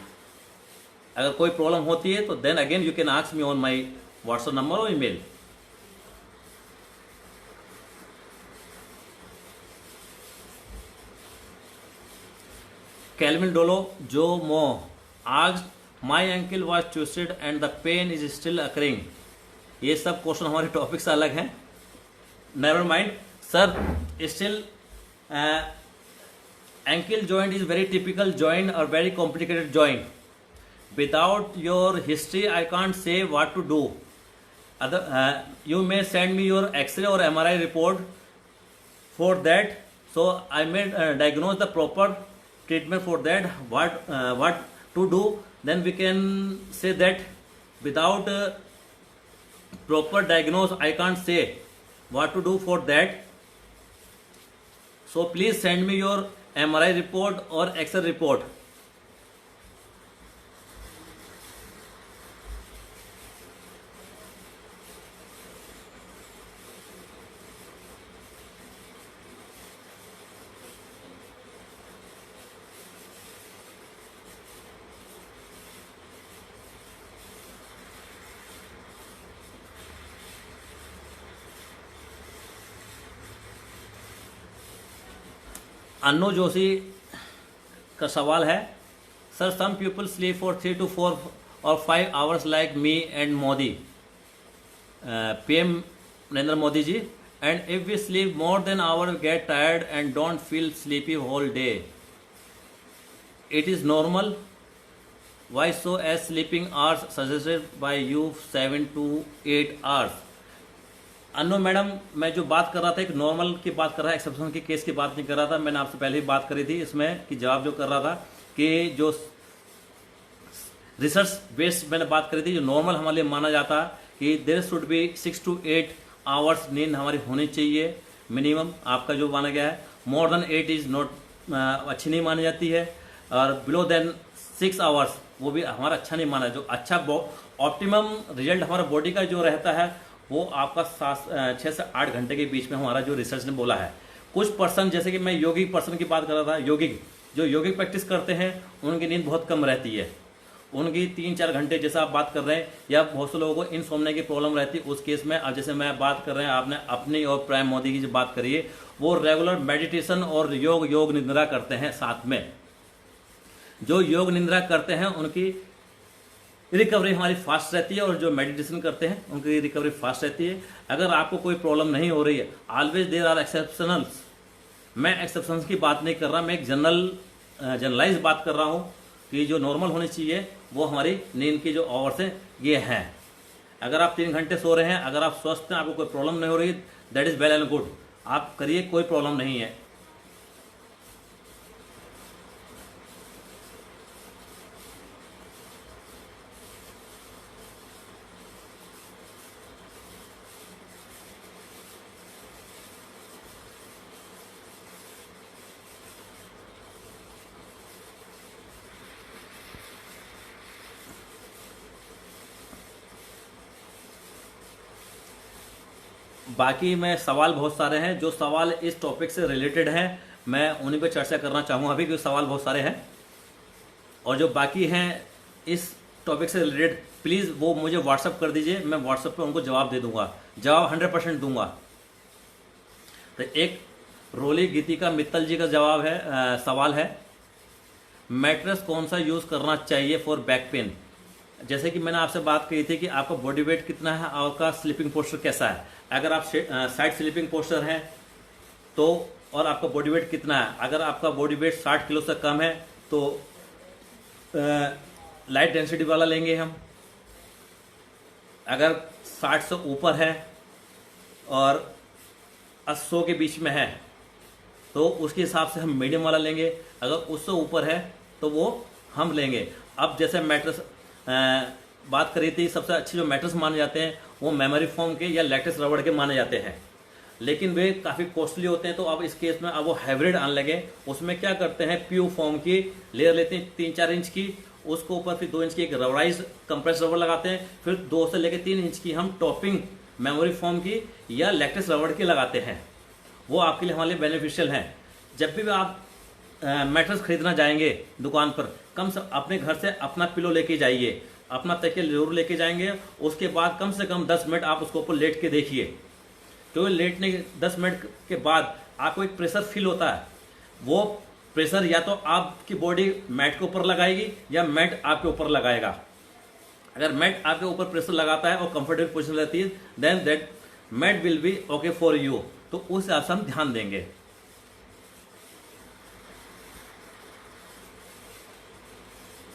अगर कोई प्रॉब्लम होती है तो then again you can ask me on my WhatsApp number और email. Calvin Dolo, Joe Mo asked, my ankle was twisted and the pain is still occurring. ये सब क्वेश्चन हमारे टॉपिक से अलग हैं। Never mind sir, still ankle joint is very typical joint or very complicated joint. Without your history, I can't say what to do. You may send me your X-ray or MRI report for that, so I may diagnose the proper treatment for that. What to do? Then we can say that without proper diagnosis, I can't say what to do for that. So please send me your MRI report or X-ray report. Annu Joshi का सवाल है, sir some people sleep for 3 to 4 or 5 hours like me and Modi, PM Narendra Modi ji, and if we sleep more than hour get tired and don't feel sleepy whole day. It is normal. Why so as sleeping hours suggested by you 7 to 8 hours. अन्नो madam, मैं जो बात कर रहा था एक normal की बात कर रहा था, एक्सेप्शन के केस की बात नहीं कर रहा था। मैंने आपसे पहले ही बात करी थी इसमें कि जवाब जो कर रहा था कि जो रिसर्च बेस्ड मैंने बात करी थी, जो नॉर्मल हमारे लिए माना जाता कि there should be 6 to 8 hours नींद हमारी होनी चाहिए मिनिमम। आपका जो माना गया है मोर देन 8 इज नॉट, अच्छी नहीं मानी जाती है, और बिलो देन 6 आवर्स वो भी हमारा अच्छा नहीं माना। जो अच्छा ऑप्टिमम रिजल्ट हमारा बॉडी का जो रहता है वो आपका 6 से 8 घंटे के बीच में हमारा जो रिसर्च ने बोला है। कुछ पर्सन, जैसे कि मैं योगिक पर्सन की बात कर रहा था, जो योगिक प्रैक्टिस करते हैं उनकी नींद बहुत कम रहती है, उनकी 3-4 घंटे जैसा आप बात कर रहे हैं, या बहुत से लोगों को इनसोमनिया की प्रॉब्लम रहती है। उस केस में अब जैसे मैं बात कर रहे हैं, आपने अपनी और प्राइम मोदी की जो बात करी है, वो रेगुलर मेडिटेशन और योग निद्रा करते हैं साथ में। जो योग निद्रा करते हैं उनकी रिकवरी हमारी फास्ट रहती है, और जो मेडिटेशन करते हैं उनकी रिकवरी फास्ट रहती है। अगर आपको कोई प्रॉब्लम नहीं हो रही है, ऑलवेज देयर आर एक्सेप्शनल्स। मैं एक्सेप्शंस की बात नहीं कर रहा, मैं एक जनरलाइज बात कर रहा हूँ कि जो नॉर्मल होनी चाहिए वो हमारी नींद की जो आवर्स हैं ये हैं। अगर आप 3 घंटे सो रहे हैं, अगर आप स्वस्थ हैं, आपको कोई प्रॉब्लम नहीं हो रही, that is well and good, आप करिए, कोई प्रॉब्लम नहीं है। बाकी में सवाल बहुत सारे हैं, जो सवाल इस टॉपिक से रिलेटेड हैं मैं उन्हीं पे चर्चा करना चाहूँगा अभी, क्योंकि सवाल बहुत सारे हैं। और जो बाकी हैं इस टॉपिक से रिलेटेड, प्लीज़ वो मुझे व्हाट्सअप कर दीजिए, मैं व्हाट्सअप पे उनको जवाब दे दूंगा, जवाब 100% दूंगा। तो एक रोली गीतिका मित्तल जी का जवाब है, सवाल है, मैट्रेस कौन सा यूज़ करना चाहिए फॉर बैक पेन। जैसे कि मैंने आपसे बात कही थी कि आपका बॉडी वेट कितना है, आपका स्लीपिंग पोस्चर कैसा है। अगर आप साइड स्लीपिंग पोस्चर हैं तो, और आपका बॉडी वेट कितना है, अगर आपका बॉडी वेट 60 किलो से कम है तो लाइट डेंसिटी वाला लेंगे हम। अगर 60 से ऊपर है और 80 के बीच में है तो उसके हिसाब से हम मीडियम वाला लेंगे। अगर उससे ऊपर है तो वो हम लेंगे। अब जैसे मैट्रेस बात करी थी, सबसे अच्छे जो मैट्रेस माने जाते हैं वो मेमोरी फोम के या लैटेक्स रबड़ के माने जाते हैं, लेकिन वे काफ़ी कॉस्टली होते हैं। तो अब इस केस में अब वो हाइब्रिड आने लगे, उसमें क्या करते हैं, प्यू फोम की लेयर लेते हैं 3-4 इंच की, उसके ऊपर फिर 2 इंच की एक रबराइज कंप्रेस रबर लगाते हैं, फिर 2 से लेकर 3 इंच की हम टॉपिंग मेमोरी फोम की या लैक्टिस रबर की लगाते हैं। वो आपके लिए हमारे लिए बेनिफिशियल हैं। जब भी आप मैट्रेस खरीदना जाएंगे दुकान पर, कम से अपने घर से अपना पिलो लेके जाइए, अपना तकिया जरूर लेके जाएंगे। उसके बाद कम से कम 10 मिनट आप उसके ऊपर लेट के देखिए, तो लेटने के 10 मिनट के बाद आपको एक प्रेशर फील होता है। वो प्रेशर या तो आपकी बॉडी मैट के ऊपर लगाएगी या मैट आपके ऊपर लगाएगा। अगर मैट आपके ऊपर प्रेशर लगाता है और कंफर्टेबल पोजीशन रहती है, then that mat will be okay for you. तो उस हिसाब से हम ध्यान देंगे।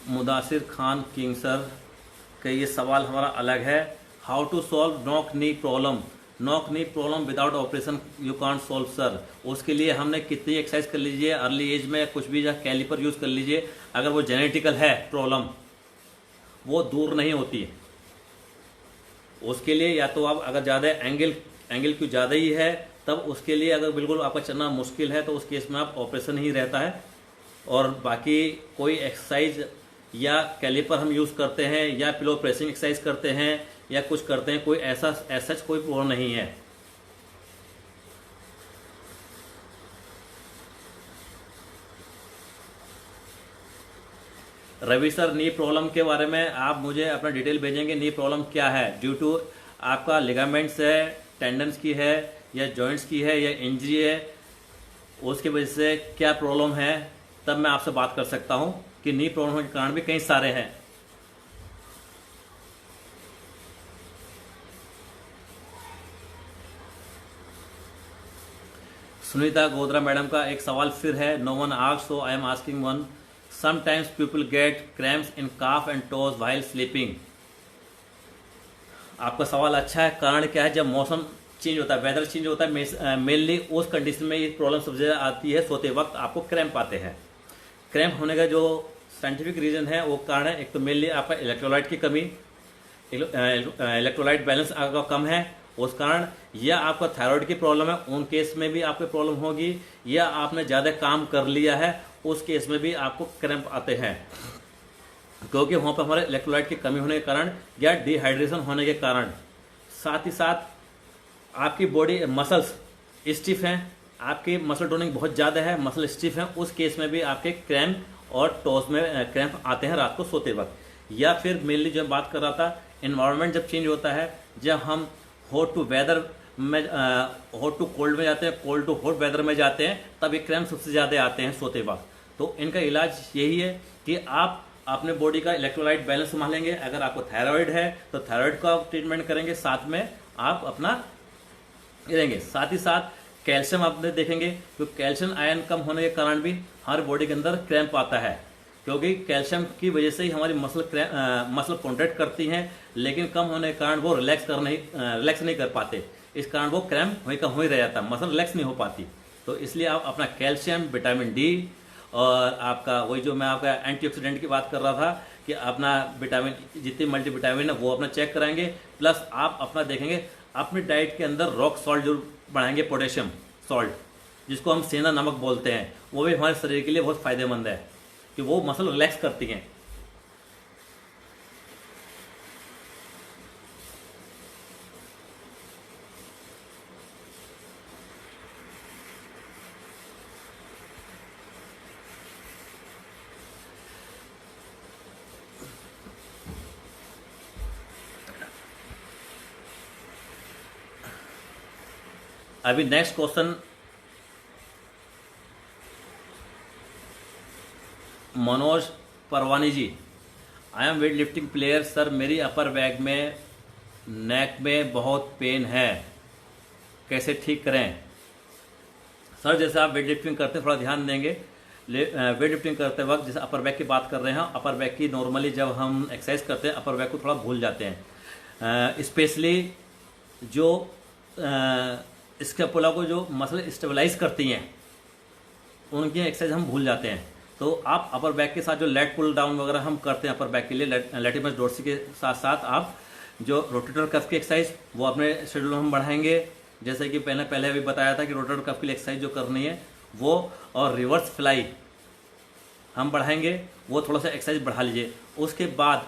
मुदासिर खान किंग सर का ये सवाल हमारा अलग है। How to solve knock knee problem? Knock knee problem without operation you can't solve sir. उसके लिए हमने कितनी एक्सरसाइज कर लीजिए, अर्ली एज में कुछ भी कैलिपर यूज कर लीजिए, अगर वो जेनेटिकल है प्रॉब्लम, वो दूर नहीं होती है। उसके लिए या तो आप अगर ज़्यादा एंगल क्यों ज़्यादा ही है, तब उसके लिए अगर बिल्कुल आपका चलना मुश्किल है तो उस केस में आप ऑपरेशन ही रहता है। और बाकी कोई एक्सरसाइज या कैलिपर हम यूज़ करते हैं या पिलो प्रेसिंग एक्सरसाइज करते हैं या कुछ करते हैं, कोई ऐसा कोई प्रॉब्लम नहीं है। रवि सर, नी प्रॉब्लम के बारे में आप मुझे अपना डिटेल भेजेंगे। नी प्रॉब्लम क्या है? ड्यू टू आपका लिगामेंट्स है, टेंडन्स की है या जॉइंट्स की है या इंजरी है, उसकी वजह से क्या प्रॉब्लम है, तब मैं आपसे बात कर सकता हूं कि नी प्रॉब्लम के कारण भी कई सारे हैं। सुनीता गोदरा मैडम का एक सवाल फिर है। No one asked so I am asking one. Sometimes people get cramps in calf and toes while sleeping. आपका सवाल अच्छा है। कारण क्या है? जब मौसम चेंज होता है, वेदर चेंज होता है, मेनली उस कंडीशन में ये प्रॉब्लम सबसे ज़्यादा आती है। सोते वक्त आपको क्रैम्प आते हैं। क्रैम्प होने का जो साइंटिफिक रीजन है वो कारण है, एक तो मेनली आपका इलेक्ट्रोलाइट की कमी, इलेक्ट्रोलाइट बैलेंस आपका कम है उस कारण, या आपका थायराइड की प्रॉब्लम है, उन केस में भी आपको प्रॉब्लम होगी, या आपने ज़्यादा काम कर लिया है उस केस में भी आपको क्रैम्प आते हैं, क्योंकि वहाँ पर हमारे इलेक्ट्रोलाइट की कमी होने के कारण या डिहाइड्रेशन होने के कारण। साथ ही साथ आपकी बॉडी मसल्स स्टिफ हैं, आपकी मसल टोनिंग बहुत ज़्यादा है, मसल स्टिफ हैं, उस केस में भी आपके क्रैम्प और टोस में क्रैम्प आते हैं रात को सोते वक्त। या फिर मेनली जो बात कर रहा था, इन्वायरमेंट जब चेंज होता है, जब हम हॉट टू वेदर में हॉट टू कोल्ड में जाते हैं, कोल्ड टू हॉट वेदर में जाते हैं, तब ये क्रैम्प सबसे ज़्यादा आते हैं सोते वक्त। तो इनका इलाज यही है कि आप अपने बॉडी का इलेक्ट्रोलाइट बैलेंस संभालेंगे। अगर आपको थायराइड है तो थायराइड का ट्रीटमेंट करेंगे, साथ में आप अपना रहेंगे। साथ ही साथ कैल्शियम आपने देखेंगे, तो कैल्शियम आयन कम होने के कारण भी हमारे बॉडी के अंदर क्रैम्प आता है, क्योंकि कैल्शियम की वजह से ही हमारी मसल कॉन्ट्रैक्ट करती हैं, लेकिन कम होने के कारण वो रिलैक्स नहीं कर पाते। इस कारण वो क्रैम्प वहीं का वहीं रह जाता है, मसल रिलैक्स नहीं हो पाती। तो इसलिए आप अपना कैल्शियम, विटामिन डी और आपका वही जो मैं आपका एंटीऑक्सीडेंट की बात कर रहा था कि अपना विटामिन, जितनी मल्टीविटामिन है वो अपना चेक कराएंगे। प्लस आप अपना देखेंगे अपनी डाइट के अंदर रॉक सॉल्ट जो बढ़ाएंगे, पोटेशियम सॉल्ट जिसको हम सेंधा नमक बोलते हैं, वो भी हमारे शरीर के लिए बहुत फायदेमंद है कि वो मसल रिलैक्स करती हैं। अभी next question Manoj Parwani ji. I am weight lifting player sir, मेरी अपर बैक में नेक में बहुत पेन है, कैसे ठीक करें? सर जैसे आप वेट लिफ्टिंग करते हैं थोड़ा ध्यान देंगे। वेट लिफ्टिंग करते वक्त जैसे अपर बैक की बात कर रहे हैं, अपर बैक की नॉर्मली जब हम एक्सरसाइज करते हैं अपर बैक को थोड़ा भूल जाते हैं, स्पेशली जो स्कैपुला को जो मसल स्टेबलाइज करती हैं उनकी एक्सरसाइज हम भूल जाते हैं। तो आप अपर बैक के साथ जो लेट पुल डाउन वगैरह हम करते हैं अपर बैक के लिए, लैटिमस डोर्सी के साथ साथ आप जो रोटेटर कफ की एक्सरसाइज वो अपने शेड्यूल में हम बढ़ाएंगे। जैसे कि पहले अभी बताया था कि रोटेटर कफ की एक्सरसाइज जो करनी है वो, और रिवर्स फ्लाई हम बढ़ाएंगे, वो थोड़ा सा एक्सरसाइज बढ़ा लीजिए। उसके बाद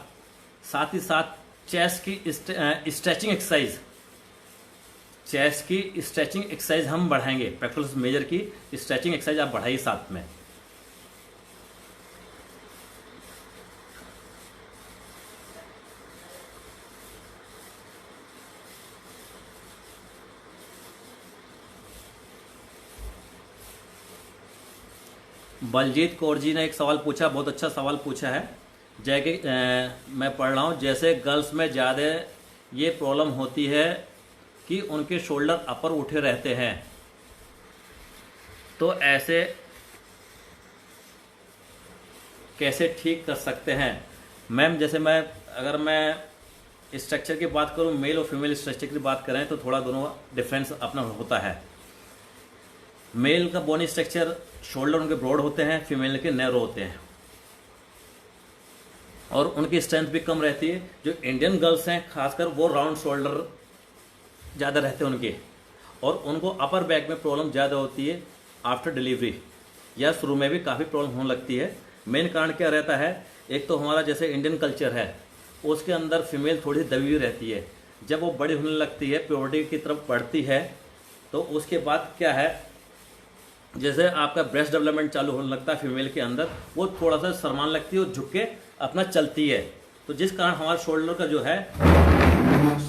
साथ ही साथ चेस्ट की स्ट्रेचिंग एक्सरसाइज, चेस्ट की स्ट्रेचिंग एक्सरसाइज हम बढ़ाएंगे। पेक्टोरल्स मेजर की स्ट्रेचिंग एक्सरसाइज आप बढ़ाइए साथ में। बलजीत कौर जी ने एक सवाल पूछा, बहुत अच्छा सवाल पूछा है। जय के मैं पढ़ रहा हूँ, जैसे गर्ल्स में ज़्यादा ये प्रॉब्लम होती है कि उनके शोल्डर अपर उठे रहते हैं, तो ऐसे कैसे ठीक कर सकते हैं? मैम जैसे अगर मैं स्ट्रक्चर की बात करूँ, मेल और फीमेल स्ट्रक्चर की बात करें तो थोड़ा दोनों डिफरेंस अपना होता है। मेल का बोनी स्ट्रक्चर शोल्डर उनके ब्रॉड होते हैं, फीमेल के नैरो होते हैं और उनकी स्ट्रेंथ भी कम रहती है। जो इंडियन गर्ल्स हैं खासकर वो राउंड शोल्डर ज़्यादा रहते हैं उनके, और उनको अपर बैक में प्रॉब्लम ज़्यादा होती है आफ्टर डिलीवरी या शुरू में भी काफ़ी प्रॉब्लम होने लगती है। मेन कारण क्या रहता है, एक तो हमारा जैसे इंडियन कल्चर है उसके अंदर फीमेल थोड़ी दबी हुई रहती है। जब वो बड़ी होने लगती है, प्योबर्टी की तरफ बढ़ती है, तो उसके बाद क्या है, जैसे आपका ब्रेस्ट डेवलपमेंट चालू होने लगता है फीमेल के अंदर, वो थोड़ा सा शर्माने लगती है और झुक के अपना चलती है, तो जिस कारण हमारे शोल्डर का जो है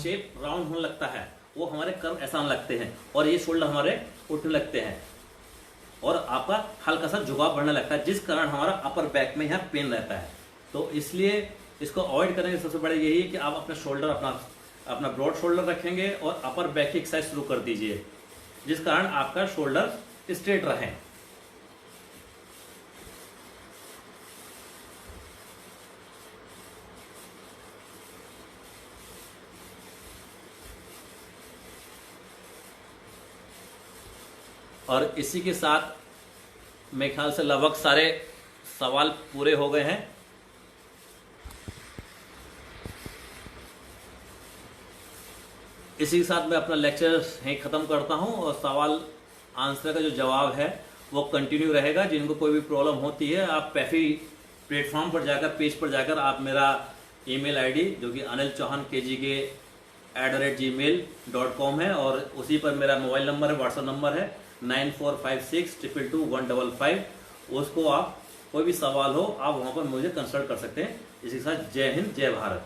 शेप राउंड होने लगता है, वो हमारे कर्व ऐसा होने लगते हैं और ये शोल्डर हमारे उठने लगते हैं और आपका हल्का सा झुकाव बढ़ने लगता है, जिस कारण हमारा अपर बैक में यहाँ पेन रहता है। तो इसलिए इसको अवॉइड करने के सबसे बड़े यही है कि आप अपना शोल्डर अपना ब्रॉड शोल्डर रखेंगे और अपर बैक की एक्सरसाइज शुरू कर दीजिए, जिस कारण आपका शोल्डर स्ट्रेट रहे। और इसी के साथ मेरे ख्याल से लगभग सारे सवाल पूरे हो गए हैं। इसी के साथ मैं अपना लेक्चर यहीं ख़त्म करता हूं और सवाल आंसर का जो जवाब है वो कंटिन्यू रहेगा। जिनको कोई भी प्रॉब्लम होती है, आप पैफी प्लेटफॉर्म पर जाकर, पेज पर जाकर आप मेरा ईमेल आईडी जो कि anilchauhankg@gmail.com है और उसी पर मेरा मोबाइल नंबर है, व्हाट्सएप नंबर है 9456222155। उसको आप कोई भी सवाल हो आप वहाँ पर मुझे कंसल्ट कर सकते हैं। इसी के साथ जय हिंद, जय भारत।